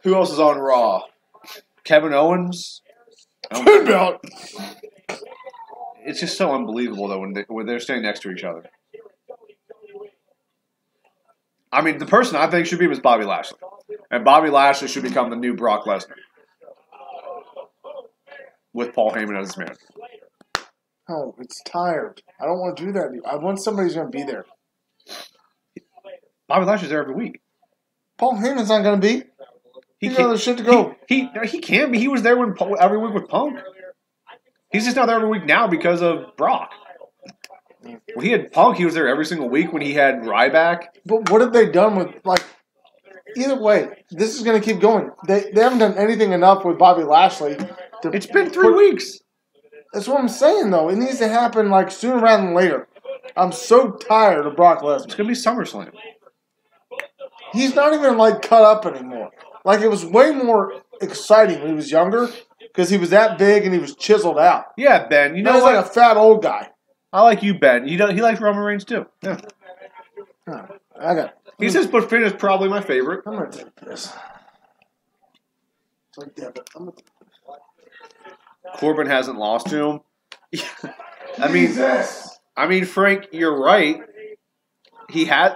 [SPEAKER 1] Who else is on Raw? Kevin Owens.
[SPEAKER 4] Good belt.
[SPEAKER 1] It's just so unbelievable though when they're standing next to each other. I mean, the person I think should be was Bobby Lashley, and Bobby Lashley should become the new Brock Lesnar with Paul Heyman as his manager.
[SPEAKER 4] Oh, it's tired. I don't want to do that. I want somebody who's going to be there.
[SPEAKER 1] Bobby Lashley's there every week.
[SPEAKER 4] Paul Heyman's not going to be.
[SPEAKER 1] He
[SPEAKER 4] He's got other shit to go.
[SPEAKER 1] He can be. He was there every week with Punk. He's just not there every week now because of Brock. When he had Punk, he was there every single week when he had Ryback.
[SPEAKER 4] But what have they done with, like, either way, this is going to keep going. They haven't done anything enough with Bobby Lashley.
[SPEAKER 1] It's been 3 weeks.
[SPEAKER 4] That's what I'm saying, though. It needs to happen, like, sooner rather than later. I'm so tired of Brock Lesnar.
[SPEAKER 1] It's going to be SummerSlam.
[SPEAKER 4] He's not even, like, cut up anymore. Like, it was way more exciting when he was younger because he was that big and he was chiseled out.
[SPEAKER 1] Yeah, Ben. You
[SPEAKER 4] Now
[SPEAKER 1] know
[SPEAKER 4] he's
[SPEAKER 1] what?
[SPEAKER 4] like a fat old guy.
[SPEAKER 1] I like you, Ben. He likes Roman Reigns too. Yeah. He says Bush Finn is probably my favorite.
[SPEAKER 4] I'm going to take this. It's like, yeah, but I'm gonna...
[SPEAKER 1] Corbin hasn't lost to him. I mean, Frank, you're right.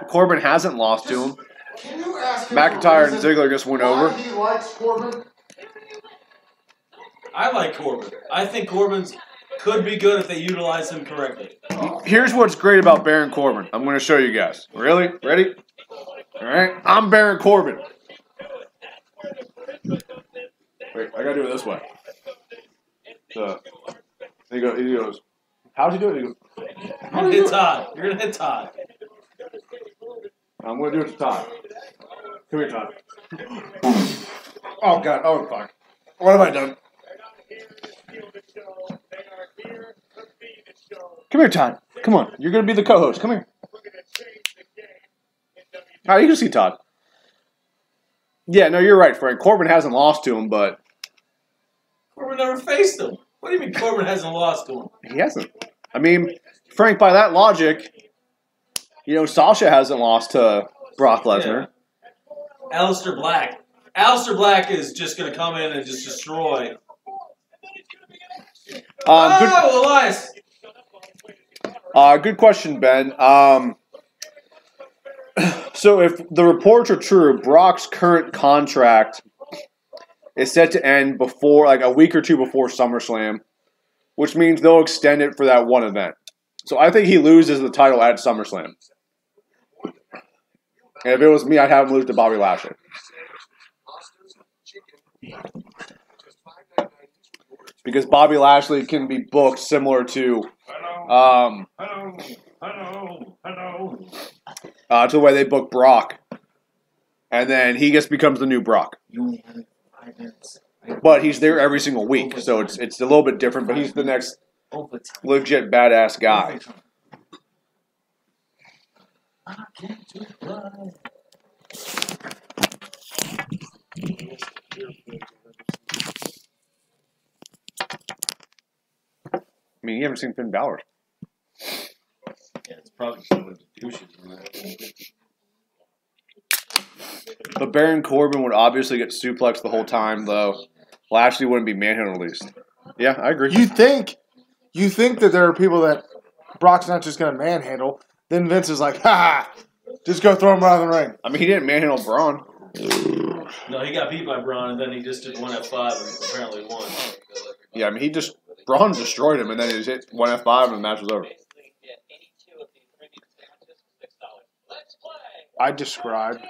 [SPEAKER 1] Corbin hasn't lost to him.
[SPEAKER 4] Can you ask him
[SPEAKER 1] McIntyre
[SPEAKER 4] for
[SPEAKER 1] and Ziggler just went
[SPEAKER 4] why
[SPEAKER 1] over.
[SPEAKER 4] he likes Corbin?
[SPEAKER 2] I like Corbin. I think Corbin's could be good if they utilize him correctly.
[SPEAKER 1] Here's what's great about Baron Corbin. I'm going to show you guys. Really? Ready? All right. I'm Baron Corbin. Wait, I got to do it this way. So, he goes, how's he doing? He goes,
[SPEAKER 2] You're gonna hit Todd. You're gonna hit Todd.
[SPEAKER 1] I'm going to do it to Todd. Come here, Todd. Oh, God. Oh, fuck. What have I done? Come here, Todd. Come on. You're going to be the co-host. Come here. All right, you can see Todd. Yeah, no, you're right, Frank. Corbin hasn't lost to him, but...
[SPEAKER 2] Corbin never faced him. What do you mean Corbin hasn't lost to him?
[SPEAKER 1] He hasn't. I mean, Frank, by that logic, Sasha hasn't lost to Brock Lesnar.
[SPEAKER 2] Yeah. Aleister Black. Aleister Black is just going to come in and just destroy. Elias!
[SPEAKER 1] Good question, Ben. So if the reports are true, Brock's current contract is set to end before, like a week or two before SummerSlam, which means they'll extend it for that one event. So I think he loses the title at SummerSlam. And if it was me, I'd have him lose to Bobby Lashley. Because Bobby Lashley can be booked similar to to the way they book Brock. And then he just becomes the new Brock. But he's there every single week, so it's a little bit different, but he's the next legit badass guy. I mean, you haven't seen Finn Balor.
[SPEAKER 2] Probably some of the douches in there.
[SPEAKER 1] But Baron Corbin would obviously get suplexed the whole time, though. Lashley wouldn't be manhandled at least. Yeah, I agree.
[SPEAKER 4] You think that there are people that Brock's not just going to manhandle. Then Vince is like, ha, just go throw him out of the ring.
[SPEAKER 1] I mean, he didn't manhandle Braun.
[SPEAKER 2] No, he got beat by Braun, and then he just did 1 F5 and apparently won.
[SPEAKER 1] Yeah, I mean, Braun destroyed him, and then he just hit 1 F5 and the match was over.
[SPEAKER 4] I described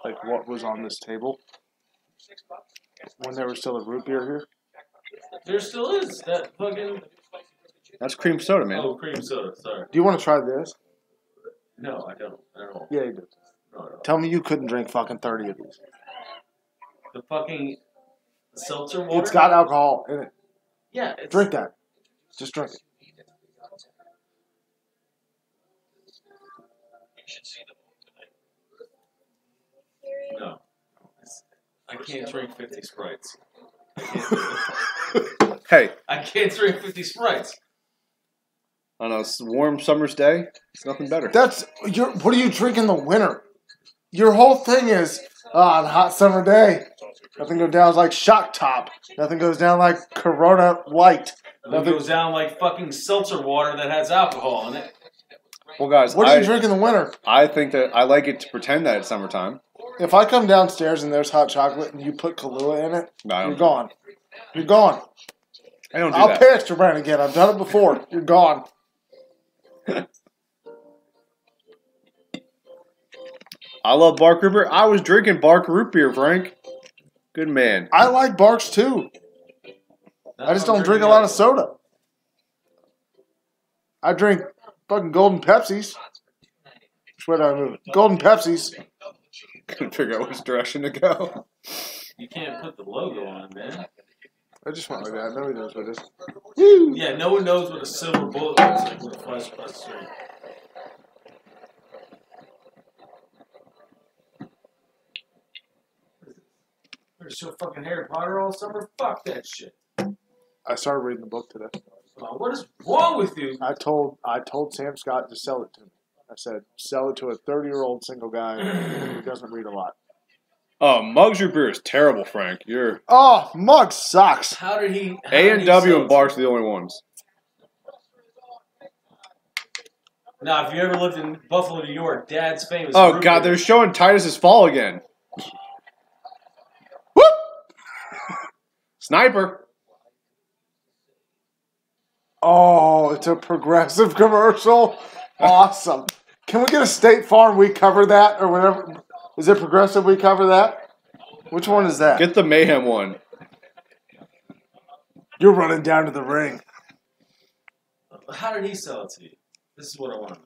[SPEAKER 4] like what was on this table when there was still a root beer here.
[SPEAKER 2] There still is that fucking.
[SPEAKER 1] That's cream soda, man.
[SPEAKER 2] Oh, cream soda. Sorry.
[SPEAKER 4] Do you want to try this?
[SPEAKER 2] No, I don't. I don't.
[SPEAKER 4] Yeah, you do.
[SPEAKER 2] No.
[SPEAKER 4] Tell me you couldn't drink fucking 30 of these.
[SPEAKER 2] The fucking seltzer water.
[SPEAKER 4] It's got alcohol in it.
[SPEAKER 2] Yeah. It's,
[SPEAKER 4] Drink that. Just drink it.
[SPEAKER 2] No. I can't drink 50 Sprites.
[SPEAKER 1] Hey,
[SPEAKER 2] I can't drink 50 Sprites.
[SPEAKER 1] on a warm summer's day, it's nothing better.
[SPEAKER 4] What do you drink in the winter? Your whole thing is on a hot summer day. Nothing goes down like Shock Top. Nothing goes down like Corona Light.
[SPEAKER 2] It goes down like fucking seltzer water that has alcohol in it.
[SPEAKER 1] Well, guys,
[SPEAKER 4] What do you drink in the winter?
[SPEAKER 1] I think that I like it to pretend that it's summertime.
[SPEAKER 4] If I come downstairs and there's hot chocolate and you put Kahlua in it,
[SPEAKER 1] No, I don't.
[SPEAKER 4] you're gone. You're gone.
[SPEAKER 1] I don't do
[SPEAKER 4] I'll
[SPEAKER 1] that.
[SPEAKER 4] pay extra rent again. I've done it before. You're gone.
[SPEAKER 1] I love Bark root beer. I was drinking Bark root beer, Frank. Good man.
[SPEAKER 4] I like Barks too. I just don't drink a lot of soda. I drink fucking Golden Pepsis. Which way do I move? Golden Pepsis.
[SPEAKER 1] Couldn't figure out which direction to go.
[SPEAKER 2] You can't put the logo on, man.
[SPEAKER 4] I just went like that. Nobody knows what it is.
[SPEAKER 2] Yeah, no one knows what a silver bullet looks like with a flash across the street. We're so fucking Harry Potter all summer? Fuck that shit.
[SPEAKER 4] I started reading the book today.
[SPEAKER 2] What is wrong with you?
[SPEAKER 4] I told Sam Scott to sell it to me. I said, sell it to a 30-year-old single guy who doesn't read a lot.
[SPEAKER 1] Oh, Muggs root beer is terrible, Frank. You're
[SPEAKER 4] Oh, Mug sucks.
[SPEAKER 2] How did he?
[SPEAKER 1] A&W and Barks are the only ones.
[SPEAKER 2] Now, if you ever lived in Buffalo, New York, Dad's famous.
[SPEAKER 1] Oh
[SPEAKER 2] root
[SPEAKER 1] God,
[SPEAKER 2] beer.
[SPEAKER 1] they're showing Titus's fall again. Whoop! Sniper.
[SPEAKER 4] Oh, it's a Progressive commercial. Awesome. Can we get a State Farm? We cover that or whatever. Is it Progressive? We cover that. Which one is that?
[SPEAKER 1] Get the Mayhem one.
[SPEAKER 4] You're running down to the ring.
[SPEAKER 2] How did he sell it to you? This is what I want to know.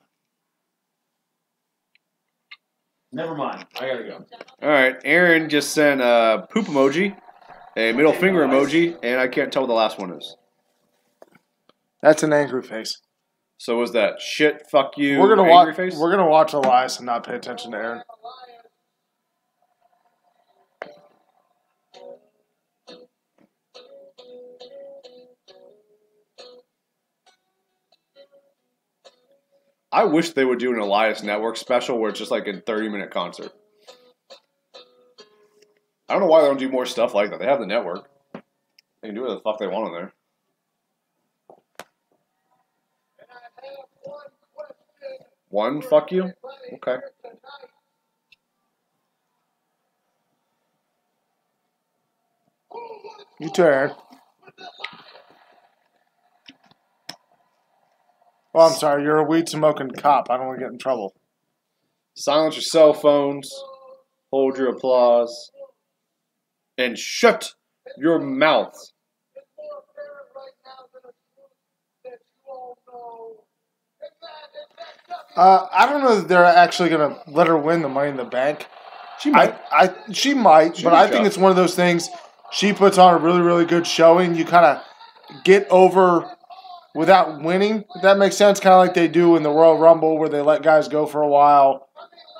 [SPEAKER 2] Never mind. I gotta go.
[SPEAKER 1] All right, Aaron just sent a poop emoji, a middle finger emoji, and I can't tell what the last one is.
[SPEAKER 4] That's an angry face.
[SPEAKER 1] So was that shit? Fuck you.
[SPEAKER 4] We're gonna
[SPEAKER 1] angry
[SPEAKER 4] watch.
[SPEAKER 1] face?
[SPEAKER 4] We're gonna watch Elias and not pay attention to Aaron.
[SPEAKER 1] I wish they would do an Elias Network special where it's just like a 30-minute concert. I don't know why they don't do more stuff like that. They have the network. They can do whatever the fuck they want on there. One, fuck you? Okay.
[SPEAKER 4] You too, Aaron. Oh, I'm sorry. You're a weed smoking cop. I don't want to get in trouble.
[SPEAKER 1] Silence your cell phones. Hold your applause. And shut your mouth.
[SPEAKER 4] I don't know that they're actually going to let her win the Money in the Bank.
[SPEAKER 1] She might.
[SPEAKER 4] She might,
[SPEAKER 1] She
[SPEAKER 4] but
[SPEAKER 1] might
[SPEAKER 4] I think
[SPEAKER 1] go.
[SPEAKER 4] it's one of those things. She puts on a really, really good showing. You kind of get over without winning, if that makes sense. Kind of like they do in the Royal Rumble where they let guys go for a while.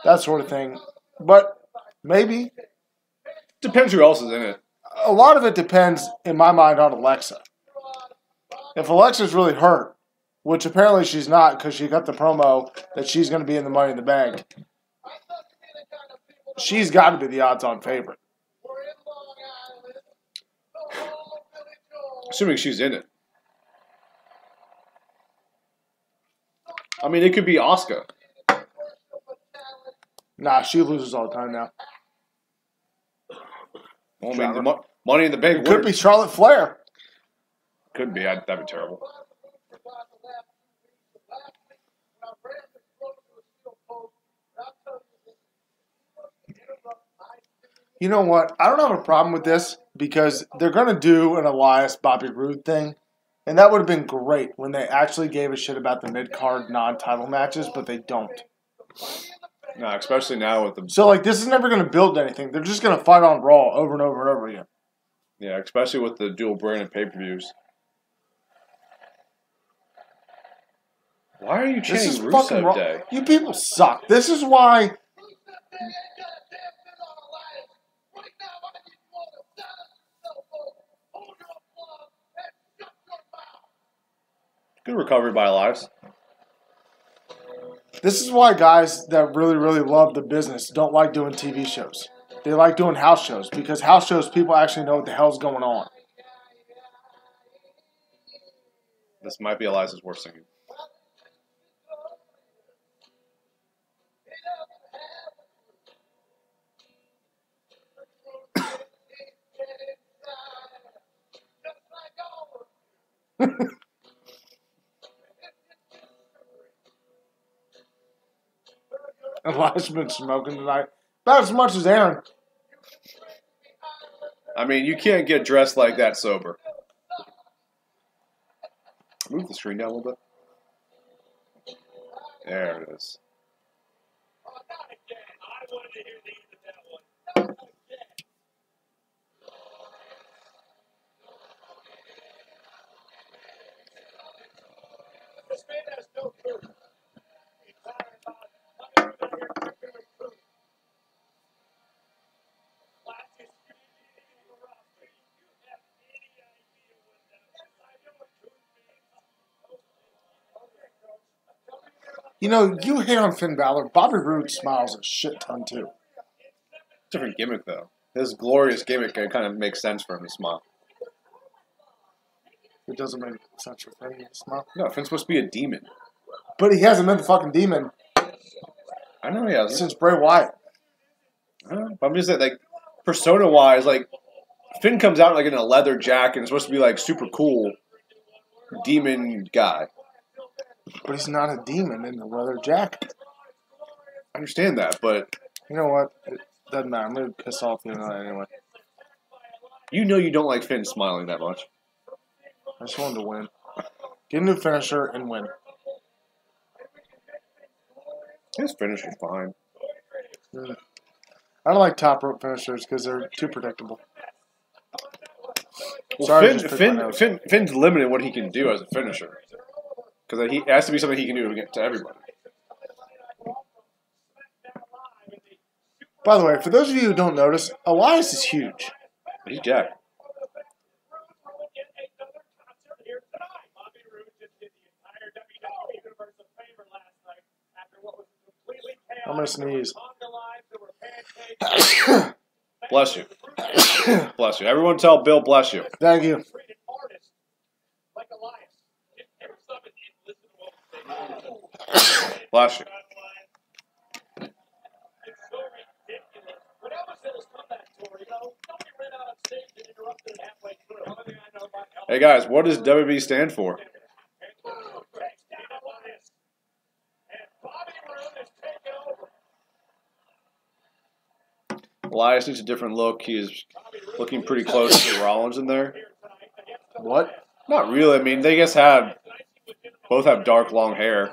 [SPEAKER 4] That sort of thing. But maybe.
[SPEAKER 1] Depends who else is in it.
[SPEAKER 4] A lot of it depends, in my mind, on Alexa. If Alexa's really hurt, which apparently she's not because she got the promo that she's going to be in the Money in the Bank. She's got to be the odds-on favorite.
[SPEAKER 1] Assuming she's in it. I mean, it could be Asuka.
[SPEAKER 4] Nah, she loses all the time now.
[SPEAKER 1] Well, I mean, the Money in the Bank
[SPEAKER 4] It could be Charlotte Flair.
[SPEAKER 1] Could be. That'd be terrible.
[SPEAKER 4] You know what? I don't have a problem with this because they're going to do an Elias Bobby Roode thing. And that would have been great when they actually gave a shit about the mid-card non-title matches, but they don't.
[SPEAKER 1] No, especially now with the...
[SPEAKER 4] So, like, this is never going to build anything. They're just going to fight on Raw over and over and over again.
[SPEAKER 1] Yeah, especially with the dual branded pay-per-views. Why are you
[SPEAKER 4] This is
[SPEAKER 1] chanting
[SPEAKER 4] fucking
[SPEAKER 1] Rusev
[SPEAKER 4] wrong.
[SPEAKER 1] Day?
[SPEAKER 4] You people suck. This is why...
[SPEAKER 1] Good recovery by Elias.
[SPEAKER 4] This is why guys that really, really love the business don't like doing TV shows. They like doing house shows because house shows people actually know what the hell's going on.
[SPEAKER 1] This might be Elias's worst singing.
[SPEAKER 4] Elias been smoking tonight. About as much as Aaron.
[SPEAKER 1] I mean, you can't get dressed like that sober. Move the screen down a little bit. There it is.
[SPEAKER 3] This man has no clue. He's talking about
[SPEAKER 4] You know, you hate on Finn Balor. Bobby Roode smiles a shit ton too.
[SPEAKER 1] Different gimmick, though. His glorious gimmick kind of makes sense for him to smile.
[SPEAKER 4] It doesn't make sense for Finn to smile.
[SPEAKER 1] No, Finn's supposed to be a demon.
[SPEAKER 4] But he hasn't been the fucking demon
[SPEAKER 1] I know he hasn't.
[SPEAKER 4] since Bray Wyatt.
[SPEAKER 1] But I'm just saying, like, persona-wise, like, Finn comes out like in a leather jacket and is supposed to be like super cool demon guy.
[SPEAKER 4] But he's not a demon in the leather jacket.
[SPEAKER 1] I understand that, but
[SPEAKER 4] You know what? It doesn't matter. I'm going to piss off the internet anyway.
[SPEAKER 1] you know you don't like Finn smiling that much.
[SPEAKER 4] I just wanted to win. Get a new finisher and win.
[SPEAKER 1] His finisher's fine.
[SPEAKER 4] I don't like top rope finishers because they're too predictable.
[SPEAKER 1] Well,
[SPEAKER 4] Sorry, I just picked my nose.
[SPEAKER 1] Finn's limited what he can do as a finisher. Because it has to be something he can do to everybody.
[SPEAKER 4] By the way, for those of you who don't notice, Elias is huge.
[SPEAKER 1] He's jacked.
[SPEAKER 4] I'm going to sneeze.
[SPEAKER 1] Bless you. Bless you. Everyone tell Bill bless you.
[SPEAKER 4] Thank you.
[SPEAKER 1] Bless you. Hey guys, what does WB stand for? Elias needs a different look. He is looking pretty close to Rollins in there.
[SPEAKER 4] What?
[SPEAKER 1] Not really. I mean, they both have dark, long hair.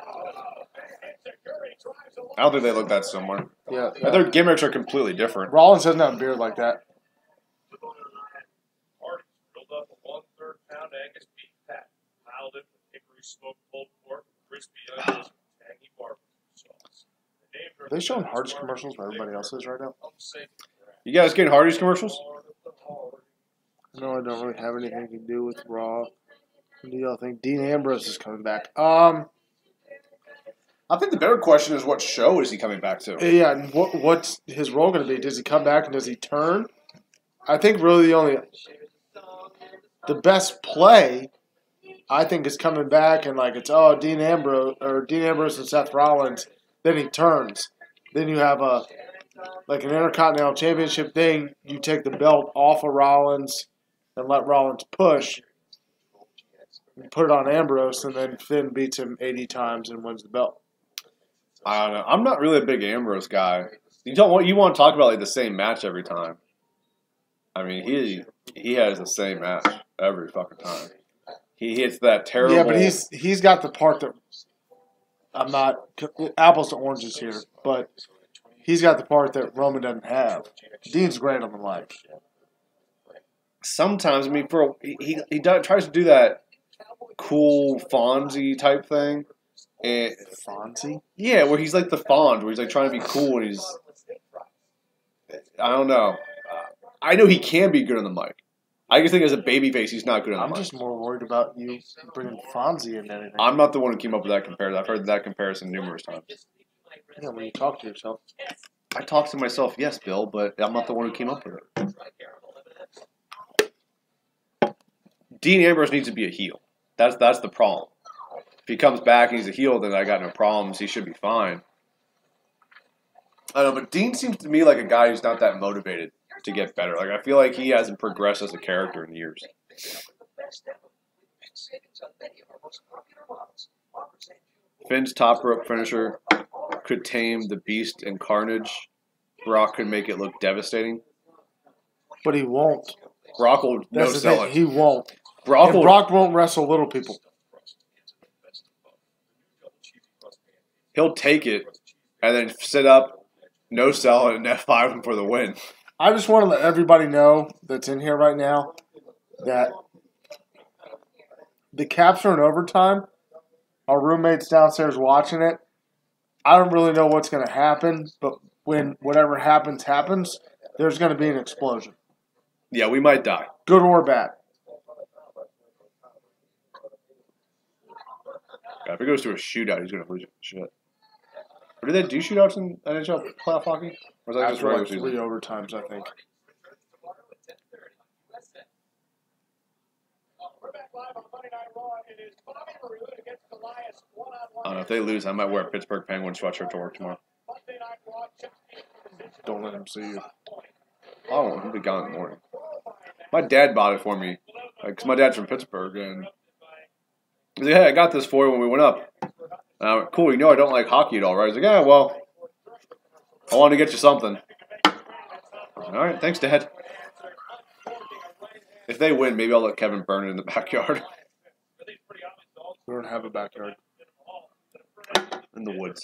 [SPEAKER 1] I don't think they look that similar.
[SPEAKER 4] Yeah.
[SPEAKER 1] And their gimmicks are completely different.
[SPEAKER 4] Rollins doesn't have a beard like that.
[SPEAKER 6] Filled up a 1/3 pound Angus beef pat, piled it with hickory smoked pulled pork, crispy onions, and tangy barbecue sauce.
[SPEAKER 4] Are they showing Hardy's commercials where everybody else is right now?
[SPEAKER 1] You guys getting Hardy's commercials?
[SPEAKER 4] No, I don't really have anything to do with Raw. Do y'all think Dean Ambrose is coming back?
[SPEAKER 1] I think the better question is what show is he coming back to?
[SPEAKER 4] Yeah, and what's his role going to be? Does he come back and does he turn? I think really the best play, I think, is coming back and like it's Dean Ambrose and Seth Rollins. Then he turns. Then you have an Intercontinental Championship thing. You take the belt off of Rollins and let Rollins push. And put it on Ambrose, and then Finn beats him 80 times and wins the belt.
[SPEAKER 1] I don't know. I'm not really a big Ambrose guy. You want to talk about like the same match every time. I mean, he has the same match every fucking time. He hits that terrible.
[SPEAKER 4] Yeah, but he's got the part that I'm not apples to oranges here, but he's got the part that Roman doesn't have. Dean's great on the mic.
[SPEAKER 1] Sometimes, I mean, he tries to do that cool Fonzie type thing. And
[SPEAKER 4] Fonzie?
[SPEAKER 1] Yeah, where he's like the Fonz, where he's like trying to be cool and I don't know. I know he can be good on the mic. I just think as a babyface, he's not good on the mic.
[SPEAKER 4] I'm just more worried about you bringing Fonzie in anything.
[SPEAKER 1] I'm not the one who came up with that comparison. I've heard that comparison numerous times.
[SPEAKER 4] Yeah, when you talk to yourself.
[SPEAKER 1] I talk to myself, yes, Bill, but I'm not the one who came up with it. Dean Ambrose needs to be a heel. That's the problem. If he comes back and he's a heel, then I got no problems. He should be fine. I don't know, but Dean seems to me like a guy who's not that motivated to get better. Like I feel like he hasn't progressed as a character in years. Finn's top rope finisher could tame the Beast and Carnage. Brock could make it look devastating.
[SPEAKER 4] But he won't.
[SPEAKER 1] Brock will no sell it.
[SPEAKER 4] He won't.
[SPEAKER 1] Brock
[SPEAKER 4] won't wrestle little people.
[SPEAKER 1] He'll take it and then sit up, no sell, and F5 him for the win.
[SPEAKER 4] I just want to let everybody know that's in here right now that the Caps are in overtime. Our roommate's downstairs watching it. I don't really know what's going to happen, but when whatever happens, there's going to be an explosion.
[SPEAKER 1] Yeah, we might die.
[SPEAKER 4] Good or bad.
[SPEAKER 1] Yeah, if it goes to a shootout, he's going to lose it. Shit. Or do they do shootouts in NHL playoff hockey? Or is that just regular season?
[SPEAKER 4] 3 overtimes, I think.
[SPEAKER 6] We're back live on Monday Night Raw. It is Bobby Roode against Elias one-on-one.
[SPEAKER 1] I don't know. If they lose, I might wear a Pittsburgh Penguins sweatshirt to work tomorrow.
[SPEAKER 6] Monday Night Raw champion position.
[SPEAKER 4] Don't let him see you.
[SPEAKER 1] Oh, he'll be gone in the morning. My dad bought it for me. Because my dad's from Pittsburgh. And he's like, hey, I got this for you when we went up. And I went, cool, you know I don't like hockey at all, right? He's like, yeah, well, I wanted to get you something. All right, thanks, Dad. If they win, maybe I'll let Kevin burn it in the backyard.
[SPEAKER 4] We don't have a backyard.
[SPEAKER 1] In the woods.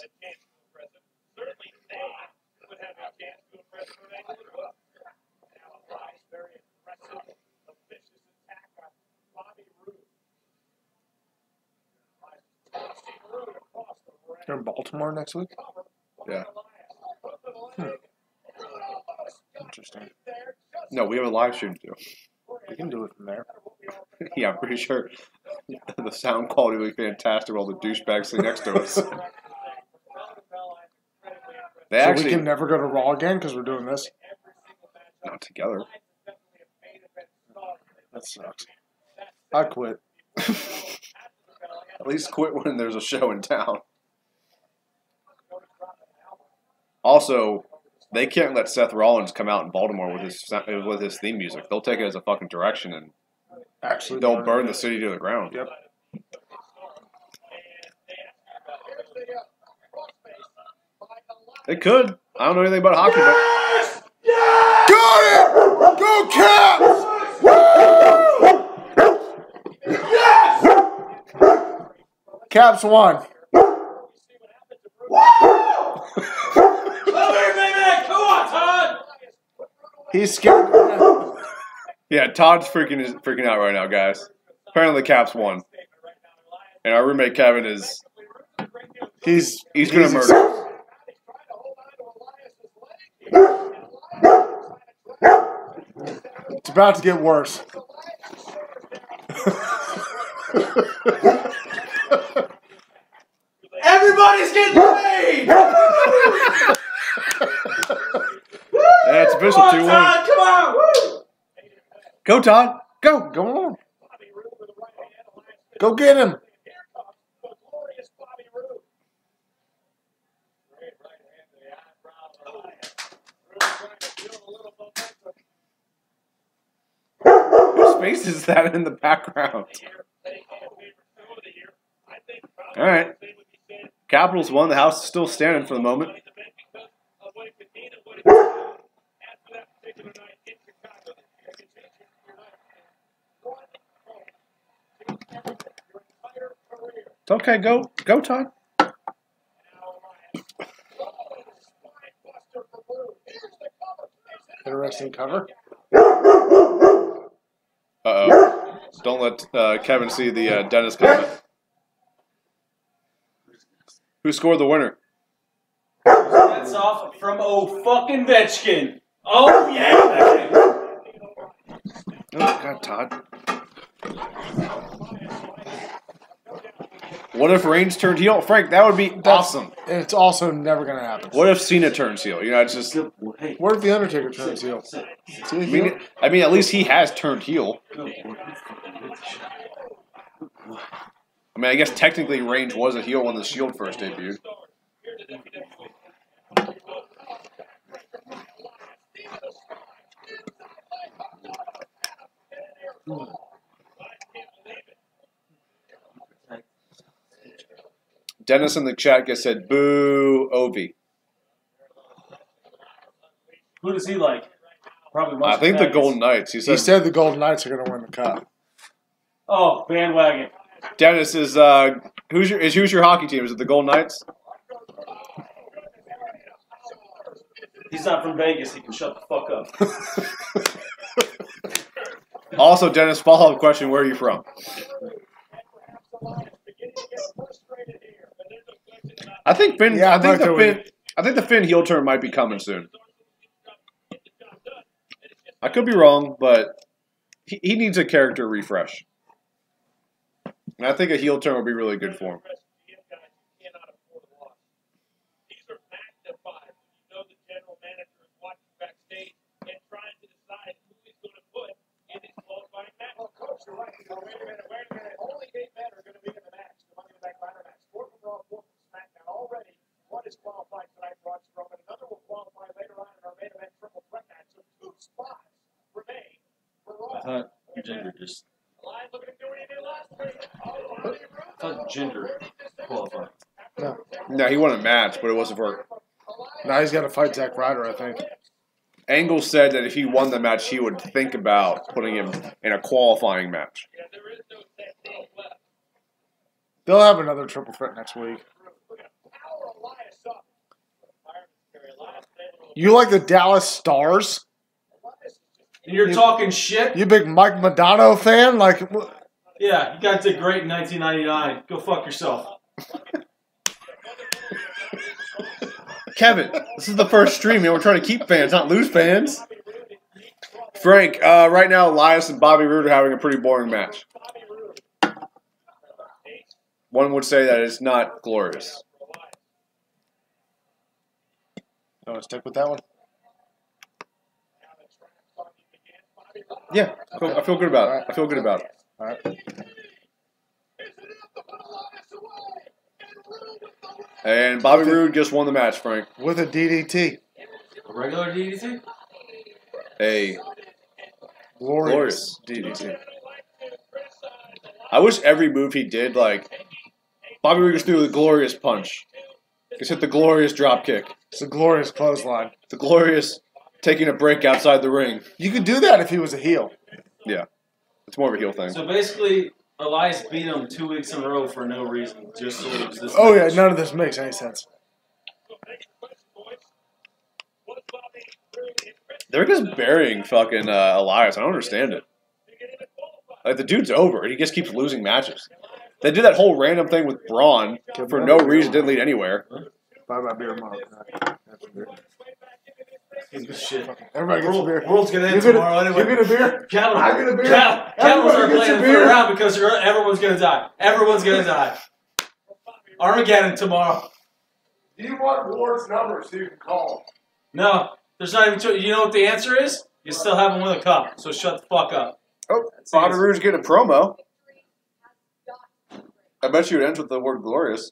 [SPEAKER 4] You're in Baltimore next week?
[SPEAKER 1] Yeah.
[SPEAKER 4] Interesting.
[SPEAKER 1] No, we have a live stream too.
[SPEAKER 4] We can do it from there.
[SPEAKER 1] Yeah, I'm pretty sure the sound quality will be fantastic with all the douchebags sitting next to us. They
[SPEAKER 4] So
[SPEAKER 1] actually
[SPEAKER 4] we can never go to Raw again because we're doing this?
[SPEAKER 1] not together.
[SPEAKER 4] That sucks. I quit.
[SPEAKER 1] At least quit when there's a show in town. Also, they can't let Seth Rollins come out in Baltimore with his theme music. They'll take it as a fucking direction and
[SPEAKER 4] Actually,
[SPEAKER 1] they'll burn the city to the ground.
[SPEAKER 4] Yep.
[SPEAKER 1] They could. I don't know anything about hockey, but
[SPEAKER 4] Go Caps! Caps won.
[SPEAKER 2] Come on, Todd!
[SPEAKER 4] He's scared.
[SPEAKER 1] yeah, Todd's freaking out right now, guys. Apparently, the Caps won, and our roommate Kevin is
[SPEAKER 4] He's
[SPEAKER 1] gonna murder.
[SPEAKER 4] It's about to get worse.
[SPEAKER 2] Everybody's getting paid!
[SPEAKER 1] Yeah, it's official
[SPEAKER 2] Come on,
[SPEAKER 1] 2-1.
[SPEAKER 2] Todd, come on! Woo!
[SPEAKER 1] Go, Todd. Go.
[SPEAKER 4] Go on. Go get him.
[SPEAKER 1] Whose face is that in the background? All right. Capitals won. The house is still standing for the moment. It's okay. Go, Todd.
[SPEAKER 4] Interesting cover.
[SPEAKER 1] Uh-oh. Don't let Kevin see the Dennis comment. Who scored the winner?
[SPEAKER 2] That's off from fucking Vetchkin. Oh, yeah!
[SPEAKER 1] Oh, God, Todd. What if Reigns turned heel? Frank, that would be awesome.
[SPEAKER 4] And it's also never going to happen.
[SPEAKER 1] What if Cena turns heel? You know, it's just...
[SPEAKER 4] What if The Undertaker turns heel?
[SPEAKER 1] I mean, at least he has turned heel. I mean, I guess technically Reigns was a heel when the Shield first debuted. Dennis in the chat gets said, boo, Ovi.
[SPEAKER 2] Who does he like? Probably
[SPEAKER 1] I think the Golden Knights. He
[SPEAKER 4] said the Golden Knights are going to win the cup.
[SPEAKER 2] Oh, bandwagon.
[SPEAKER 1] Dennis is who's your hockey team? Is it the Golden Knights?
[SPEAKER 2] He's not from Vegas. He can shut the fuck up.
[SPEAKER 1] Also, Dennis, follow-up question: where are you from? I think Finn.
[SPEAKER 4] Yeah,
[SPEAKER 1] I think the Finn heel turn might be coming soon. I could be wrong, but he needs a character refresh. And I think a heel turn would be really good for him.
[SPEAKER 6] One is qualified tonight, Braun Strowman. Another will qualify later on in our main event triple threat match. So 2 spots remain for Raw.
[SPEAKER 2] I thought gender just. I thought gender qualified.
[SPEAKER 1] No, he won a match, but it wasn't for.
[SPEAKER 4] Now he's got to fight Zack Ryder, I think.
[SPEAKER 1] Angle said that if he won the match, he would think about putting him in a qualifying match.
[SPEAKER 4] They'll have another triple threat next week. You like the Dallas Stars?
[SPEAKER 2] And you're talking shit?
[SPEAKER 4] You big Mike Madonna fan? Like,
[SPEAKER 2] Yeah, you guys did great in 1999. Go fuck yourself.
[SPEAKER 1] Kevin, this is the first stream, man. We're trying to keep fans, not lose fans. Frank, right now, Elias and Bobby Roode are having a pretty boring match. One would say that it's not glorious.
[SPEAKER 4] You want to stick with that one?
[SPEAKER 1] Yeah, I feel good about it. I feel good about it.
[SPEAKER 4] All right.
[SPEAKER 1] And Bobby Roode just won the match, Frank.
[SPEAKER 4] With a DDT.
[SPEAKER 2] A regular DDT?
[SPEAKER 1] A
[SPEAKER 4] Glorious
[SPEAKER 1] DDT. I wish every move he did, like, Bobby Roode just threw the glorious punch. Just hit the glorious drop kick.
[SPEAKER 4] It's a glorious clothesline.
[SPEAKER 1] The glorious taking a break outside the ring.
[SPEAKER 4] You could do that if he was a heel.
[SPEAKER 1] Yeah. It's more of a heel thing.
[SPEAKER 2] So basically, Elias beat him 2 weeks in a row for no reason. Just so it was this
[SPEAKER 4] Oh, yeah,
[SPEAKER 2] match.
[SPEAKER 4] none of this makes any sense.
[SPEAKER 1] They're just burying fucking Elias. I don't understand it. Like, the dude's over, and he just keeps losing matches. They did that whole random thing with Braun for no reason, didn't lead anywhere.
[SPEAKER 4] Buy my beer, Mom.
[SPEAKER 2] Shit.
[SPEAKER 4] Everybody gets a beer.
[SPEAKER 2] World's gonna end
[SPEAKER 4] You get a-
[SPEAKER 2] tomorrow anyway.
[SPEAKER 4] You get a beer?
[SPEAKER 2] Capital.
[SPEAKER 4] I get a beer.
[SPEAKER 2] Capital's
[SPEAKER 4] Everybody
[SPEAKER 2] are
[SPEAKER 4] gets
[SPEAKER 2] playing
[SPEAKER 4] a
[SPEAKER 2] in the
[SPEAKER 4] beer.
[SPEAKER 2] third round because everyone's gonna die. Everyone's gonna die. Armageddon tomorrow.
[SPEAKER 3] Do you want Ward's number so you can call him?
[SPEAKER 2] No, there's not even. You know what the answer is? You still haven't won a cup, so shut the fuck up.
[SPEAKER 1] Oh, Bonnaroo's getting a promo. I bet you it ends with the word glorious.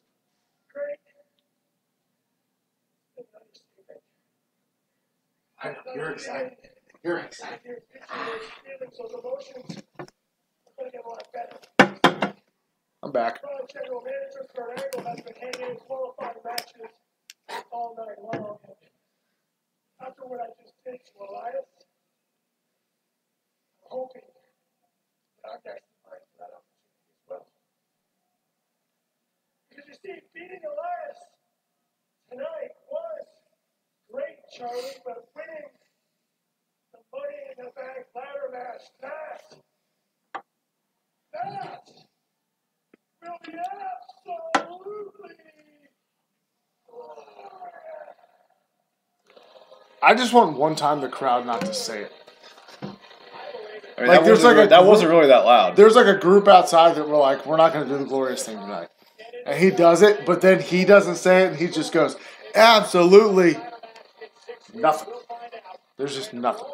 [SPEAKER 4] I know, you're excited. You're excited.
[SPEAKER 3] Feelings, those emotions are going to get a lot better.
[SPEAKER 4] I'm back.
[SPEAKER 3] General Manager Kurt Angle has been handing in qualifying matches all night long. After what I just did to Elias, I'm hoping that our next fight for that opportunity as well. Because you see, beating Elias tonight was great, Charlie, but winning the Money in the Bank ladder match, that will be absolutely glorious.
[SPEAKER 4] I just want one time the crowd not to say it.
[SPEAKER 1] I mean,
[SPEAKER 4] Like, there's like a
[SPEAKER 1] that wasn't really that loud.
[SPEAKER 4] There's like a group outside that we're like, we're not going to do the glorious thing tonight. And he does it, but then he doesn't say it, and he just goes, absolutely nothing. There's just nothing.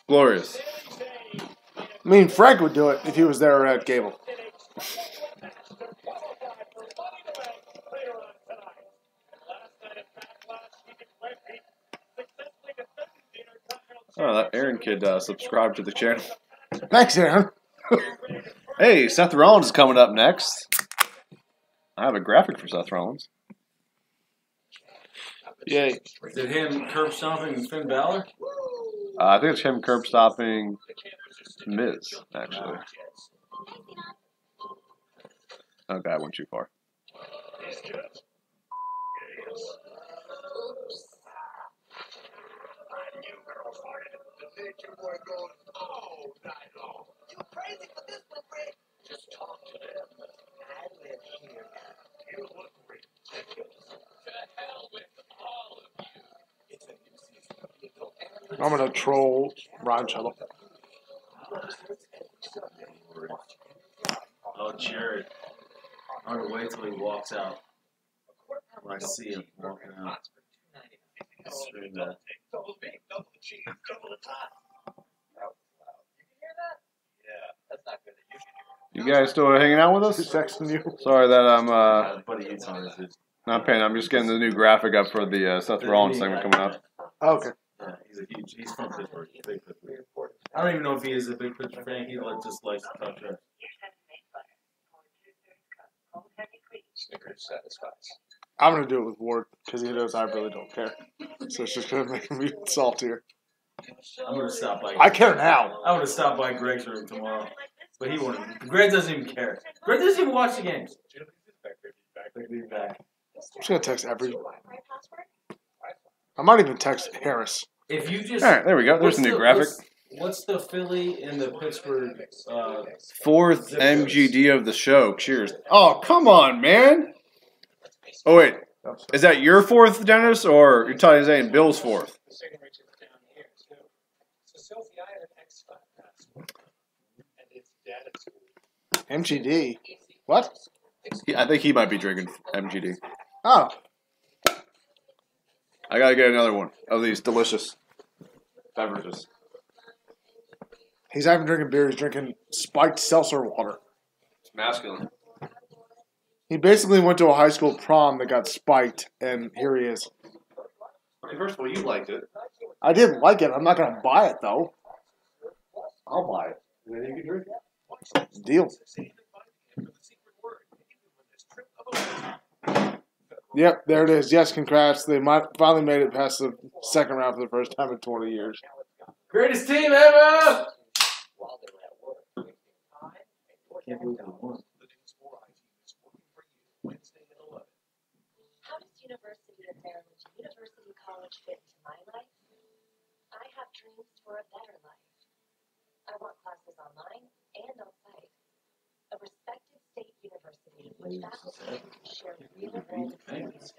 [SPEAKER 1] Glorious.
[SPEAKER 4] I mean, Frank would do it if he was there at Gable.
[SPEAKER 1] Oh, that Aaron kid subscribed to the channel.
[SPEAKER 4] Thanks, Aaron.
[SPEAKER 1] Hey, Seth Rollins is coming up next. I have a graphic for Seth Rollins.
[SPEAKER 4] Yay.
[SPEAKER 2] Did him curb stomping Finn Balor?
[SPEAKER 1] I think it's him curb stopping Miz, actually. Okay, I went too far.
[SPEAKER 8] You crazy for this one, Rick? Just talk to them. I live here now. You look ridiculous. To hell with all of you. It's a new season.
[SPEAKER 4] I'm going to troll Ron Shuttle.
[SPEAKER 2] Oh, Jared. I'm gonna wait till he walks out. When I see him walking out. Scream that.
[SPEAKER 8] Double beef, double cheese, double the top. That was loud. You can hear that? Yeah, that's not good.
[SPEAKER 1] You guys still hanging out with
[SPEAKER 4] Who's
[SPEAKER 1] us?
[SPEAKER 4] texting you?
[SPEAKER 1] Sorry that I'm
[SPEAKER 2] Buddy Utah is his.
[SPEAKER 1] not paying. I'm just getting the new graphic up for the Seth Rollins thing coming up.
[SPEAKER 4] Okay.
[SPEAKER 2] Yeah, he's from Pittsburgh. He's a big Pittsburgh. I don't even know if he is a big Pittsburgh fan. He just likes to talk trash.
[SPEAKER 8] Snickers satisfies.
[SPEAKER 4] I'm going to do it with Ward because he knows I really don't care. So it's just going to make me saltier.
[SPEAKER 2] I'm gonna stop by.
[SPEAKER 4] I care now.
[SPEAKER 2] I'm gonna stop by Greg's room tomorrow, but he won't. Greg doesn't even care. Greg doesn't even watch the games. He'll be back.
[SPEAKER 4] I'm just going to text every. I might even text Harris.
[SPEAKER 2] If you just
[SPEAKER 1] All right, there we go. There's the new graphic.
[SPEAKER 2] What's the Philly and the Pittsburgh?
[SPEAKER 1] Fourth MGD of the show. Cheers. Oh, come on, man. Oh, wait. Is that your fourth, Dennis, or you're saying Bill's fourth?
[SPEAKER 4] MGD. What?
[SPEAKER 1] I think he might be drinking MGD.
[SPEAKER 4] Oh.
[SPEAKER 1] I gotta get another one of these delicious beverages.
[SPEAKER 4] He's not even drinking beer. He's drinking spiked seltzer water.
[SPEAKER 1] It's masculine.
[SPEAKER 4] He basically went to a high school prom that got spiked, and here he is.
[SPEAKER 1] I mean, first of all, you liked it.
[SPEAKER 4] I didn't like it. I'm not going to buy it, though.
[SPEAKER 1] I'll buy it. And then you can drink it.
[SPEAKER 4] Deal. Yep, there it is. Yes, congrats. They finally made it past the second round for the first time in 20 years.
[SPEAKER 2] Greatest team ever! Can't believe they won.
[SPEAKER 7] How does University of Maryland University College fit into my life? I have dreams for a better life. I want classes online and on site. A respected state university with faculty who share real-world experiences.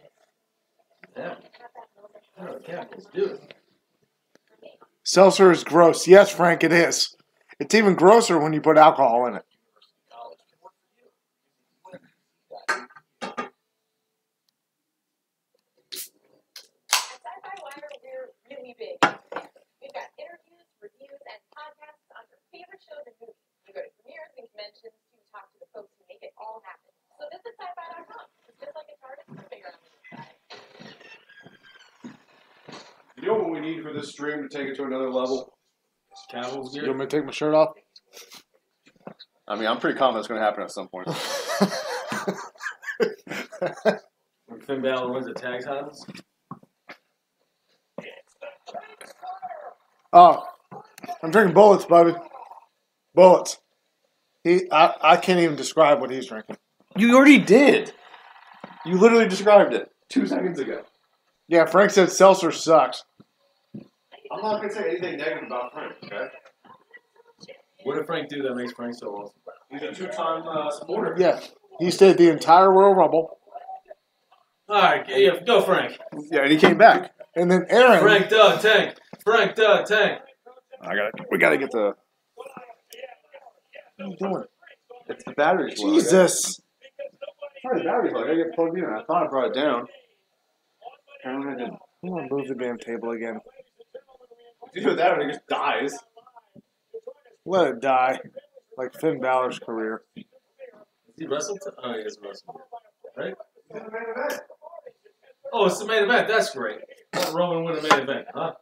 [SPEAKER 2] Yeah.
[SPEAKER 7] Have that moment
[SPEAKER 2] All right, Capitals, do it.
[SPEAKER 4] Seltzer is gross. Yes, Frank, it is. It's even grosser when you put alcohol in it.
[SPEAKER 9] At Sci-Fi Wire, we're really big. We've got interviews, reviews, and podcasts on your favorite shows and movies. We go to premieres and conventions to talk to the folks who make it all happen. So visit sci-fi.com. It's just like a TARDIS to figure out the inside.
[SPEAKER 1] You know what we need for this stream to take it to another level?
[SPEAKER 2] Cowboys
[SPEAKER 4] You
[SPEAKER 2] gear.
[SPEAKER 4] want me to take my shirt off?
[SPEAKER 1] I mean, I'm pretty confident it's going to happen at some point.
[SPEAKER 2] When Finn Balor wins the tag titles.
[SPEAKER 4] Oh, I'm drinking bullets, baby. Bullets. I can't even describe what he's drinking.
[SPEAKER 1] You already did. You literally described it 2 seconds ago.
[SPEAKER 4] Yeah, Frank said seltzer sucks.
[SPEAKER 1] I'm not going to say anything negative about Frank, okay?
[SPEAKER 2] What did Frank do that makes Frank so awesome?
[SPEAKER 1] He's a 2-time supporter.
[SPEAKER 4] Yeah, he stayed the entire Royal Rumble.
[SPEAKER 2] All right, yeah, go Frank.
[SPEAKER 1] Yeah, and he came back.
[SPEAKER 4] And then Aaron.
[SPEAKER 2] Frank Doug Tank. Frank Doug Tank.
[SPEAKER 1] We got to get the...
[SPEAKER 4] What are you doing?
[SPEAKER 1] It's the battery's low.
[SPEAKER 4] Jesus.
[SPEAKER 1] Sorry, the battery's low. I got to get plugged in. I thought I brought it down. Apparently I didn't.
[SPEAKER 4] I'm going to move the damn table again.
[SPEAKER 1] If you do that, it just dies.
[SPEAKER 4] Let it die. Like Finn Balor's career.
[SPEAKER 2] Is he wrestled? Oh, he is wrestled. Right? Oh, it's the main event. That's great. Let Roman win the main event, huh?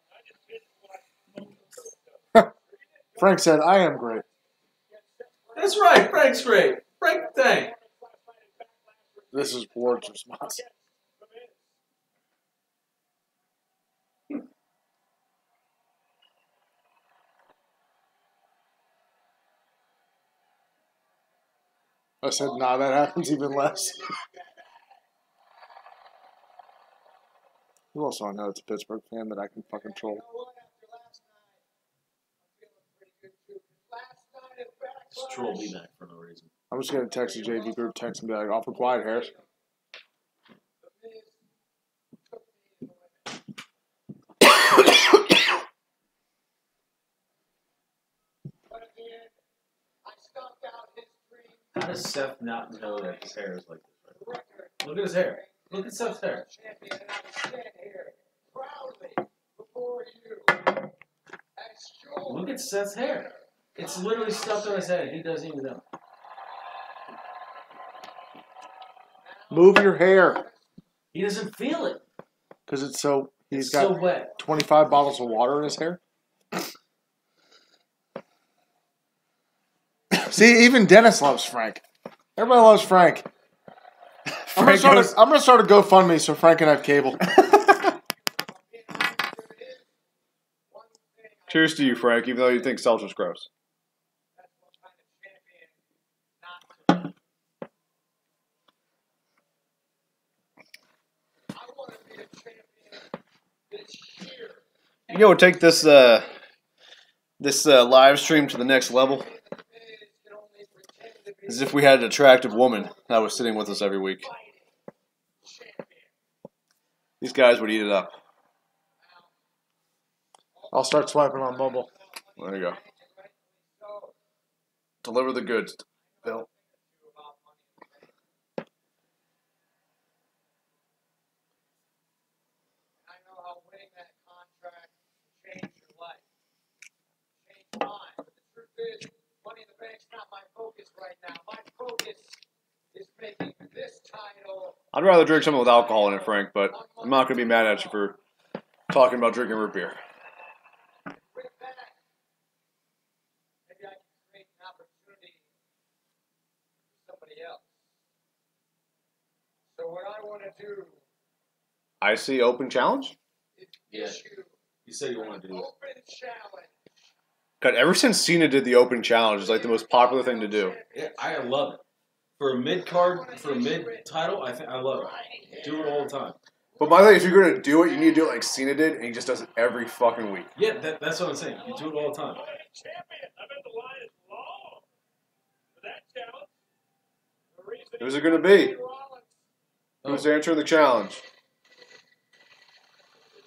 [SPEAKER 4] Frank said, I am great.
[SPEAKER 2] That's right. Frank's great. Frank Tank.
[SPEAKER 4] This is Ward's response. I said, nah, that happens even less. Who else do I know that's a Pittsburgh fan that I can fucking troll?
[SPEAKER 2] Just troll me back for no reason.
[SPEAKER 4] I'm just going to text the JV group text and be like, awful quiet, Harris.
[SPEAKER 2] How does Seth not know that his hair is like this? Right? Look at his hair. Look at Seth's hair. Look at Seth's hair. It's literally stuffed on his head. He doesn't even know.
[SPEAKER 4] Move your hair.
[SPEAKER 2] He doesn't feel it.
[SPEAKER 4] Because it's so, he's
[SPEAKER 2] It's
[SPEAKER 4] got
[SPEAKER 2] so wet.
[SPEAKER 4] 25 bottles of water in his hair. See, even Dennis loves Frank. Everybody loves Frank. I'm gonna start a GoFundMe so Frank can have cable.
[SPEAKER 1] Cheers to you, Frank, even though you think seltzer's gross. You know, take this live stream to the next level. As if we had an attractive woman that was sitting with us every week. These guys would eat it up.
[SPEAKER 4] I'll start swiping on Bumble.
[SPEAKER 1] There you go. Deliver the goods, Bill.
[SPEAKER 6] I know how winning that contract changed your life. Changed mine. But the truth is, Money in the Bank's not my focus right now. My focus is making this title.
[SPEAKER 1] I'd rather drink something with alcohol in it, Frank, but I'm not going to be mad at you for talking about drinking root beer.
[SPEAKER 6] Bring it back. Maybe I can create an opportunity for somebody else. So what I want to do
[SPEAKER 1] I see open challenge?
[SPEAKER 6] is
[SPEAKER 2] Yeah.
[SPEAKER 6] issue
[SPEAKER 2] You said you want to do this.
[SPEAKER 6] open challenge.
[SPEAKER 1] God, ever since Cena did the open challenge, it's like the most popular thing to do.
[SPEAKER 2] Yeah, I love it. For a mid card, for a mid title, I love it. Do it all the time.
[SPEAKER 1] But my thing, if you're going to do it, you need to do it like Cena did, and he just does it every fucking week.
[SPEAKER 2] Yeah, that's what I'm saying. You do it all the time.
[SPEAKER 3] Champion. I bet the line is long for that challenge. The reason
[SPEAKER 1] Who's it going to be?
[SPEAKER 3] Rollins
[SPEAKER 1] Who's answering the challenge?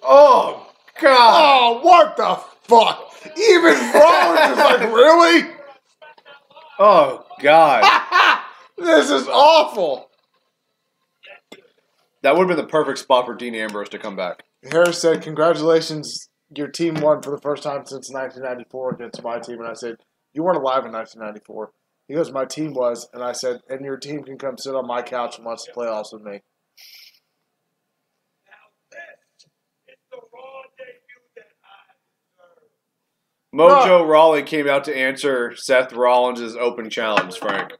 [SPEAKER 1] Oh, God!
[SPEAKER 4] Oh, what the fuck. Even Rollins is like, really?
[SPEAKER 1] Oh, God.
[SPEAKER 4] This is awful.
[SPEAKER 1] That would have been the perfect spot for Dean Ambrose to come back.
[SPEAKER 4] Harris said, congratulations, your team won for the first time since 1994 against my team. And I said, you weren't alive in 1994. He goes, my team was. And I said, and your team can come sit on my couch and watch the playoffs with me.
[SPEAKER 3] Now this is the Raw debut that I deserve.
[SPEAKER 1] Mojo Rawley came out to answer Seth Rollins' open challenge, Frank.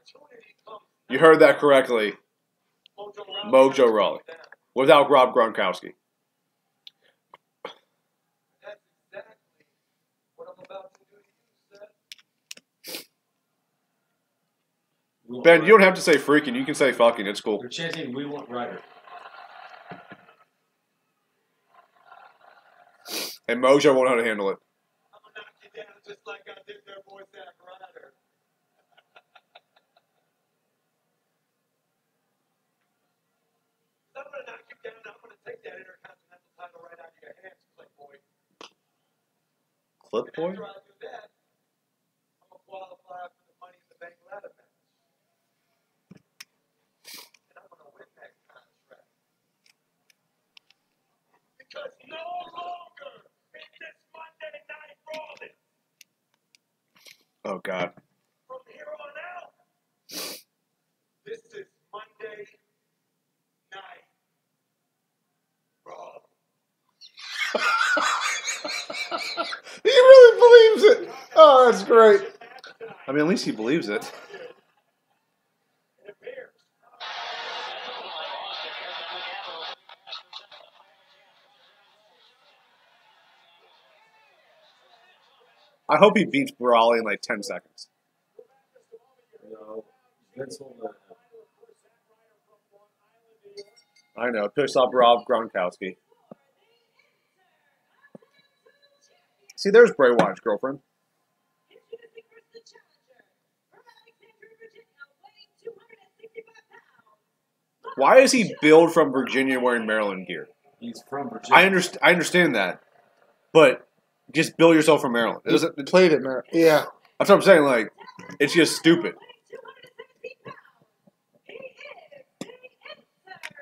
[SPEAKER 1] You heard that correctly. Mojo Rawley. Without Rob Gronkowski.
[SPEAKER 3] That's exactly what I'm about to do to you, Seth.
[SPEAKER 1] Ben, you don't have to say freaking. You can say fucking. It's cool.
[SPEAKER 2] They're chanting, "We want Ryder."
[SPEAKER 1] And Mojo won't know how to handle it.
[SPEAKER 3] I'm gonna knock you down just like I did their boy Zack Ryder. I'm gonna knock you down. I'm gonna take that Intercontinental title right out of your hands, Clipboy.
[SPEAKER 1] Clip
[SPEAKER 3] And
[SPEAKER 1] boy?
[SPEAKER 3] after I do that, I'm gonna qualify for the Money in the Bank ladder match. And I'm gonna win that contract. Because no longer is this Monday Night Raw.
[SPEAKER 1] Oh, God.
[SPEAKER 3] From here on out, this is Monday Night Raw.
[SPEAKER 4] He really believes it. Oh, that's great.
[SPEAKER 1] I mean, at least he believes it.
[SPEAKER 3] It appears.
[SPEAKER 1] I hope he beats Brawley in like 10 seconds.
[SPEAKER 2] No, Vince will.
[SPEAKER 1] I know. Pissed off Rob Gronkowski. See, there's Bray Wyatt's girlfriend.
[SPEAKER 5] Introducing first the challenger from Alexandria, Virginia, weighing 265 pounds.
[SPEAKER 1] Why is he billed from Virginia wearing Maryland gear?
[SPEAKER 2] He's from Virginia.
[SPEAKER 1] I understand that, but just bill yourself from Maryland. It doesn't. That's
[SPEAKER 4] Played it, man. Yeah.
[SPEAKER 1] what I'm saying. Like, it's just stupid.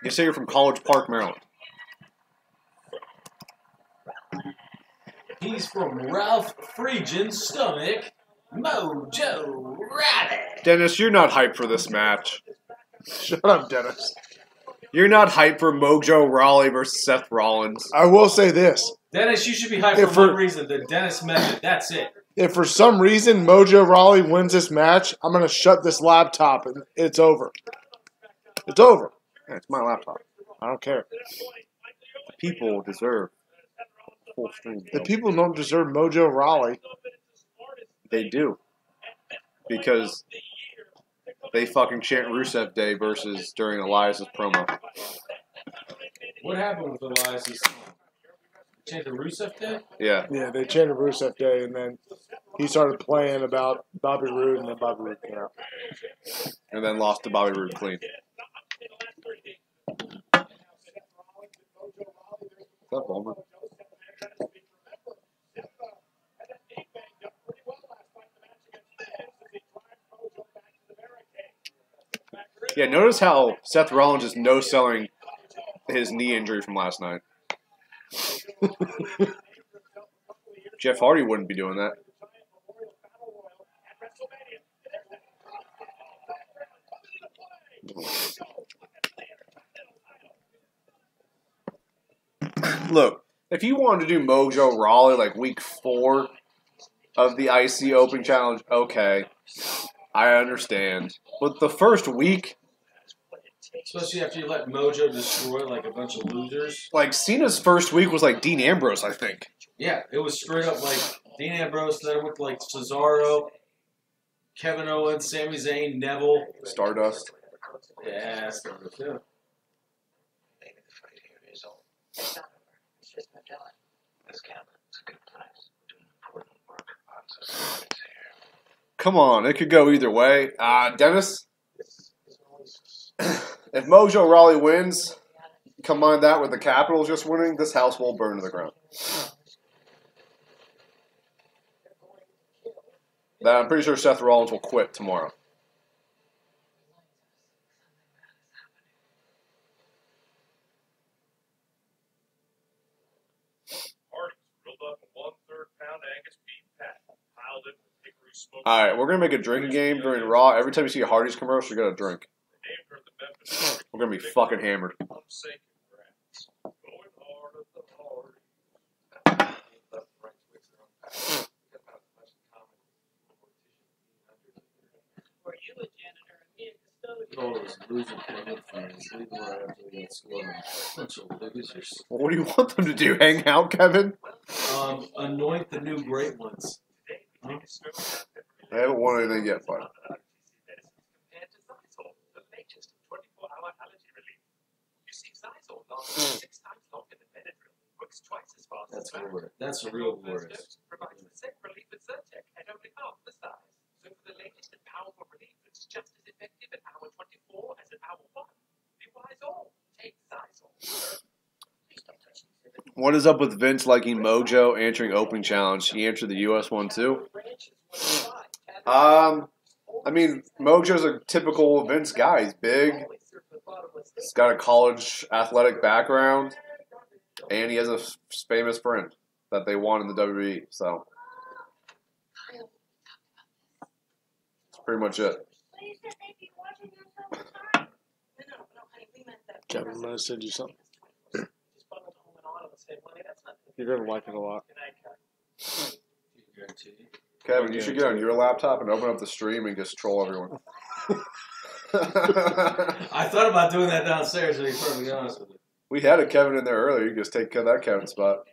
[SPEAKER 1] You say you're from College Park, Maryland.
[SPEAKER 2] He's from Ralph Friedgen's stomach, Mojo Rawley.
[SPEAKER 1] Dennis, you're not hyped for this match.
[SPEAKER 4] Shut up, Dennis.
[SPEAKER 1] You're not hyped for Mojo Rawley versus Seth Rollins.
[SPEAKER 4] I will say this.
[SPEAKER 2] Dennis, you should be hyped
[SPEAKER 4] If
[SPEAKER 2] for one
[SPEAKER 4] for-
[SPEAKER 2] reason: the Dennis method. That's it.
[SPEAKER 4] If for some reason Mojo Rawley wins this match, I'm going to shut this laptop and it's over. It's over.
[SPEAKER 1] Yeah, it's my laptop.
[SPEAKER 4] I don't care.
[SPEAKER 1] People deserve full stream.
[SPEAKER 4] The people don't deserve Mojo Rawley.
[SPEAKER 1] They do. Because they fucking chant Rusev Day versus during Elias's promo.
[SPEAKER 2] What happened with Elias's song? Change the Rusev Day?
[SPEAKER 1] Yeah.
[SPEAKER 4] Yeah, they chanted Rusev Day, and then he started playing about Bobby Roode, and then Bobby Roode came out.
[SPEAKER 1] And then lost to Bobby Roode clean. What's up, Bowman? Yeah, notice how Seth Rollins is no-selling his knee injury from last night. Jeff Hardy wouldn't be doing that. Look, if you wanted to do Mojo Rawley like week 4 of the IC Open Challenge, okay, I understand. But the first week,
[SPEAKER 2] Especially after you let Mojo destroy like a bunch of losers.
[SPEAKER 1] like Cena's first week was like Dean Ambrose, I think.
[SPEAKER 2] Yeah, it was straight up like Dean Ambrose, then with like Cesaro, Kevin Owens, Sami Zayn, Neville.
[SPEAKER 1] Stardust.
[SPEAKER 2] Yeah, Stardust, yeah.
[SPEAKER 8] Maybe the fight here is all. It's not over. It's just Magellan. This cabinet's a good place. Doing important work. Lots of things here.
[SPEAKER 1] Come on, it could go either way. Dennis, if Mojo Rawley wins, combine that with the Capitals just winning, this house will burn to the ground. that I'm pretty sure Seth Rollins will quit tomorrow.
[SPEAKER 3] Hardy's grilled up a 1/3 pound Angus beef patty, piled it with hickory smoked.
[SPEAKER 1] All right, we're gonna make a drinking game during Raw. Every time you see a Hardy's commercial, you gotta drink.
[SPEAKER 3] They named her the Memphis
[SPEAKER 1] We're gonna be fucking hammered.
[SPEAKER 3] Forsaken Brands. Going hard at the Hardy.
[SPEAKER 6] Were you a janitor and me a custodian?
[SPEAKER 2] All those loser Plymouth fans leave the right after they get scored. Bunch of losers.
[SPEAKER 1] What do you want them to do? Hang out, Kevin?
[SPEAKER 2] Anoint the new great ones.
[SPEAKER 1] I haven't won anything yet, bud.
[SPEAKER 6] Compared to Zysol, the latest 24-hour allergy relief. You see, Zysol lasts 6 times longer than Benadryl, works twice as fast
[SPEAKER 2] That's
[SPEAKER 6] as
[SPEAKER 2] glorious. That's a real glorious.
[SPEAKER 6] provides the same relief as Zyrtec at only half the size. So for the latest and powerful relief, it's just as effective at hour 24 as at hour 1. Be wise all. Take Zysol. Please don't touch me.
[SPEAKER 1] What is up with Vince liking Mojo answering opening challenge? He answered the US one too. I mean, Mojo's a typical Vince guy. He's big. He's got a college athletic background, and he has a famous friend that they won in the WWE. So that's pretty much it.
[SPEAKER 5] But you said they'd be watching us all the time.
[SPEAKER 9] No, honey, we meant that.
[SPEAKER 4] Kevin, I'm gonna send you something.
[SPEAKER 6] Just bundled home and auto and save money. That's not
[SPEAKER 4] You're gonna like it a lot.
[SPEAKER 6] Good night, Kat.
[SPEAKER 2] Guarantee.
[SPEAKER 1] Kevin, you should get on your laptop and open up the stream and just troll everyone.
[SPEAKER 2] I thought about doing that downstairs, to be perfectly honest with you.
[SPEAKER 1] We had a Kevin in there earlier. You can just take that Kevin spot.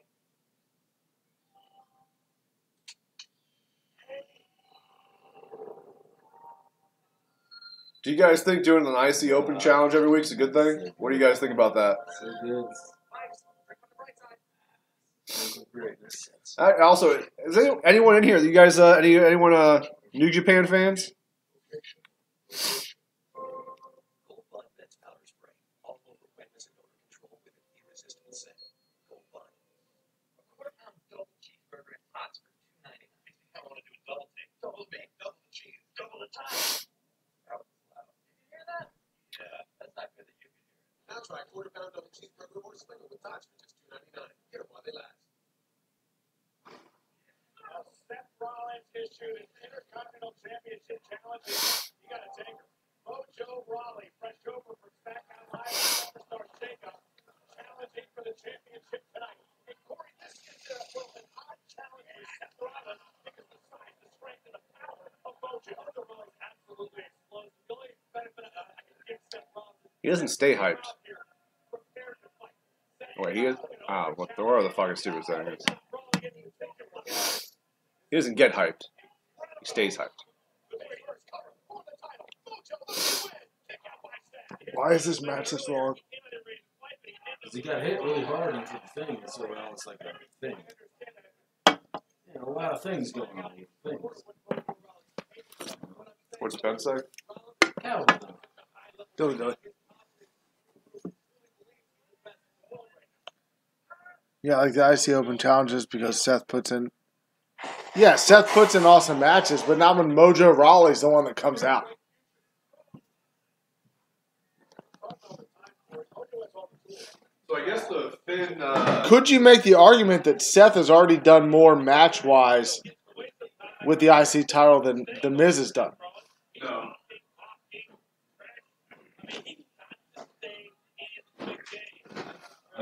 [SPEAKER 1] Do you guys think doing an IC Open challenge every week is a good thing? What do you guys think about that?
[SPEAKER 2] So good. So greatness.
[SPEAKER 1] Also, is anyone in here? You guys, anyone New Japan fans?
[SPEAKER 6] Gold Bond Meds powder spray. All over wetness and odor control with an irresistible scent. Gold Bond. A quarter-pound double cheeseburger and tots for $2.99. I want to do a double thing. Double big, double cheese, double the time. That was loud. Did you hear that? Yeah, that's not good that you can hear it. Now try a quarter-pound double cheeseburger or sprinkle with tots for just $2.99. Get them while they last.
[SPEAKER 3] Seth Rollins issued an Intercontinental Championship challenge. You got to take her. Mojo Rawley, fresh over from SmackDown Live and Superstar Shakeup, challenging for the championship tonight. And Corey, this is an odd challenge for Seth Rollins because the size, the strength, and the power of Mojo. Mojo Rawley absolutely explodes. The only benefit I can give Seth Rollins is
[SPEAKER 1] He doesn't stay hyped.
[SPEAKER 3] prepared to fight.
[SPEAKER 1] Wait, he is? What the fucking stupid thing is? He doesn't get hyped. He stays hyped.
[SPEAKER 4] Why is this match this long?
[SPEAKER 2] Because he got hit really hard into the thing, so now it's like a thing. Yeah, a lot of things going on with things.
[SPEAKER 1] What's Ben say?
[SPEAKER 2] Hell,
[SPEAKER 4] Dilly dilly. Yeah, like the IC Open challenges because Seth puts in. Yeah, Seth puts in awesome matches, but not when Mojo Rawley's the one that comes out.
[SPEAKER 1] So I guess the Finn.
[SPEAKER 4] Could you make the argument that Seth has already done more match-wise with the IC title than The Miz has done?
[SPEAKER 1] No.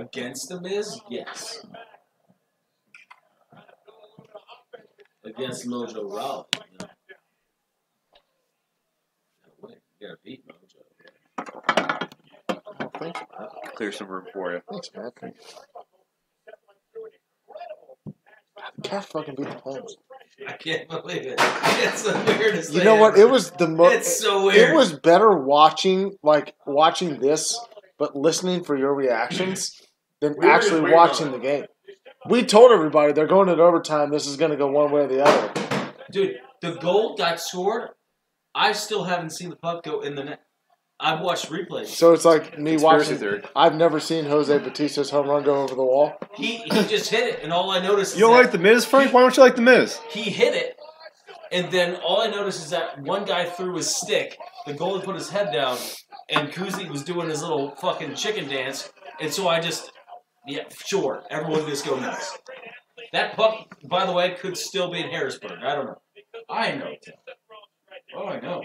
[SPEAKER 2] against the Miz, yes. Against Mojo Rawley, you know. Wait, you gotta beat Mojo.
[SPEAKER 4] Oh, thank you.
[SPEAKER 1] Clear some room for you.
[SPEAKER 4] Thanks, man. Can't fucking beat the Pens.
[SPEAKER 2] I can't believe it. It's the weirdest thing.
[SPEAKER 4] You know what?
[SPEAKER 2] ever.
[SPEAKER 4] It was the most.
[SPEAKER 2] It's so weird.
[SPEAKER 4] It was better watching this, but listening for your reactions than
[SPEAKER 1] We were just
[SPEAKER 4] actually
[SPEAKER 1] waiting
[SPEAKER 4] watching
[SPEAKER 1] on
[SPEAKER 4] the
[SPEAKER 1] it.
[SPEAKER 4] game. We told everybody they're going into overtime. This is going to go one way or the other.
[SPEAKER 2] Dude, the goal got scored. I still haven't seen the puck go in the net. I've watched replays.
[SPEAKER 4] So it's like me
[SPEAKER 1] Conspiracy
[SPEAKER 4] watching.
[SPEAKER 1] theory.
[SPEAKER 4] I've never seen Jose Batista's home run go over the wall.
[SPEAKER 2] He just hit it, and all I noticed is
[SPEAKER 1] You don't
[SPEAKER 2] that
[SPEAKER 1] like The Miz, Frank? Why don't you like The Miz?
[SPEAKER 2] he hit it, And then all I noticed is that one guy threw his stick, the goalie put his head down, and Kuzi was doing his little fucking chicken dance. And so I just, yeah, sure, everyone just go nuts. That puck, by the way, could still be in Harrisburg. I don't know. I know. Oh, I know.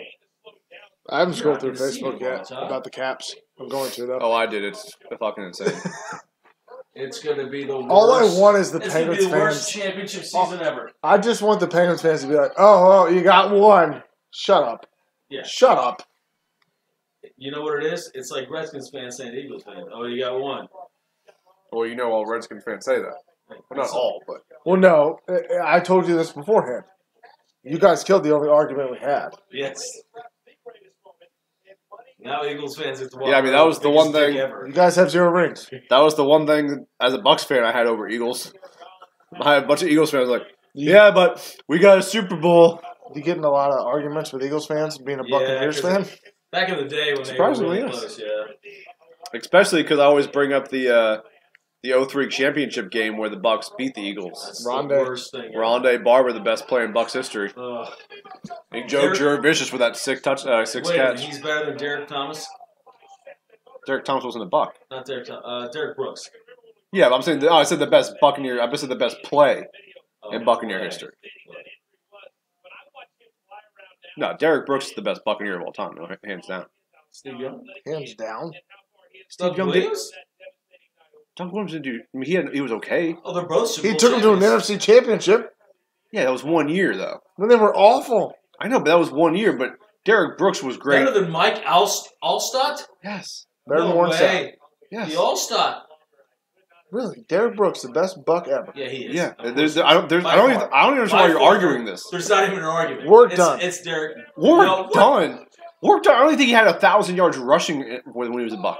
[SPEAKER 4] I haven't scrolled through
[SPEAKER 2] You're not gonna see
[SPEAKER 4] Facebook
[SPEAKER 2] it
[SPEAKER 4] yet
[SPEAKER 2] once, huh?
[SPEAKER 4] about the Caps. I'm going to though.
[SPEAKER 1] Oh, I did. It's fucking insane.
[SPEAKER 2] It's going to be the worst.
[SPEAKER 4] All I want is the
[SPEAKER 2] It's going to be
[SPEAKER 4] Penguins
[SPEAKER 2] the worst
[SPEAKER 4] fans.
[SPEAKER 2] championship season ever.
[SPEAKER 4] I just want the Penguins fans to be like, "Oh, you got one. Shut up.
[SPEAKER 2] Yeah.
[SPEAKER 4] Shut up."
[SPEAKER 2] You know what it is? It's like Redskins fans saying to Eagles fans, oh, you got one.
[SPEAKER 1] Well, you know all Redskins fans say that. Well, not all, but
[SPEAKER 4] Well, no, I told you this beforehand. You guys killed the only argument we had.
[SPEAKER 2] Yes. Now Eagles fans get to walk
[SPEAKER 1] yeah, I mean that was the one thing.
[SPEAKER 4] You guys have 0 rings.
[SPEAKER 1] That was the one thing as a Bucks fan I had over Eagles. I had a bunch of Eagles fans like, yeah, but we got a Super Bowl.
[SPEAKER 4] You getting a lot of arguments with Eagles fans being a
[SPEAKER 2] Yeah,
[SPEAKER 4] Buccaneers
[SPEAKER 2] 'cause
[SPEAKER 4] fan?
[SPEAKER 2] Back in the day when they were
[SPEAKER 1] Surprisingly,
[SPEAKER 2] really
[SPEAKER 1] yes.
[SPEAKER 2] close, yeah.
[SPEAKER 1] Especially because I always bring up the 03 championship game where the Bucks beat the Eagles.
[SPEAKER 2] That's
[SPEAKER 4] Rondé.
[SPEAKER 2] the worst thing ever.
[SPEAKER 1] Rondé Barber, the best player in Bucks history.
[SPEAKER 2] Ugh.
[SPEAKER 1] And Joe Jurevicius with that six
[SPEAKER 2] Wait,
[SPEAKER 1] catch.
[SPEAKER 2] he's better than Derek Thomas?
[SPEAKER 1] Derek Thomas wasn't a Buck.
[SPEAKER 2] Not Derek Thomas. Derek Brooks.
[SPEAKER 1] Yeah, but I'm saying I said the best Buccaneer. I said the best play in Buccaneer history. No, Derek Brooks is the best Buccaneer of all time, no, hands down.
[SPEAKER 2] Steve Young?
[SPEAKER 4] Hands down.
[SPEAKER 2] Steve
[SPEAKER 1] Young
[SPEAKER 2] Williams?
[SPEAKER 1] Doug Williams didn't do. I mean, he was okay.
[SPEAKER 2] Oh, they're both Super
[SPEAKER 4] He
[SPEAKER 2] Bowl
[SPEAKER 4] took them to an
[SPEAKER 2] champions.
[SPEAKER 4] NFC championship.
[SPEAKER 1] Yeah, that was 1 year though.
[SPEAKER 4] When they were awful.
[SPEAKER 1] I know, but that was 1 year. But Derek Brooks was great.
[SPEAKER 2] Better than Mike Allstott?
[SPEAKER 1] Yes.
[SPEAKER 4] Better than
[SPEAKER 2] No
[SPEAKER 4] Warren Sapp.
[SPEAKER 2] way.
[SPEAKER 1] Yes.
[SPEAKER 2] The Allstott.
[SPEAKER 4] Really, Derek Brooks, the best Buck ever.
[SPEAKER 2] Yeah, he is.
[SPEAKER 1] Yeah.
[SPEAKER 2] Of
[SPEAKER 1] There's,
[SPEAKER 2] course.
[SPEAKER 1] I don't. There's,
[SPEAKER 2] By
[SPEAKER 1] I don't.
[SPEAKER 2] far.
[SPEAKER 1] Even, I don't even understand
[SPEAKER 2] By
[SPEAKER 1] why you're
[SPEAKER 2] far.
[SPEAKER 1] arguing this.
[SPEAKER 2] There's not even an argument.
[SPEAKER 4] Work
[SPEAKER 2] it's,
[SPEAKER 4] done.
[SPEAKER 2] It's Derek.
[SPEAKER 1] Work
[SPEAKER 2] No, what?
[SPEAKER 1] done. Work done. I don't even think he had 1,000 yards rushing when he was a Buck.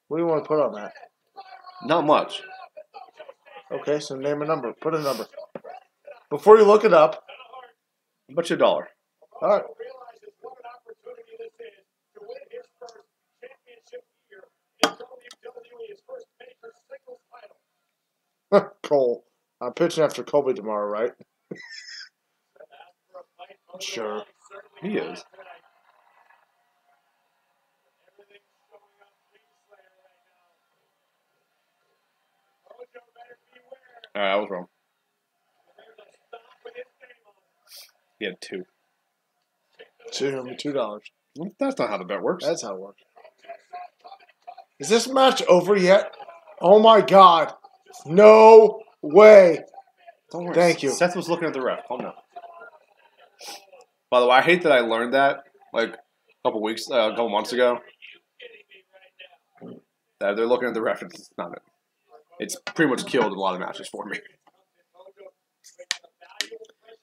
[SPEAKER 4] What do you want to put on that?
[SPEAKER 1] Not much.
[SPEAKER 4] Okay, so name a number. Put a number. Before you look it up.
[SPEAKER 1] How about you $1?
[SPEAKER 4] All right.
[SPEAKER 3] realizes what an opportunity this is to win his first championship year in WWE, his first major singles title.
[SPEAKER 4] Cole. I'm pitching after Colby tomorrow, right? Sure.
[SPEAKER 1] He is. All right, I was wrong. He had 2.
[SPEAKER 4] $2.
[SPEAKER 1] Well, that's not how the bet works.
[SPEAKER 4] That's how it works. Is this match over yet? Oh my God. No way.
[SPEAKER 1] Don't worry.
[SPEAKER 4] Thank you.
[SPEAKER 1] Seth was looking at the ref. Calm down. By the way, I hate that I learned that like a couple months ago. That they're looking at the ref. It's not it. It's pretty much killed a lot of matches for me.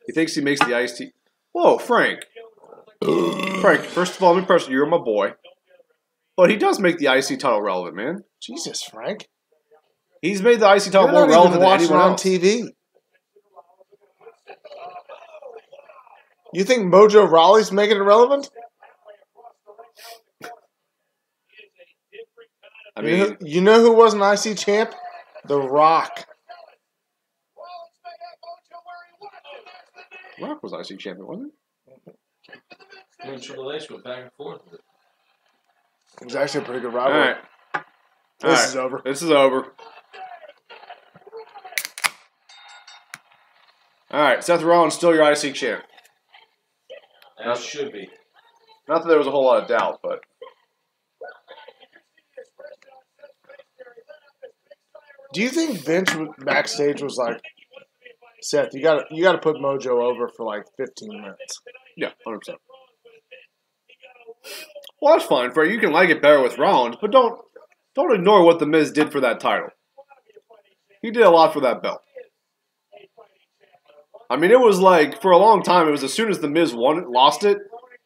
[SPEAKER 1] He thinks he makes the iced tea. Whoa, Frank. Frank, first of all, I'm impressed. You're my boy. But he does make the IC title relevant, man.
[SPEAKER 4] Jesus, Frank.
[SPEAKER 1] He's made the IC title
[SPEAKER 4] You're
[SPEAKER 1] more
[SPEAKER 4] not
[SPEAKER 1] relevant
[SPEAKER 4] even
[SPEAKER 1] than
[SPEAKER 4] watching
[SPEAKER 1] anyone
[SPEAKER 4] on
[SPEAKER 1] else.
[SPEAKER 4] TV. You think Mojo Rawley's making it relevant?
[SPEAKER 1] I mean,
[SPEAKER 4] You know who was an IC champ? The Rock.
[SPEAKER 1] Rock was IC champion, wasn't
[SPEAKER 2] Me and Triple H went back and forth with it.
[SPEAKER 4] It was actually a pretty good
[SPEAKER 1] he? All
[SPEAKER 4] rivalry.
[SPEAKER 1] right.
[SPEAKER 4] This is over.
[SPEAKER 1] This is over. All right, Seth Rollins still your IC champ.
[SPEAKER 2] As should be.
[SPEAKER 1] Not that there was a whole lot of doubt, but
[SPEAKER 4] Do you think Vince backstage was like, Seth, you got to put Mojo over for like 15 minutes?
[SPEAKER 1] yeah, 100%. Well, that's fine, Fred. You can like it better with Rollins, but don't ignore what The Miz did for that title. He did a lot for that belt. I mean, it was like, for a long time, it was as soon as The Miz lost it,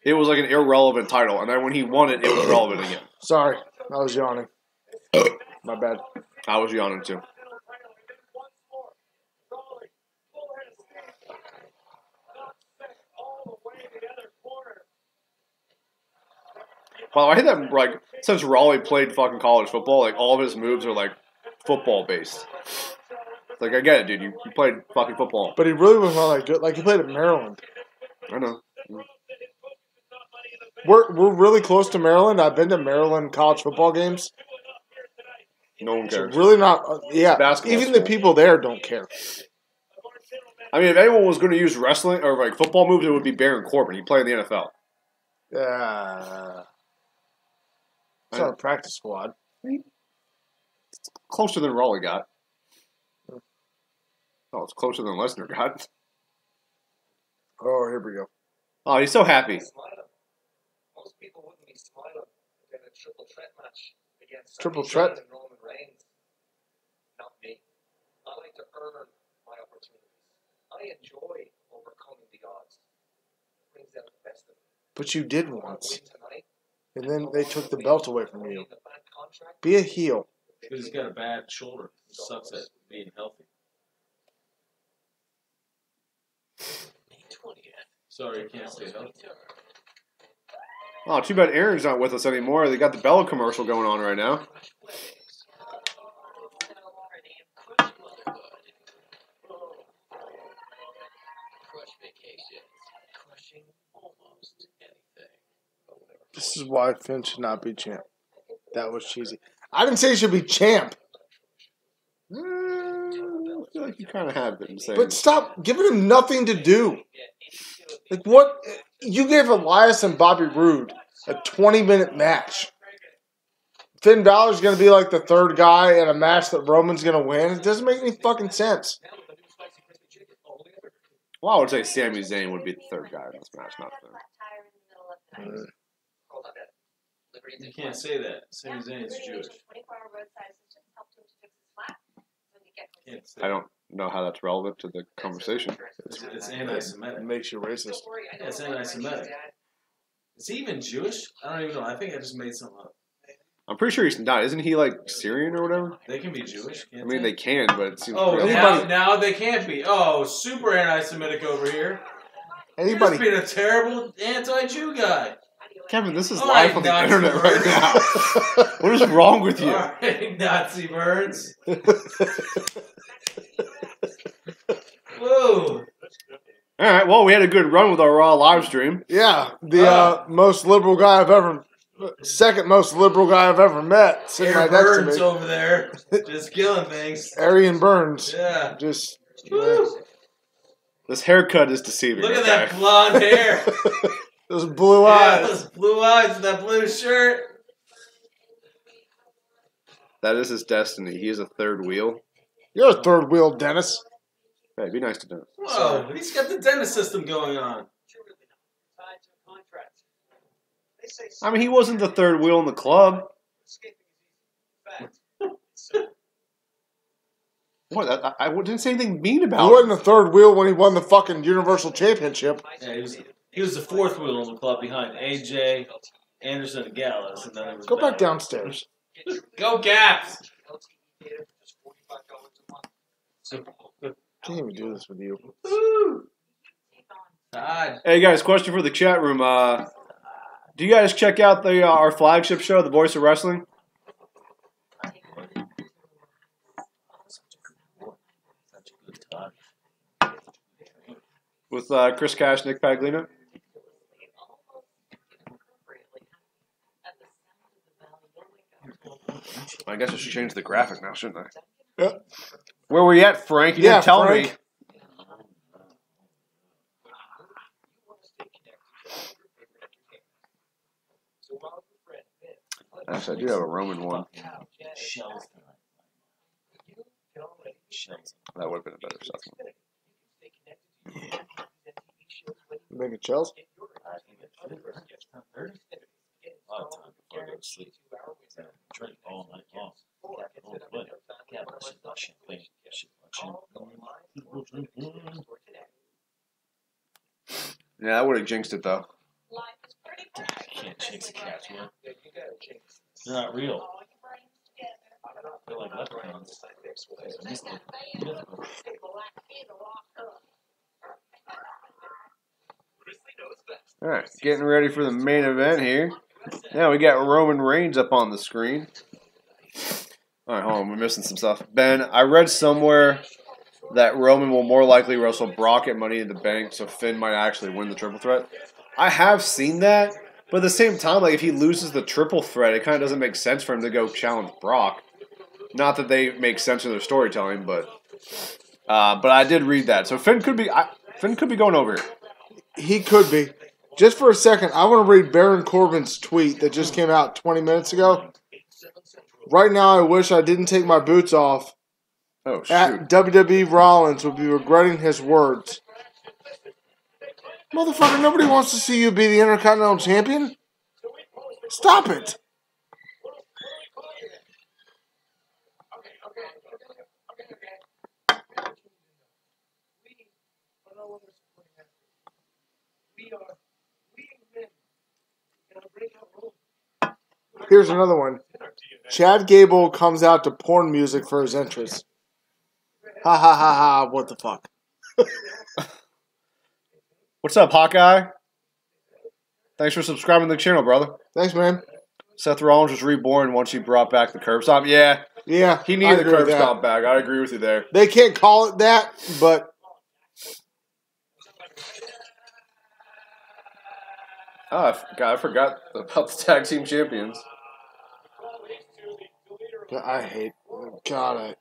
[SPEAKER 1] it was like an irrelevant title. And then when he won it, it was relevant again.
[SPEAKER 4] Sorry, I was yawning. My bad.
[SPEAKER 1] I was yawning too. Wow, I hate that, like, since Raleigh played fucking college football, like, all of his moves are, like, football-based. It's like, I get it, dude. You played fucking football.
[SPEAKER 4] But he really was not that good. Like, he played at Maryland.
[SPEAKER 1] I know.
[SPEAKER 4] We're really close to Maryland. I've been to Maryland college football games.
[SPEAKER 1] No one
[SPEAKER 4] It's
[SPEAKER 1] cares.
[SPEAKER 4] really not. Yeah,
[SPEAKER 1] Basketball
[SPEAKER 4] even the
[SPEAKER 1] school.
[SPEAKER 4] people there don't care.
[SPEAKER 1] I mean, if anyone was going to use wrestling or like football moves, it would be Baron Corbin. He played in the NFL.
[SPEAKER 4] It's not a practice squad.
[SPEAKER 1] Closer than Raleigh got. Oh, it's closer than Lesnar got.
[SPEAKER 4] Oh, here we go.
[SPEAKER 1] Oh, he's so happy.
[SPEAKER 6] Most people wouldn't be smiling in a triple threat match against
[SPEAKER 4] Triple
[SPEAKER 6] Sami
[SPEAKER 4] threat?
[SPEAKER 6] Zayn and Roman Reigns. Not me. I like to earn my opportunities. I enjoy overcoming the odds. It brings out the best of me.
[SPEAKER 4] But you did
[SPEAKER 6] I
[SPEAKER 4] once,
[SPEAKER 6] win tonight.
[SPEAKER 4] and then they took the belt away from you.
[SPEAKER 6] The bad contract.
[SPEAKER 4] Be a heel.
[SPEAKER 2] Because he's got a bad shoulder. He sucks at being healthy. Sorry, you can't stay healthy.
[SPEAKER 1] Oh, too bad Aaron's not with us anymore. They got the Bella commercial going on right now.
[SPEAKER 4] This is why Finn should not be champ. That was cheesy. I didn't say he should be champ.
[SPEAKER 1] I feel like you kind of have been saying.
[SPEAKER 4] But stop giving him nothing to do. Like, what? You gave Elias and Bobby Roode a 20-minute match. Finn Balor's going to be like the third guy in a match that Roman's going to win. It doesn't make any fucking sense.
[SPEAKER 1] Well, I would say Sami Zayn would be the third guy in this match, not Finn.
[SPEAKER 2] You can't say that. Sami Zayn is Jewish. Can't say
[SPEAKER 1] I don't know how that's relevant to the conversation.
[SPEAKER 2] It's anti-Semitic.
[SPEAKER 4] It makes you racist.
[SPEAKER 2] Yeah, it's anti-Semitic. Is he even Jewish? I don't even know. I think I just made something up.
[SPEAKER 1] I'm pretty sure he's not. Isn't he like Syrian or whatever?
[SPEAKER 2] They can be Jewish.
[SPEAKER 1] I mean, they can, but it seems.
[SPEAKER 2] Oh,
[SPEAKER 1] pretty-
[SPEAKER 2] now they can't be. Oh, super anti-Semitic over here. You're just being a terrible anti-Jew guy.
[SPEAKER 1] Kevin, this is
[SPEAKER 2] All
[SPEAKER 1] live
[SPEAKER 2] right,
[SPEAKER 1] on the
[SPEAKER 2] Nazi
[SPEAKER 1] internet right
[SPEAKER 2] Burns.
[SPEAKER 1] now. What is wrong with you?
[SPEAKER 2] All right, Nazi Burns. Whoa.
[SPEAKER 1] All right. Well, we had a good run with our Raw live stream.
[SPEAKER 4] Yeah, the most liberal guy I've ever, second most liberal guy I've ever met, sitting right
[SPEAKER 2] Aaron
[SPEAKER 4] next to
[SPEAKER 2] Burns
[SPEAKER 4] me.
[SPEAKER 2] over there, just killing things.
[SPEAKER 4] Arian Burns.
[SPEAKER 2] Yeah.
[SPEAKER 4] Just.
[SPEAKER 2] Woo.
[SPEAKER 1] This haircut is deceiving.
[SPEAKER 2] Look at
[SPEAKER 1] okay?
[SPEAKER 2] that blonde hair.
[SPEAKER 4] Those blue
[SPEAKER 2] Yeah,
[SPEAKER 4] eyes.
[SPEAKER 2] those blue eyes and that blue shirt.
[SPEAKER 1] That is his destiny. He is a third wheel.
[SPEAKER 4] You're a third wheel, Dennis.
[SPEAKER 1] Hey, be nice to Dennis.
[SPEAKER 2] Whoa, he's got the dentist system going on.
[SPEAKER 1] I mean, he wasn't the third wheel in the club. What? I didn't say anything mean
[SPEAKER 4] He
[SPEAKER 1] about it.
[SPEAKER 4] wasn't the third wheel when he won the fucking Universal Championship.
[SPEAKER 2] Yeah, he was the fourth wheel in the club behind AJ, Anderson, and Gallows. And then it was
[SPEAKER 4] Go back downstairs.
[SPEAKER 2] Go Caps!
[SPEAKER 4] Can't even do this with you.
[SPEAKER 2] Todd.
[SPEAKER 1] Hey guys, question for the chat room. Do you guys check out the our flagship show, The Voice of Wrestling? With Chris Cash, Nick Paglino? I guess I should change the graphic now, shouldn't I?
[SPEAKER 4] Yep.
[SPEAKER 1] Where were you at, Frank? You
[SPEAKER 4] Yeah,
[SPEAKER 1] didn't tell
[SPEAKER 4] Frank.
[SPEAKER 1] me. Actually, I do have a Roman one. That would have been a better assessment.
[SPEAKER 4] Make it Chels?
[SPEAKER 2] Drink all night long.
[SPEAKER 1] Yeah, that would have jinxed it, though.
[SPEAKER 2] I can't jinx a cat's one. They're not real. They're like leprechauns.
[SPEAKER 1] All right, getting ready for the main event here. Now we got Roman Reigns up on the screen. All right, hold on, we're missing some stuff. Ben, I read somewhere that Roman will more likely wrestle Brock at Money in the Bank, so Finn might actually win the triple threat. I have seen that, but at the same time, like if he loses the triple threat, it kind of doesn't make sense for him to go challenge Brock. Not that they make sense in their storytelling, but I did read that. So Finn could be going over here.
[SPEAKER 4] He could be. Just for a second, I want to read Baron Corbin's tweet that just came out 20 minutes ago. Right now, I wish I didn't take my boots off.
[SPEAKER 1] Oh, shoot.
[SPEAKER 4] At WWE Rollins would be regretting his words. Motherfucker, nobody wants to see you be the Intercontinental Champion. Stop it. Here's another one. Chad Gable comes out to porn music for his entrance. Ha ha ha ha, what the fuck?
[SPEAKER 1] What's up, Hawkeye? Thanks for subscribing to the channel, brother.
[SPEAKER 4] Thanks, man.
[SPEAKER 1] Seth Rollins was reborn once he brought back the curb stomp. Yeah, he needed the curb stomp back. I agree with you there.
[SPEAKER 4] They can't call it that, but...
[SPEAKER 1] Oh, I forgot about the tag team champions.
[SPEAKER 4] I hate... God,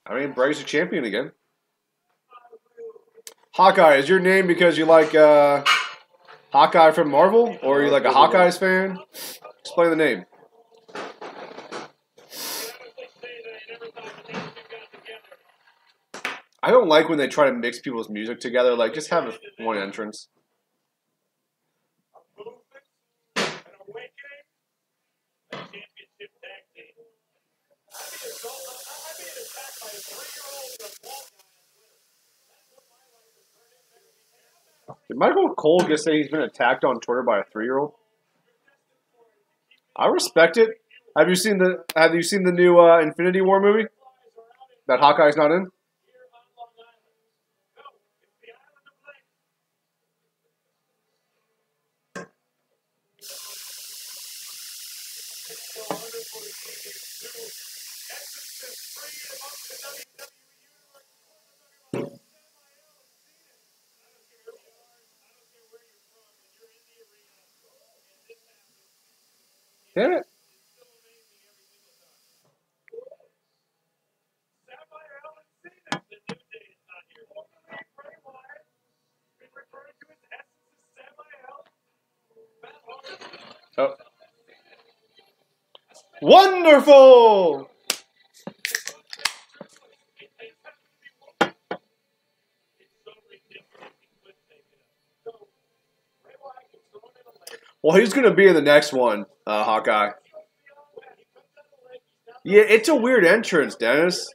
[SPEAKER 1] I mean, Bray's a champion again. Hawkeye, is your name because you like Hawkeye from Marvel? Or are you like a Hawkeyes fan? Explain the name. I don't like when they try to mix people's music together. Like, just have one entrance. Did Michael Cole just say he's been attacked on Twitter by a 3-year-old? I respect it. Have you seen the new Infinity War movie that Hawkeye's not in? Damn it. Oh. Wonderful! Well, he's going to be in the next one, Hawkeye. Yeah, it's a weird entrance, Dennis.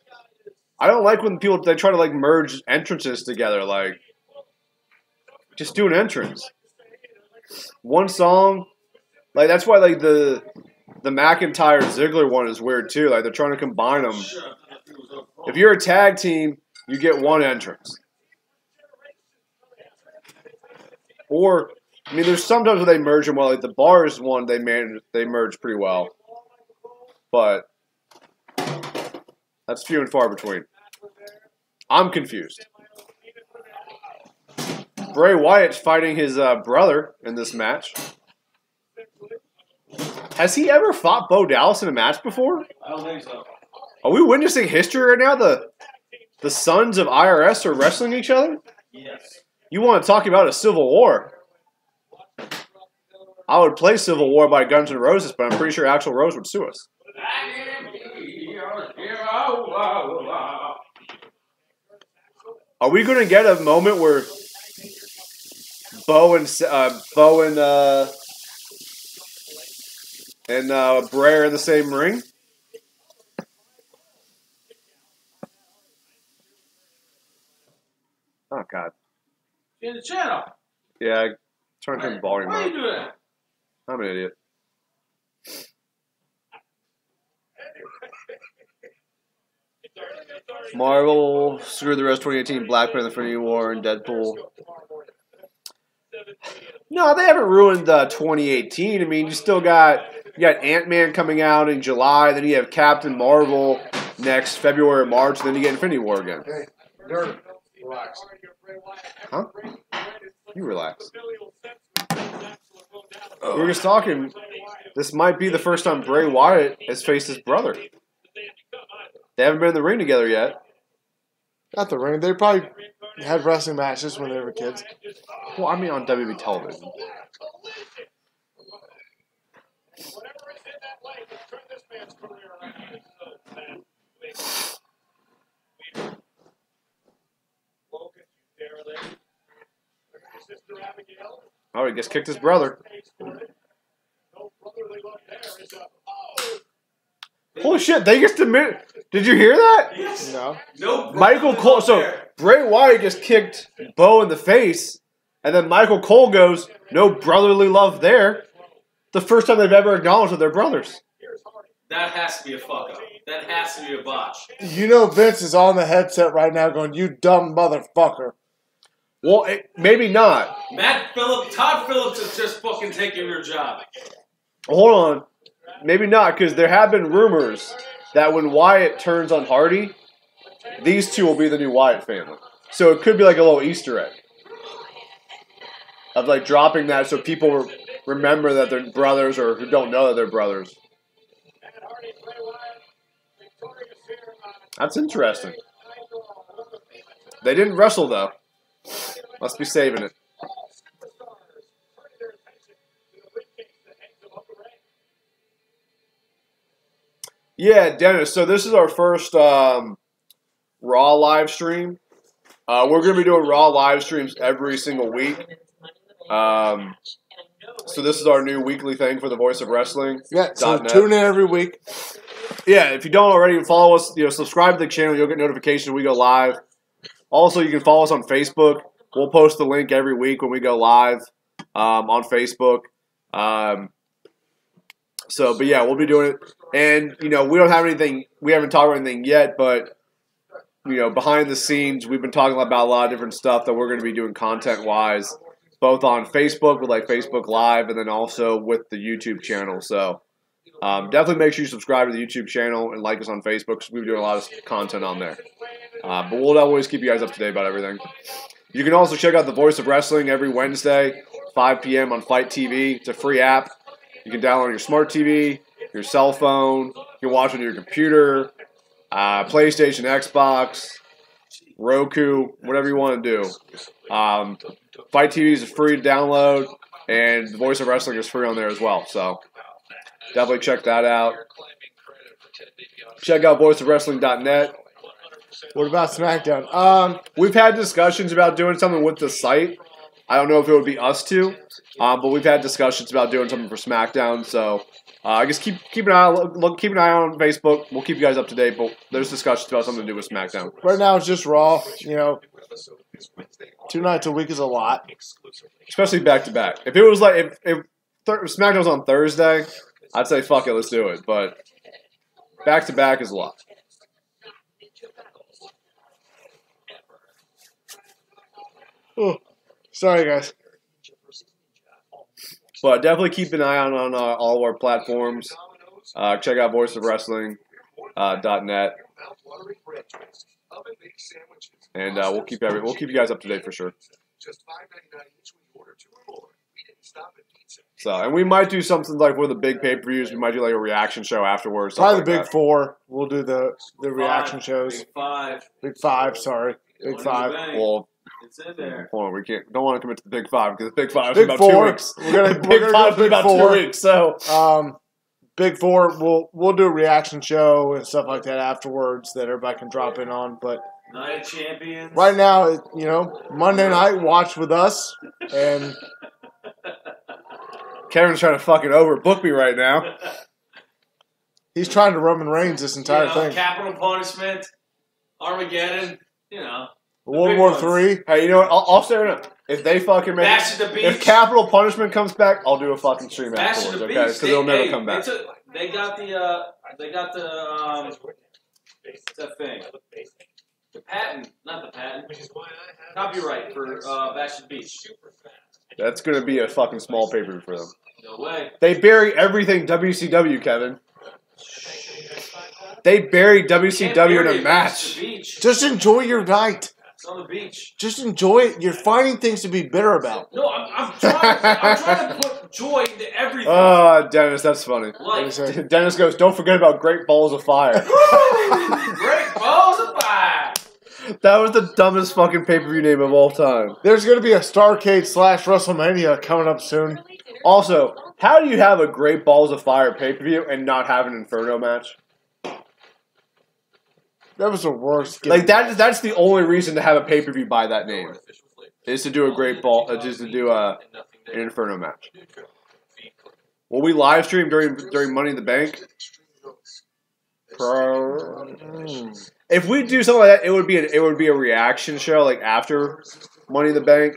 [SPEAKER 1] I don't like when they try to like merge entrances together. Like, just do an entrance. One song. Like, that's why like the McIntyre Ziggler one is weird too. Like, they're trying to combine them. If you're a tag team, you get one entrance. Or, I mean, there's sometimes where they merge them well. Like the Bars one, they merge pretty well. But that's few and far between. I'm confused. Bray Wyatt's fighting his brother in this match. Has he ever fought Bo Dallas in a match before?
[SPEAKER 2] I don't think so.
[SPEAKER 1] Are we witnessing history right now? The sons of IRS are wrestling each other?
[SPEAKER 2] Yes.
[SPEAKER 1] You want to talk about a civil war? I would play Civil War by Guns N' Roses, but I'm pretty sure Axl Rose would sue us. Are we going to get a moment where Bo and Bray are in the same ring? Oh God!
[SPEAKER 2] In the channel.
[SPEAKER 1] Yeah, turn the volume
[SPEAKER 2] Why are
[SPEAKER 1] up.
[SPEAKER 2] you doing that?
[SPEAKER 1] I'm an idiot. Marvel, screw the rest 2018, Black Panther, Infinity War, and Deadpool. No, they haven't ruined 2018. I mean, you still got You got Ant-Man coming out in July. Then you have Captain Marvel next February or March. Then you get Infinity War again.
[SPEAKER 4] Hey, nerd, relax.
[SPEAKER 1] Huh? You relax. We were just talking. This might be the first time Bray Wyatt has faced his brother. They haven't been in the ring together yet.
[SPEAKER 4] Not the ring. They probably had wrestling matches when they were kids.
[SPEAKER 1] Well, I mean on WWE television. Oh, he just kicked his brother. Holy shit, they just admitted. Did you hear that?
[SPEAKER 4] No.
[SPEAKER 2] No.
[SPEAKER 1] Michael Cole. So Bray Wyatt just kicked Bo in the face, and then Michael Cole goes, "No brotherly love there." The first time they've ever acknowledged that they're brothers.
[SPEAKER 2] That has to be a fuck up. That has to be a botch.
[SPEAKER 4] You know Vince is on the headset right now going, "You dumb motherfucker."
[SPEAKER 1] Well, maybe not.
[SPEAKER 2] Todd Phillips is just fucking taking your job.
[SPEAKER 1] Hold on. Maybe not, because there have been rumors that when Wyatt turns on Hardy, these two will be the new Wyatt family. So it could be like a little Easter egg of like dropping that so people remember that they're brothers or who don't know that they're brothers. That's interesting. They didn't wrestle though. Must be saving it. Yeah, Dennis. So this is our first Raw live stream. We're going to be doing Raw live streams every single week. So this is our new weekly thing for the Voice of Wrestling.
[SPEAKER 4] Yeah, so
[SPEAKER 1] .net.
[SPEAKER 4] tune in every week.
[SPEAKER 1] Yeah, if you don't already, follow us. Subscribe to the channel. You'll get notifications when we go live. Also, you can follow us on Facebook. We'll post the link every week when we go live on Facebook. But yeah, we'll be doing it. And, we don't have anything, we haven't talked about anything yet, but, behind the scenes, we've been talking about a lot of different stuff that we're going to be doing content-wise, both on Facebook with, Facebook Live, and then also with the YouTube channel. So, definitely make sure you subscribe to the YouTube channel and like us on Facebook, because we've been doing a lot of content on there. But we'll always keep you guys up to date about everything. You can also check out The Voice of Wrestling every Wednesday, 5 p.m. on Fight TV. It's a free app. You can download on your smart TV, your cell phone. You can watch it on your computer, PlayStation, Xbox, Roku, whatever you want to do. Fight TV is free to download, and The Voice of Wrestling is free on there as well. So definitely check that out. Check out voiceofwrestling.net.
[SPEAKER 4] What about SmackDown?
[SPEAKER 1] We've had discussions about doing something with the site. I don't know if it would be us two, but we've had discussions about doing something for SmackDown. So I guess keep an eye on Facebook. We'll keep you guys up to date. But there's discussions about something to do with SmackDown.
[SPEAKER 4] Right now it's just Raw. 2 nights a week is a lot.
[SPEAKER 1] Especially back to back. If it was like if SmackDown was on Thursday, I'd say fuck it, let's do it. But back to back is a lot.
[SPEAKER 4] Oh, sorry, guys.
[SPEAKER 1] But definitely keep an eye on all of our platforms. Check out voiceofwrestling.net. And we'll keep you guys up to date for sure. So, and we might do something like with the big pay-per-views. We might do like a reaction show afterwards.
[SPEAKER 4] Probably
[SPEAKER 1] like
[SPEAKER 4] the Big
[SPEAKER 1] that.
[SPEAKER 4] Four. We'll do the reaction shows.
[SPEAKER 2] Big Five.
[SPEAKER 4] Big Five, sorry. Big Five.
[SPEAKER 1] Well,
[SPEAKER 2] It's in there.
[SPEAKER 1] hold on, we don't want to commit to the Big Five because the Big Five is
[SPEAKER 4] Big
[SPEAKER 1] about
[SPEAKER 4] Four.
[SPEAKER 1] 2 weeks.
[SPEAKER 4] We're gonna
[SPEAKER 1] Big Five is about 2 weeks. So,
[SPEAKER 4] Big Four. We'll do a reaction show and stuff like that afterwards that everybody can drop in on. But
[SPEAKER 2] Night of Champions.
[SPEAKER 4] right now, Monday night, watch with us, and
[SPEAKER 1] Kevin's trying to fucking overbook me right now.
[SPEAKER 4] he's trying to Roman Reigns this entire thing.
[SPEAKER 2] Capital Punishment, Armageddon,
[SPEAKER 4] World
[SPEAKER 2] big
[SPEAKER 4] War
[SPEAKER 2] ones.
[SPEAKER 4] III.
[SPEAKER 1] Hey, you know what? I'll say right now. If they fucking make
[SPEAKER 2] Bash at the Beach.
[SPEAKER 1] if Capital Punishment comes back, I'll do a fucking stream
[SPEAKER 2] Bash
[SPEAKER 1] afterwards.
[SPEAKER 2] at the
[SPEAKER 1] Okay,
[SPEAKER 2] Beach.
[SPEAKER 1] because it'll never come back.
[SPEAKER 2] They got the what's that thing? The patent, not the patent. Copyright for Bash at the Beach.
[SPEAKER 1] That's gonna be a fucking small pay-per-view for them.
[SPEAKER 2] No way.
[SPEAKER 1] They bury everything WCW, Kevin. They buried
[SPEAKER 2] Can't
[SPEAKER 1] WCW
[SPEAKER 2] bury
[SPEAKER 1] in
[SPEAKER 2] it,
[SPEAKER 1] a
[SPEAKER 2] it's the
[SPEAKER 1] match.
[SPEAKER 2] beach.
[SPEAKER 4] Just enjoy your night.
[SPEAKER 2] It's on the beach.
[SPEAKER 4] Just enjoy it. You're finding things to be bitter about.
[SPEAKER 2] No, I'm trying to put joy into everything.
[SPEAKER 1] Oh, Dennis, that's funny.
[SPEAKER 2] Like,
[SPEAKER 1] Dennis goes, don't forget about Great Balls of Fire.
[SPEAKER 2] great balls of fire.
[SPEAKER 1] That was the dumbest fucking pay-per-view name of all time.
[SPEAKER 4] There's going to be a Starrcade / WrestleMania coming up soon.
[SPEAKER 1] Also, how do you have a Great Balls of Fire pay-per-view and not have an Inferno match?
[SPEAKER 4] That was the worst.
[SPEAKER 1] Like that's the only reason to have a pay-per-view by that name. Is to do a Great Ball, just to do an Inferno match. Will we live stream during Money in the Bank? If we do something like that, it would be a reaction show like after Money in the Bank.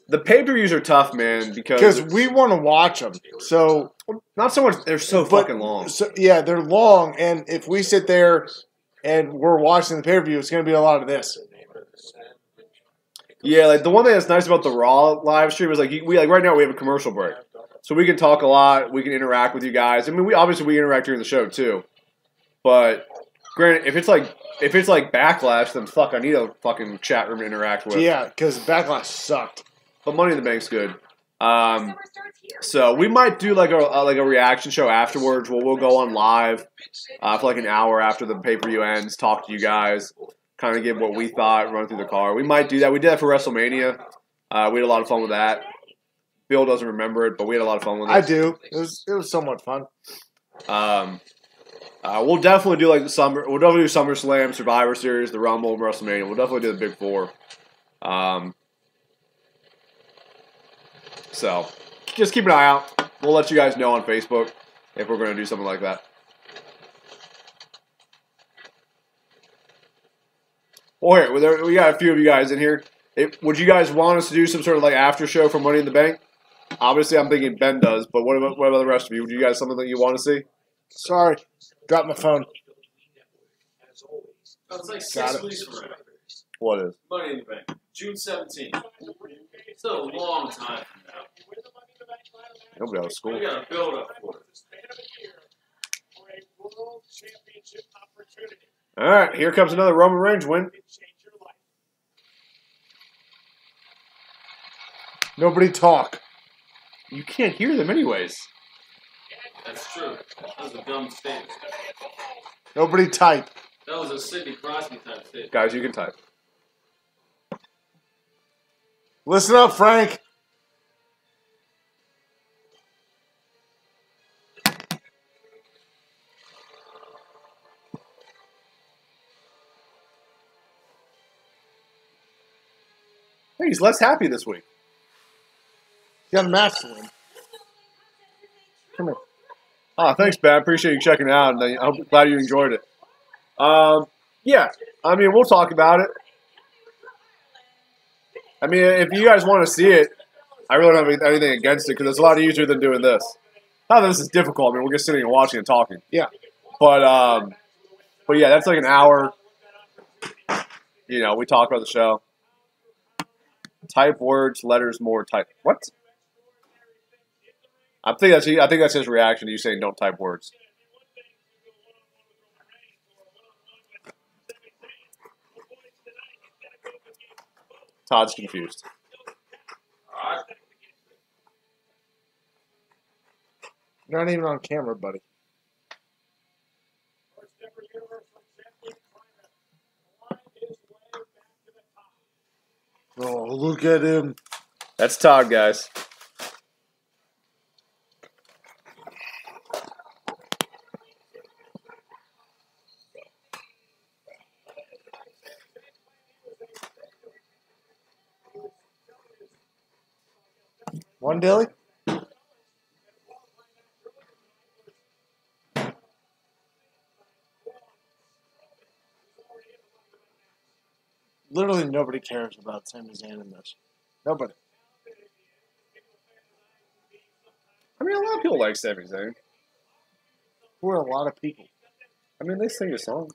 [SPEAKER 1] The pay-per-views are tough, man,
[SPEAKER 4] because we want to watch them. So
[SPEAKER 1] not so much they're so fucking long.
[SPEAKER 4] So, yeah, they're long, and if we sit there and we're watching the pay-per-view, it's going to be a lot of this.
[SPEAKER 1] Yeah, like the one thing that's nice about the Raw live stream is like we like right now we have a commercial break, so we can talk a lot. We can interact with you guys. I mean, we interact during the show too. But granted, if it's like Backlash, then fuck, I need a fucking chat room to interact with.
[SPEAKER 4] Yeah, because Backlash sucked.
[SPEAKER 1] But Money in the Bank's good. So we might do like a reaction show afterwards where we'll go on live for like an hour after the pay-per-view ends, talk to you guys, kind of give what we thought, run through the car. We might do that. We did that for WrestleMania. We had a lot of fun with that. Bill doesn't remember it, but we had a lot of fun with it.
[SPEAKER 4] I do. It was somewhat fun.
[SPEAKER 1] We'll definitely do like We'll definitely do SummerSlam, Survivor Series, the Rumble, and WrestleMania. We'll definitely do the Big Four. So just keep an eye out. We'll let you guys know on Facebook if we're going to do something like that. Well, here, we got a few of you guys in here. Would you guys want us to do some sort of like after show for Money in the Bank? Obviously, I'm thinking Ben does, but what about the rest of you? Would you guys something that you want to see?
[SPEAKER 4] Sorry, dropped my phone.
[SPEAKER 2] Oh, it's like 6 weeks from now.
[SPEAKER 1] What is?
[SPEAKER 2] Money in the Bank. June 17th. It's a long time from now.
[SPEAKER 1] Nobody out of school.
[SPEAKER 2] We got to build up for it.
[SPEAKER 1] All right, here comes another Roman Reigns win.
[SPEAKER 4] Nobody talk.
[SPEAKER 1] You can't hear them anyways.
[SPEAKER 2] That's true. That was a dumb statement.
[SPEAKER 4] Nobody type.
[SPEAKER 2] That was a Sidney Crosby type statement.
[SPEAKER 1] Guys, you can type.
[SPEAKER 4] Listen up, Frank.
[SPEAKER 1] Hey, he's less happy this week.
[SPEAKER 4] You got a match to win. Come here.
[SPEAKER 1] Oh, thanks, Ben. I appreciate you checking it out, and I'm glad you enjoyed it. Yeah, I mean, we'll talk about it. I mean, if you guys want to see it, I really don't have anything against it because it's a lot easier than doing this. Not that this is difficult. I mean, we're just sitting and watching and talking.
[SPEAKER 4] Yeah.
[SPEAKER 1] But yeah, that's like an hour. You know, we talk about the show. Type words, letters more. Type what? I think that's his reaction to you saying don't type words. Todd's confused.
[SPEAKER 4] You're not even on camera, buddy. Oh, look at him.
[SPEAKER 1] That's Todd, guys.
[SPEAKER 4] One dilly? Literally nobody cares about Sami Zayn in this. Nobody.
[SPEAKER 1] I mean, a lot of people like Sami Zayn.
[SPEAKER 4] Who are a lot of people?
[SPEAKER 1] I mean, they sing a song.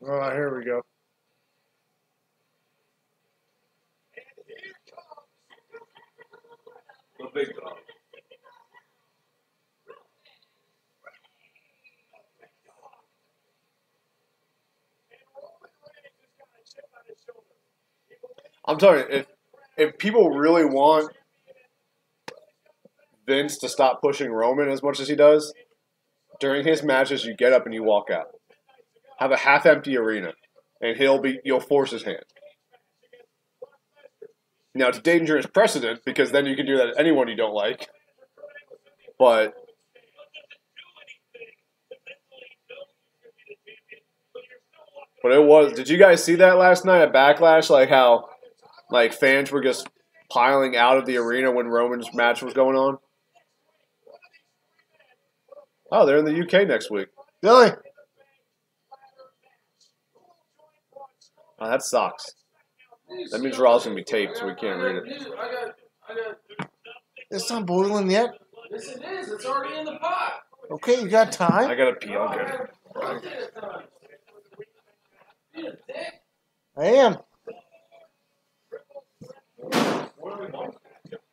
[SPEAKER 4] Oh, here we go.
[SPEAKER 2] The big dog.
[SPEAKER 1] I'm telling you, if people really want Vince to stop pushing Roman as much as he does, during his matches, you get up and you walk out. Have a half-empty arena, and you'll force his hand. Now, it's a dangerous precedent because then you can do that to anyone you don't like. But it was. Did you guys see that last night at Backlash? Like how, like fans were just piling out of the arena when Roman's match was going on. Oh, they're in the UK next week.
[SPEAKER 4] Really?
[SPEAKER 1] Oh, that sucks. That means Raw's gonna be taped, so we can't read it.
[SPEAKER 2] I got.
[SPEAKER 4] It's not boiling yet.
[SPEAKER 2] Yes, it is. It's already in the pot.
[SPEAKER 4] Okay, you got time.
[SPEAKER 1] I gotta pee. Okay.
[SPEAKER 4] I am.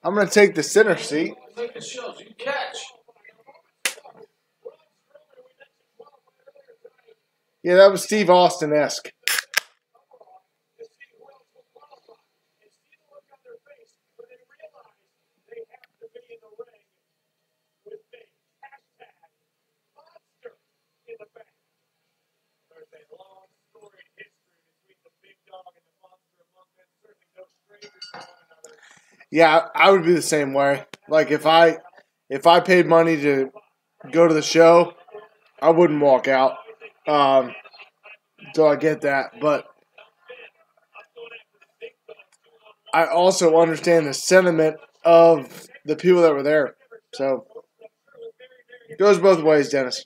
[SPEAKER 4] I'm going to take the center seat.
[SPEAKER 2] Make the shows. You catch.
[SPEAKER 4] Yeah, that was Steve Austin-esque. Yeah, I would be the same way. Like if I paid money to go to the show, I wouldn't walk out. So I get that, but I also understand the sentiment of the people that were there. So it goes both ways, Dennis.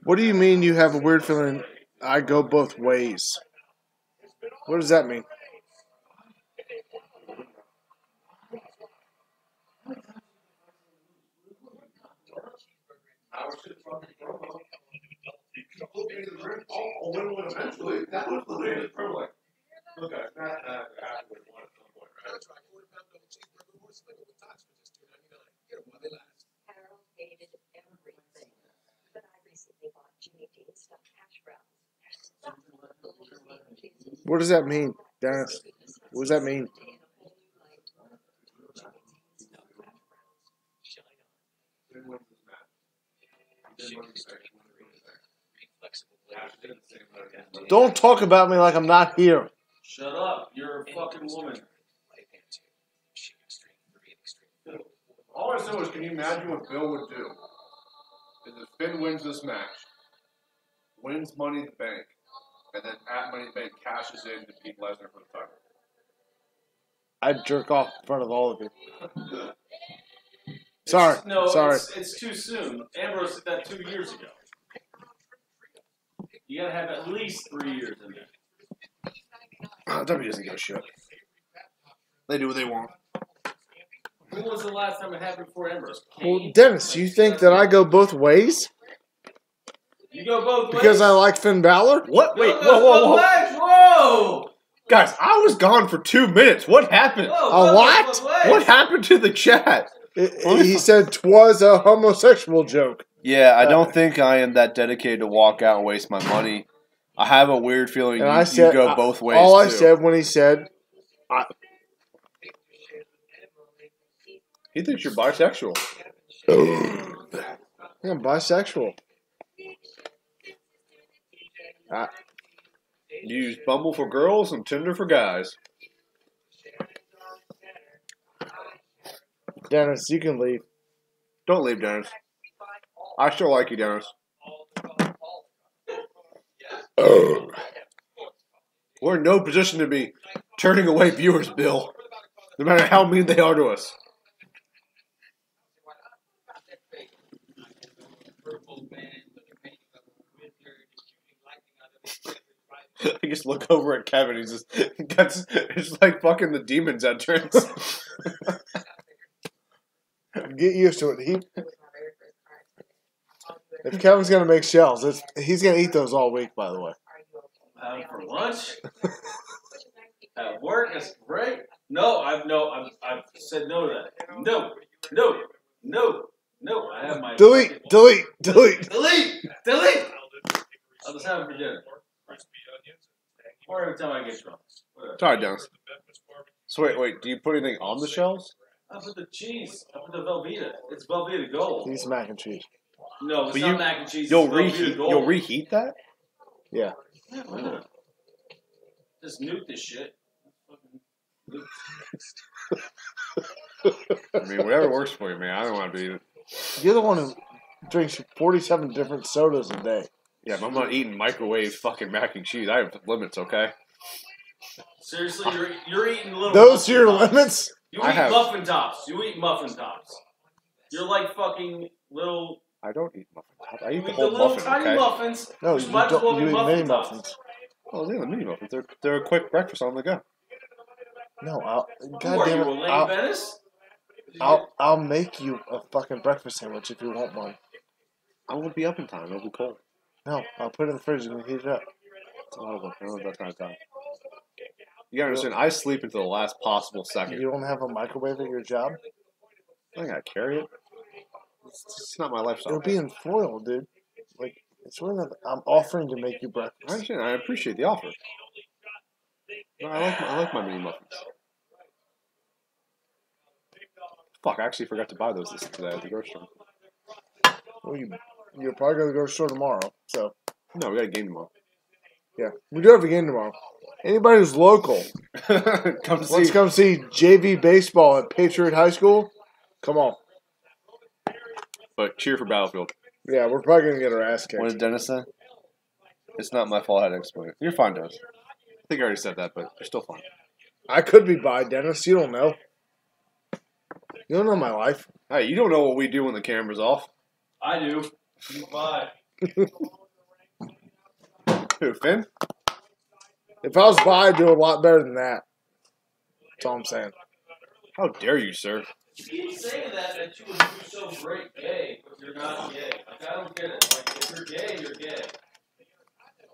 [SPEAKER 4] What do you mean you have a weird feeling I go both ways? What does that mean?
[SPEAKER 7] Harold hated everything. But I recently bought Jimmy Dean stuffed hash browns.
[SPEAKER 4] What does that mean, Dennis? What does that mean? Don't talk about me like I'm not here.
[SPEAKER 2] Shut up. You're a fucking woman.
[SPEAKER 1] All I said was, can you imagine what Bill would do? Is if Finn wins this match, wins Money in the Bank, and then at Money in the Bank cashes in to beat Lesnar for the title.
[SPEAKER 4] I'd jerk off in front of all of you. Sorry. Sorry.
[SPEAKER 2] It's too soon. Ambrose did that 2 years ago. You gotta have at least 3 years in there.
[SPEAKER 1] W doesn't give a shit. They do what they want.
[SPEAKER 2] When was the last time it happened before Ambrose?
[SPEAKER 4] Well, Dennis, you think that I go both ways?
[SPEAKER 2] You go both ways?
[SPEAKER 4] Because I like Finn Balor?
[SPEAKER 1] What? Wait,
[SPEAKER 2] Whoa. Whoa!
[SPEAKER 1] Guys, I was gone for 2 minutes. What happened?
[SPEAKER 4] A what?
[SPEAKER 1] What happened to the chat?
[SPEAKER 4] He said 'twas a homosexual joke.
[SPEAKER 1] Yeah, I don't think I am that dedicated to walk out and waste my money. I have a weird feeling you go both ways.
[SPEAKER 4] All I said when he said,
[SPEAKER 1] he thinks you're bisexual.
[SPEAKER 4] Yeah, I'm bisexual.
[SPEAKER 1] You use Bumble for girls and Tinder for guys.
[SPEAKER 4] Dennis, you can leave.
[SPEAKER 1] Don't leave, Dennis. I still like you, Dennis. We're in no position to be turning away viewers, Bill. No matter how mean they are to us. I just look over at Kevin. He's just it's like fucking the demon's entrance.
[SPEAKER 4] Get used to it. If Kevin's gonna make shells, he's gonna eat those all week. By the way.
[SPEAKER 2] For lunch. At work, it's great. No, I've said no to that. No. I have my
[SPEAKER 4] Delete.
[SPEAKER 2] I'll just have it for dinner. Or every time I get drunk.
[SPEAKER 1] Sorry, Dennis. So wait. Do you put anything on the shells?
[SPEAKER 2] I put the cheese. I put the Velveeta. It's Velveeta Gold.
[SPEAKER 4] He's mac and cheese.
[SPEAKER 2] No, it's not mac and cheese.
[SPEAKER 1] You'll
[SPEAKER 2] it's Velveeta
[SPEAKER 1] reheat.
[SPEAKER 2] Gold.
[SPEAKER 1] You'll reheat that.
[SPEAKER 4] Yeah.
[SPEAKER 2] Just nuke this shit.
[SPEAKER 1] I mean, whatever works for you, man. I don't want to be.
[SPEAKER 4] You're the one who drinks 47 different sodas a day.
[SPEAKER 1] Yeah, but I'm not eating microwave fucking mac and cheese. I have limits, okay?
[SPEAKER 2] Seriously, you're eating little.
[SPEAKER 4] Those are your
[SPEAKER 2] tops.
[SPEAKER 4] limits?
[SPEAKER 2] You eat muffin tops. You eat muffin tops. You're like fucking little.
[SPEAKER 1] I don't eat muffin tops. I eat the
[SPEAKER 2] the
[SPEAKER 1] whole
[SPEAKER 2] little
[SPEAKER 1] muffin,
[SPEAKER 2] tiny
[SPEAKER 1] okay?
[SPEAKER 2] muffins.
[SPEAKER 4] No,
[SPEAKER 2] which
[SPEAKER 4] you
[SPEAKER 2] might as well
[SPEAKER 4] don't.
[SPEAKER 2] be
[SPEAKER 4] You eat
[SPEAKER 2] muffin
[SPEAKER 4] mini
[SPEAKER 2] tops.
[SPEAKER 4] muffins.
[SPEAKER 1] Oh, yeah, the mini muffins. They're a quick breakfast on the go.
[SPEAKER 4] No,
[SPEAKER 2] Who
[SPEAKER 4] God
[SPEAKER 2] are
[SPEAKER 4] damn
[SPEAKER 2] you,
[SPEAKER 4] it,
[SPEAKER 2] Elaine Venice?
[SPEAKER 4] I'll make you a fucking breakfast sandwich if you want one.
[SPEAKER 1] I won't be up in time. It'll be cold.
[SPEAKER 4] No, I'll put it in the fridge and heat it up.
[SPEAKER 1] It's a lot of work. I don't have that kind of time. You gotta understand, I sleep until the last possible second.
[SPEAKER 4] You don't have a microwave at your job?
[SPEAKER 1] I gotta carry it. It's not my lifestyle.
[SPEAKER 4] It'll be in foil, dude. Like, it's really not. I'm offering to make you
[SPEAKER 1] I
[SPEAKER 4] breakfast.
[SPEAKER 1] understand. I appreciate the offer. No, I like my mini muffins. Fuck, I actually forgot to buy those today at the grocery store.
[SPEAKER 4] Well, you're probably going to go to the store tomorrow, so.
[SPEAKER 1] No, we got a game tomorrow.
[SPEAKER 4] Yeah, we do have a game tomorrow. Anybody who's local, let's come see JV baseball at Patriot High School. Come on.
[SPEAKER 1] But cheer for Battlefield.
[SPEAKER 4] Yeah, we're probably going to get our ass kicked.
[SPEAKER 1] What did Dennis say? It's not my fault I had to explain it. You're fine, Dennis. I think I already said that, but you're still fine.
[SPEAKER 4] I could be by, Dennis. You don't know. You don't know my life.
[SPEAKER 1] Hey, you don't know what we do when the camera's off.
[SPEAKER 2] I do. Bye.
[SPEAKER 1] Who, Finn?
[SPEAKER 4] If I was by, I'd do a lot better than that. That's all I'm saying.
[SPEAKER 1] How dare you, sir?
[SPEAKER 2] You keep saying that you would do so great gay, but you're not gay. Like, I don't get it. Like, if you're gay, you're gay.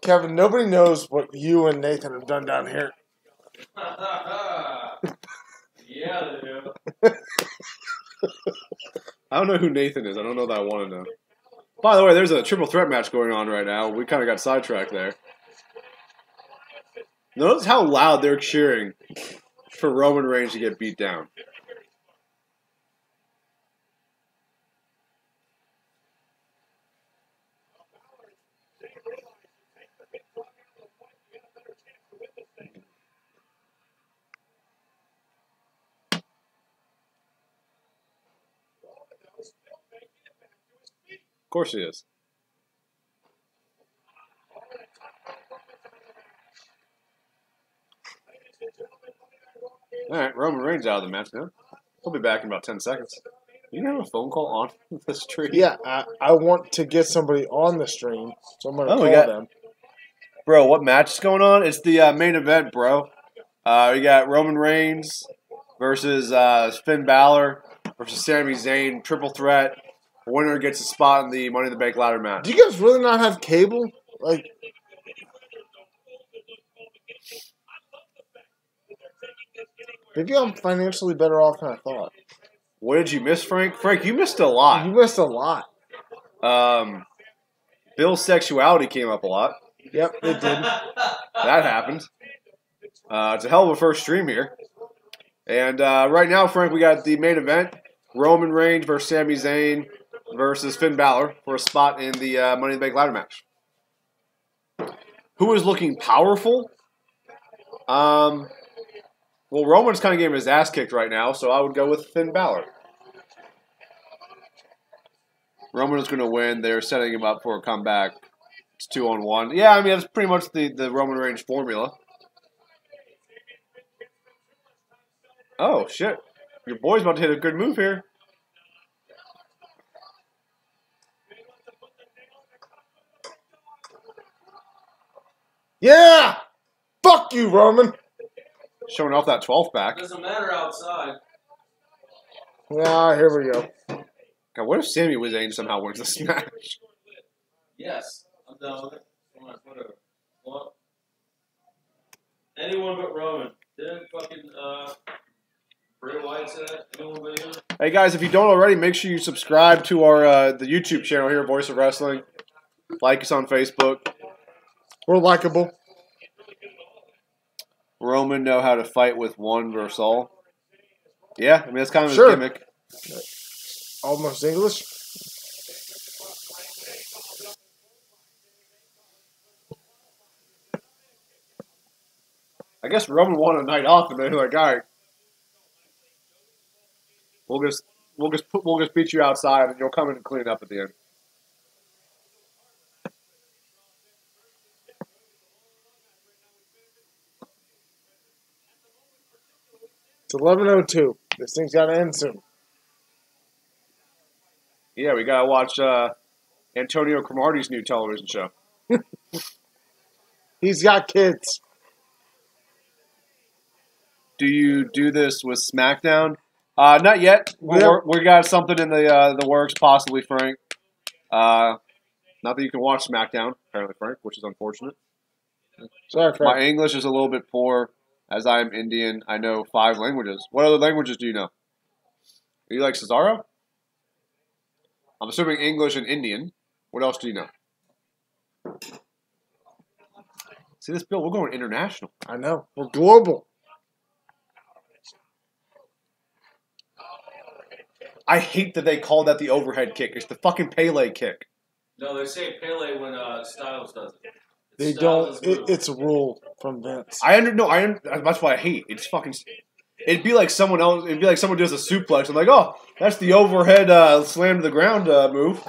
[SPEAKER 4] Kevin, nobody knows what you and Nathan have done down here.
[SPEAKER 2] Yeah, they do.
[SPEAKER 1] I don't know who Nathan is. I don't know that I want to know. By the way, there's a triple threat match going on right now. We kind of got sidetracked there. Notice how loud they're cheering for Roman Reigns to get beat down. Of course he is. All right, Roman Reigns out of the match now. He'll be back in about 10 seconds. You have a phone call on the stream?
[SPEAKER 4] Yeah, I want to get somebody on the stream, so I'm going to call them.
[SPEAKER 1] Bro, what match is going on? It's the main event, bro. We got Roman Reigns versus Finn Balor versus Sami Zayn. Triple threat. The winner gets a spot in the Money in the Bank ladder match.
[SPEAKER 4] Do you guys really not have cable? Like, maybe I'm financially better off than I thought.
[SPEAKER 1] What did you miss, Frank? Frank, you missed a lot.
[SPEAKER 4] You missed a lot.
[SPEAKER 1] Bill's sexuality came up a lot.
[SPEAKER 4] Yep, it did.
[SPEAKER 1] That happened. It's a hell of a first stream here. And right now, Frank, we got the main event. Roman Reigns versus Sami Zayn.
[SPEAKER 10] versus Finn Balor for a spot in the Money in the Bank ladder match. Who is looking powerful? Well, Roman's kind of getting his ass kicked right now, so I would go with Finn Balor. Roman is going to win. They're setting him up for a comeback. It's 2-on-1. Yeah, I mean, that's pretty much the Roman Reigns formula. Oh, shit. Your boy's about to hit a good move here.
[SPEAKER 4] Yeah! Fuck you, Roman.
[SPEAKER 10] Showing off that 12th back.
[SPEAKER 2] Doesn't matter outside.
[SPEAKER 4] Ah, here we go.
[SPEAKER 10] God, what if Sami Zayn somehow wins this match?
[SPEAKER 2] Yes, I'm down with it. Come on, whatever. Well, anyone but Roman. Didn't fucking Bray Wyatt say that? Anyone but him?
[SPEAKER 10] Hey guys, if you don't already, make sure you subscribe to our the YouTube channel here, Voice of Wrestling. Like us on Facebook.
[SPEAKER 4] We're likable.
[SPEAKER 10] Roman know how to fight with one versus all. Yeah, I mean that's kind of his
[SPEAKER 4] Sure.
[SPEAKER 10] gimmick.
[SPEAKER 4] Almost English.
[SPEAKER 10] I guess Roman won a night off, and they're like, all right, we'll just beat you outside, and you'll come in and clean it up at the end.
[SPEAKER 4] It's 11:02. This thing's got to end soon.
[SPEAKER 10] Yeah, we gotta watch Antonio Cromartie's new television show.
[SPEAKER 4] He's got kids.
[SPEAKER 10] Do you do this with SmackDown? Not yet. We got something in the works, possibly, Frank. Not that you can watch SmackDown, apparently, Frank, which is unfortunate.
[SPEAKER 4] Sorry, Frank.
[SPEAKER 10] My English is a little bit poor, as I am Indian. I know 5 languages. What other languages do you know? Are you like Cesaro? I'm assuming English and Indian. What else do you know? See this, Bill? We're going international.
[SPEAKER 4] I know. We're global.
[SPEAKER 10] I hate that they call that the overhead kick. It's the fucking Pele kick.
[SPEAKER 2] No, they say Pele when Styles does it.
[SPEAKER 4] They
[SPEAKER 2] Styles'
[SPEAKER 4] don't.
[SPEAKER 2] move.
[SPEAKER 4] It's a rule from Vince.
[SPEAKER 10] That's why I hate. It's fucking. It'd be like someone else. It'd be like someone does a suplex. I'm like, oh, that's the overhead slam to the ground move.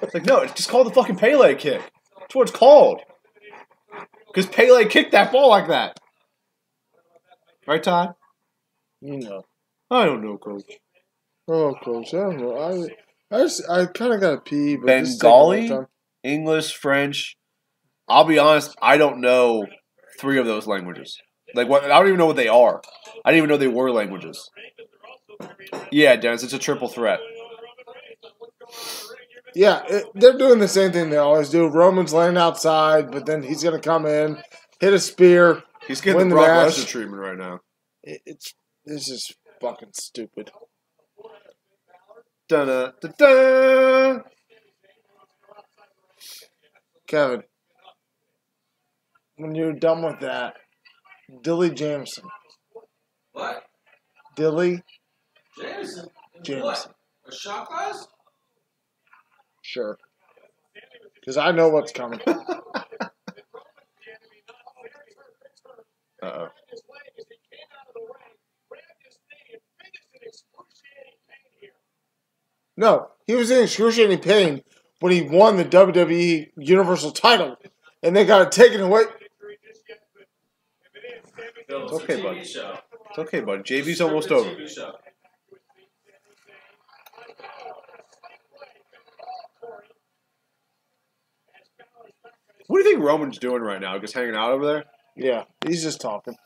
[SPEAKER 10] It's like, no, it's just called the fucking Pele kick. That's what it's called. Because Pele kicked that ball like that. Right, Todd?
[SPEAKER 4] You know.
[SPEAKER 10] I don't know, Coach.
[SPEAKER 4] Oh, Coach, I don't know. I kind of got to pee, but this is taking a
[SPEAKER 10] Bengali,
[SPEAKER 4] long time.
[SPEAKER 10] English, French. I'll be honest, I don't know 3 of those languages. Like what? I don't even know what they are. I didn't even know they were languages. Yeah, Dennis, it's a triple threat.
[SPEAKER 4] Yeah, they're doing the same thing they always do. Roman's laying outside, but then he's going to come in, hit a spear.
[SPEAKER 10] He's getting
[SPEAKER 4] win
[SPEAKER 10] the
[SPEAKER 4] the
[SPEAKER 10] Brock
[SPEAKER 4] match.
[SPEAKER 10] Lesnar treatment right now.
[SPEAKER 4] This is fucking stupid.
[SPEAKER 10] Da-da-da-da.
[SPEAKER 4] Kevin, when you're done with that, Dilly Jameson.
[SPEAKER 2] What?
[SPEAKER 4] Dilly
[SPEAKER 2] Jameson?
[SPEAKER 4] Jameson.
[SPEAKER 2] What? A shot glass?
[SPEAKER 4] Sure. Because I know what's coming.
[SPEAKER 10] Uh-oh.
[SPEAKER 4] No, he was in excruciating pain when he won the WWE Universal title, and they got it taken away.
[SPEAKER 2] No,
[SPEAKER 10] It's
[SPEAKER 2] it's
[SPEAKER 10] okay,
[SPEAKER 2] a TV
[SPEAKER 10] buddy.
[SPEAKER 2] show.
[SPEAKER 10] It's okay, bud. JV's
[SPEAKER 2] Strictly
[SPEAKER 10] almost over.
[SPEAKER 2] TV show.
[SPEAKER 10] What do you think Roman's doing right now? Just hanging out over there?
[SPEAKER 4] Yeah, he's just talking.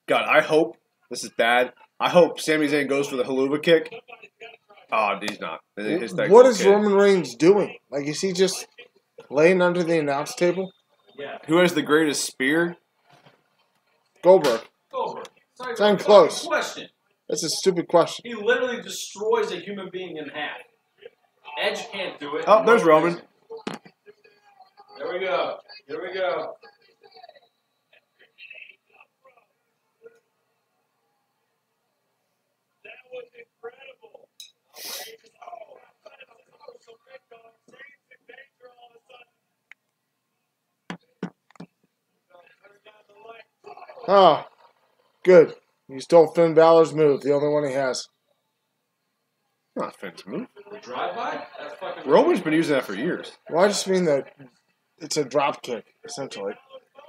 [SPEAKER 10] God, I hope this is bad. I hope Sami Zayn goes for the haluva kick. Oh, he's not.
[SPEAKER 4] What is Roman Reigns doing? Like, is he just laying under the announce table?
[SPEAKER 2] Yeah.
[SPEAKER 10] Who has the greatest spear?
[SPEAKER 4] Goldberg.
[SPEAKER 2] Over. Sorry
[SPEAKER 4] It's
[SPEAKER 2] for the
[SPEAKER 4] unclose.
[SPEAKER 2] fucking question.
[SPEAKER 4] That's a stupid question.
[SPEAKER 2] He literally destroys a human being in half. Edge can't do it.
[SPEAKER 10] Oh, there's Roman.
[SPEAKER 2] There we go. Here we go.
[SPEAKER 4] Oh, good. You stole Finn Balor's move, the only one he has.
[SPEAKER 10] Not Finn's move.
[SPEAKER 2] The drive-by? That's fucking...
[SPEAKER 10] Roman's been using that for years.
[SPEAKER 4] Well, I just mean that it's a drop kick, essentially.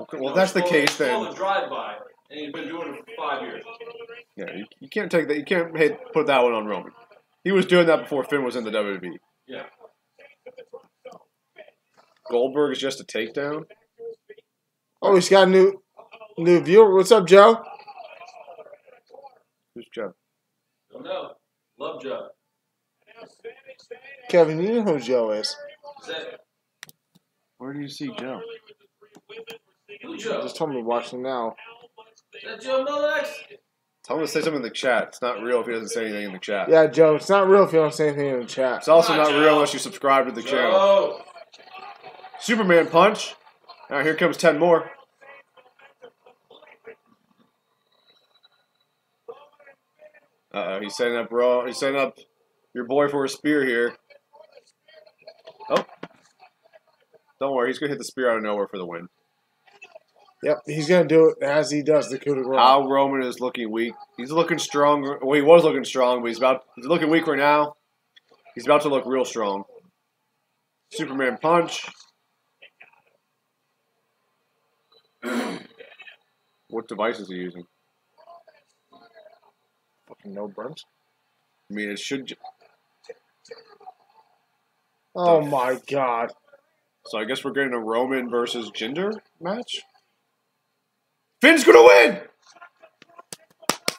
[SPEAKER 10] Okay, well, if that's the case,
[SPEAKER 2] It's called
[SPEAKER 10] then
[SPEAKER 2] a drive-by, and he's been doing it for 5 years.
[SPEAKER 10] yeah, you can't take that. You can't put that one on Roman. He was doing that before Finn was in the WWE.
[SPEAKER 2] Yeah.
[SPEAKER 10] Goldberg is just a takedown.
[SPEAKER 4] Oh, he's got a new viewer. What's up, Joe?
[SPEAKER 10] Who's Joe?
[SPEAKER 2] Don't know. Love Joe.
[SPEAKER 4] Kevin, you know who Joe is.
[SPEAKER 2] Is that...
[SPEAKER 10] Where do you see Joe?
[SPEAKER 2] Who Joe?
[SPEAKER 4] Just told me to watch him now.
[SPEAKER 2] Is that Joe Millax?
[SPEAKER 10] Tell him to say something in the chat. It's not real if he doesn't say anything in the chat.
[SPEAKER 4] Yeah, Joe, it's not real if you don't say anything in the chat.
[SPEAKER 10] It's also
[SPEAKER 2] Come on,
[SPEAKER 10] not
[SPEAKER 2] Joe.
[SPEAKER 10] real unless you subscribe to the channel.
[SPEAKER 2] Joe!
[SPEAKER 10] Superman punch. All right, here comes 10 more. He's setting up Raw. He's setting up your boy for a spear here. Oh. Don't worry, he's going to hit the spear out of nowhere for the win.
[SPEAKER 4] Yep, he's going to do it as he does the coup de grace.
[SPEAKER 10] How Roman is looking weak. He's looking strong. Well, he was looking strong, but he's looking weak right now. He's about to look real strong. Superman punch. What device is he using?
[SPEAKER 4] Fucking no burns.
[SPEAKER 10] I mean, it should...
[SPEAKER 4] Oh, my God.
[SPEAKER 10] So I guess we're getting a Roman versus Jinder match? Finn's gonna win!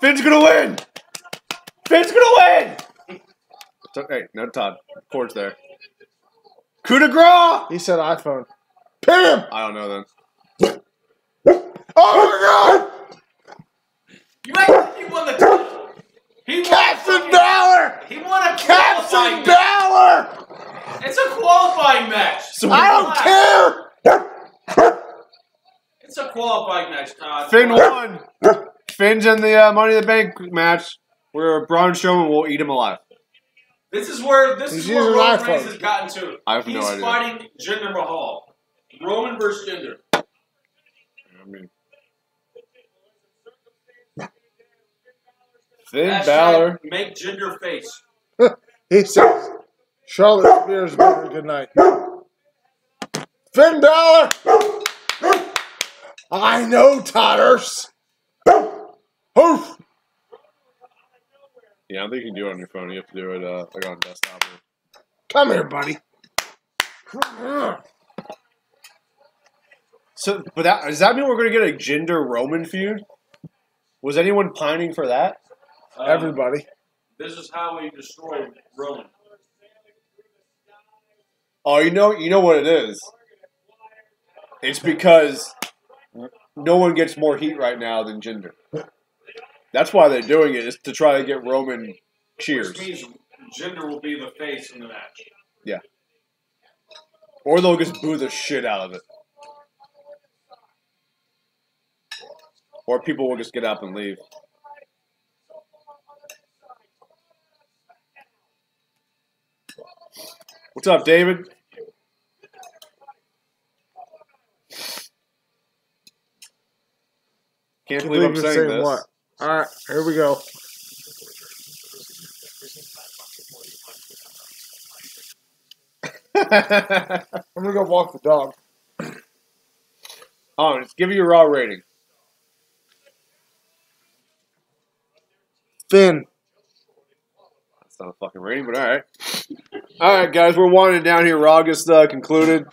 [SPEAKER 10] Finn's gonna win! Finn's gonna win! Hey, no Todd. Cord's there. Coup de grace!
[SPEAKER 4] He said iPhone. Pin him!
[SPEAKER 10] I don't know then.
[SPEAKER 4] Oh, my God!
[SPEAKER 2] You act he won the title. He won
[SPEAKER 4] Captain Balor!
[SPEAKER 2] He won a
[SPEAKER 4] Captain
[SPEAKER 2] qualifying match.
[SPEAKER 4] Balor!
[SPEAKER 2] It's a qualifying match.
[SPEAKER 10] So
[SPEAKER 4] I don't care!
[SPEAKER 2] It's a qualifying match, Todd.
[SPEAKER 10] Finn won. Finn's in the Money in the Bank match where Braun Strowman will eat him alive.
[SPEAKER 2] This is where
[SPEAKER 4] He's
[SPEAKER 2] Roman
[SPEAKER 4] using
[SPEAKER 2] Reigns
[SPEAKER 4] iPhone.
[SPEAKER 2] has gotten to.
[SPEAKER 10] I have no
[SPEAKER 2] He's
[SPEAKER 10] idea.
[SPEAKER 2] fighting Jinder Mahal. Roman versus Jinder.
[SPEAKER 10] I mean, Finn
[SPEAKER 2] Hashtag
[SPEAKER 10] Balor.
[SPEAKER 2] Make Jinder face.
[SPEAKER 4] He says, Charlotte Spears better. Good night. Finn Balor! I know, Totters. Hoof!
[SPEAKER 10] Yeah, I don't think you can do it on your phone. You have to do it like on desktop.
[SPEAKER 4] Come here, buddy.
[SPEAKER 10] So, but does that mean we're going to get a Jinder Roman feud? Was anyone pining for that?
[SPEAKER 4] Everybody.
[SPEAKER 2] This is how we destroy Roman.
[SPEAKER 10] Oh, you know what it is. It's because no one gets more heat right now than Jinder. That's why they're doing it, is to try to get Roman cheers.
[SPEAKER 2] Which means Jinder will be the face in the match.
[SPEAKER 10] Yeah. Or they'll just boo the shit out of it. Or people will just get up and leave. What's up, David? Can't believe I'm saying this.
[SPEAKER 4] What? All right, here we go. I'm gonna go walk the dog.
[SPEAKER 10] Oh, just give you your raw rating.
[SPEAKER 4] Finn.
[SPEAKER 10] That's not a fucking rating, but all right. All right, guys, we're winding down here. Raw gets concluded.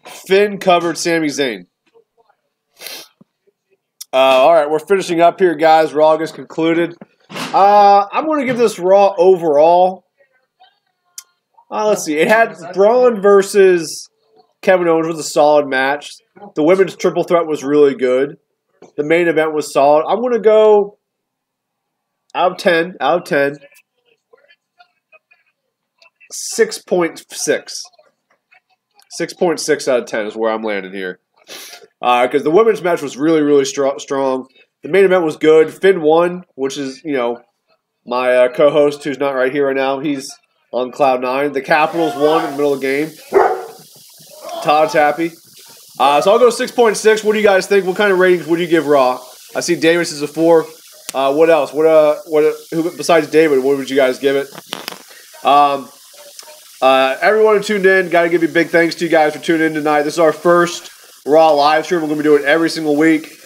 [SPEAKER 10] Finn covered Sami Zayn. All right, we're finishing up here, guys. Raw gets concluded. I'm going to give this Raw overall. Let's see. It had Braun versus Kevin Owens was a solid match. The women's triple threat was really good. The main event was solid. I'm going to go out of 10. 6.6. 6.6 out of 10 is where I'm landing here. Because the women's match was really, really strong. The main event was good. Finn won, which is, my co-host who's not right here right now. He's on cloud 9. The Capitals won in the middle of the game. Todd's happy. So I'll go 6.6. What do you guys think? What kind of ratings would you give Raw? I see Davis is a 4. What else? Who besides David? What would you guys give it? Everyone who tuned in, got to give you big thanks to you guys for tuning in tonight. This is our first Raw live stream. We're going to be doing it every single week.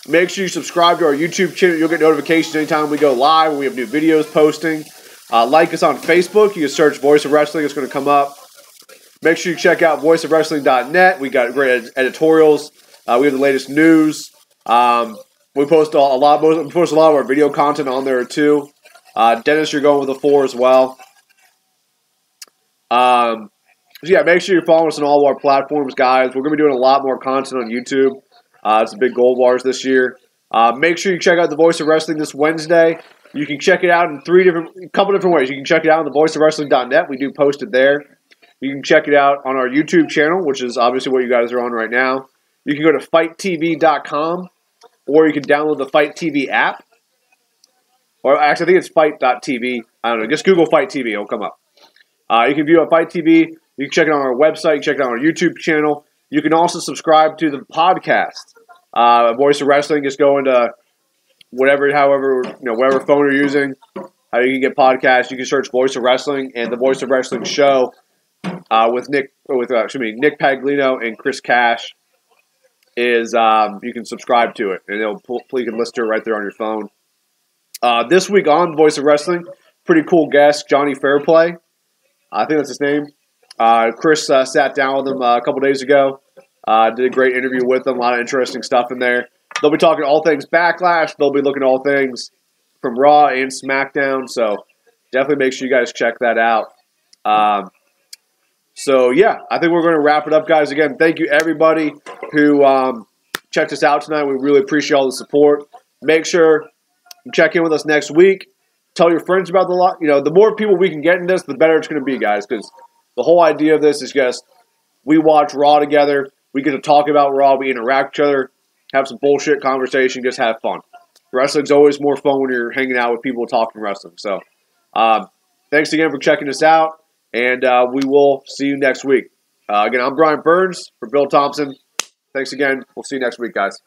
[SPEAKER 10] Make sure you subscribe to our YouTube channel. You'll get notifications anytime we go live when we have new videos posting. Like us on Facebook. You can search Voice of Wrestling. It's going to come up. Make sure you check out voiceofwrestling.net. We got great editorials. We have the latest news. We post a lot of our video content on there too. Dennis, you're going with a 4 as well. So yeah, make sure you're following us on all of our platforms, guys. We're going to be doing a lot more content on YouTube. It's a big goal of ours this year. Make sure you check out the Voice of Wrestling this Wednesday. You can check it out in a couple different ways. You can check it out on the voiceofwrestling.net. We do post it there. You can check it out on our YouTube channel, which is obviously what you guys are on right now. You can go to fighttv.com, or you can download the Fight TV app. Or actually, I think it's fight.tv. I don't know. Just Google Fight TV. It'll come up. You can view it on Fight TV. You can check it on our website. You can check it out on our YouTube channel. You can also subscribe to the podcast. Voice of Wrestling. Just go into whatever phone you're using. How you can get podcasts. You can search Voice of Wrestling and the Voice of Wrestling show with Nick Paglino and Chris Cash. You can subscribe to it, and you can listen to it right there on your phone. This week on Voice of Wrestling, pretty cool guest, Johnny Fairplay. I think that's his name. Chris sat down with him a couple days ago. Did a great interview with him. A lot of interesting stuff in there. They'll be talking all things Backlash. They'll be looking at all things from Raw and SmackDown. So definitely make sure you guys check that out. So yeah, I think we're going to wrap it up, guys. Again, thank you everybody who checked us out tonight. We really appreciate all the support. Make sure you check in with us next week. Tell your friends about the more people we can get in this, the better it's going to be, guys. Because the whole idea of this is just we watch Raw together. We get to talk about Raw. We interact with each other, have some bullshit conversation, just have fun. Wrestling's always more fun when you're hanging out with people talking wrestling. So, thanks again for checking us out, and we will see you next week. Again, I'm Brian Burns for Bill Thompson. Thanks again. We'll see you next week, guys.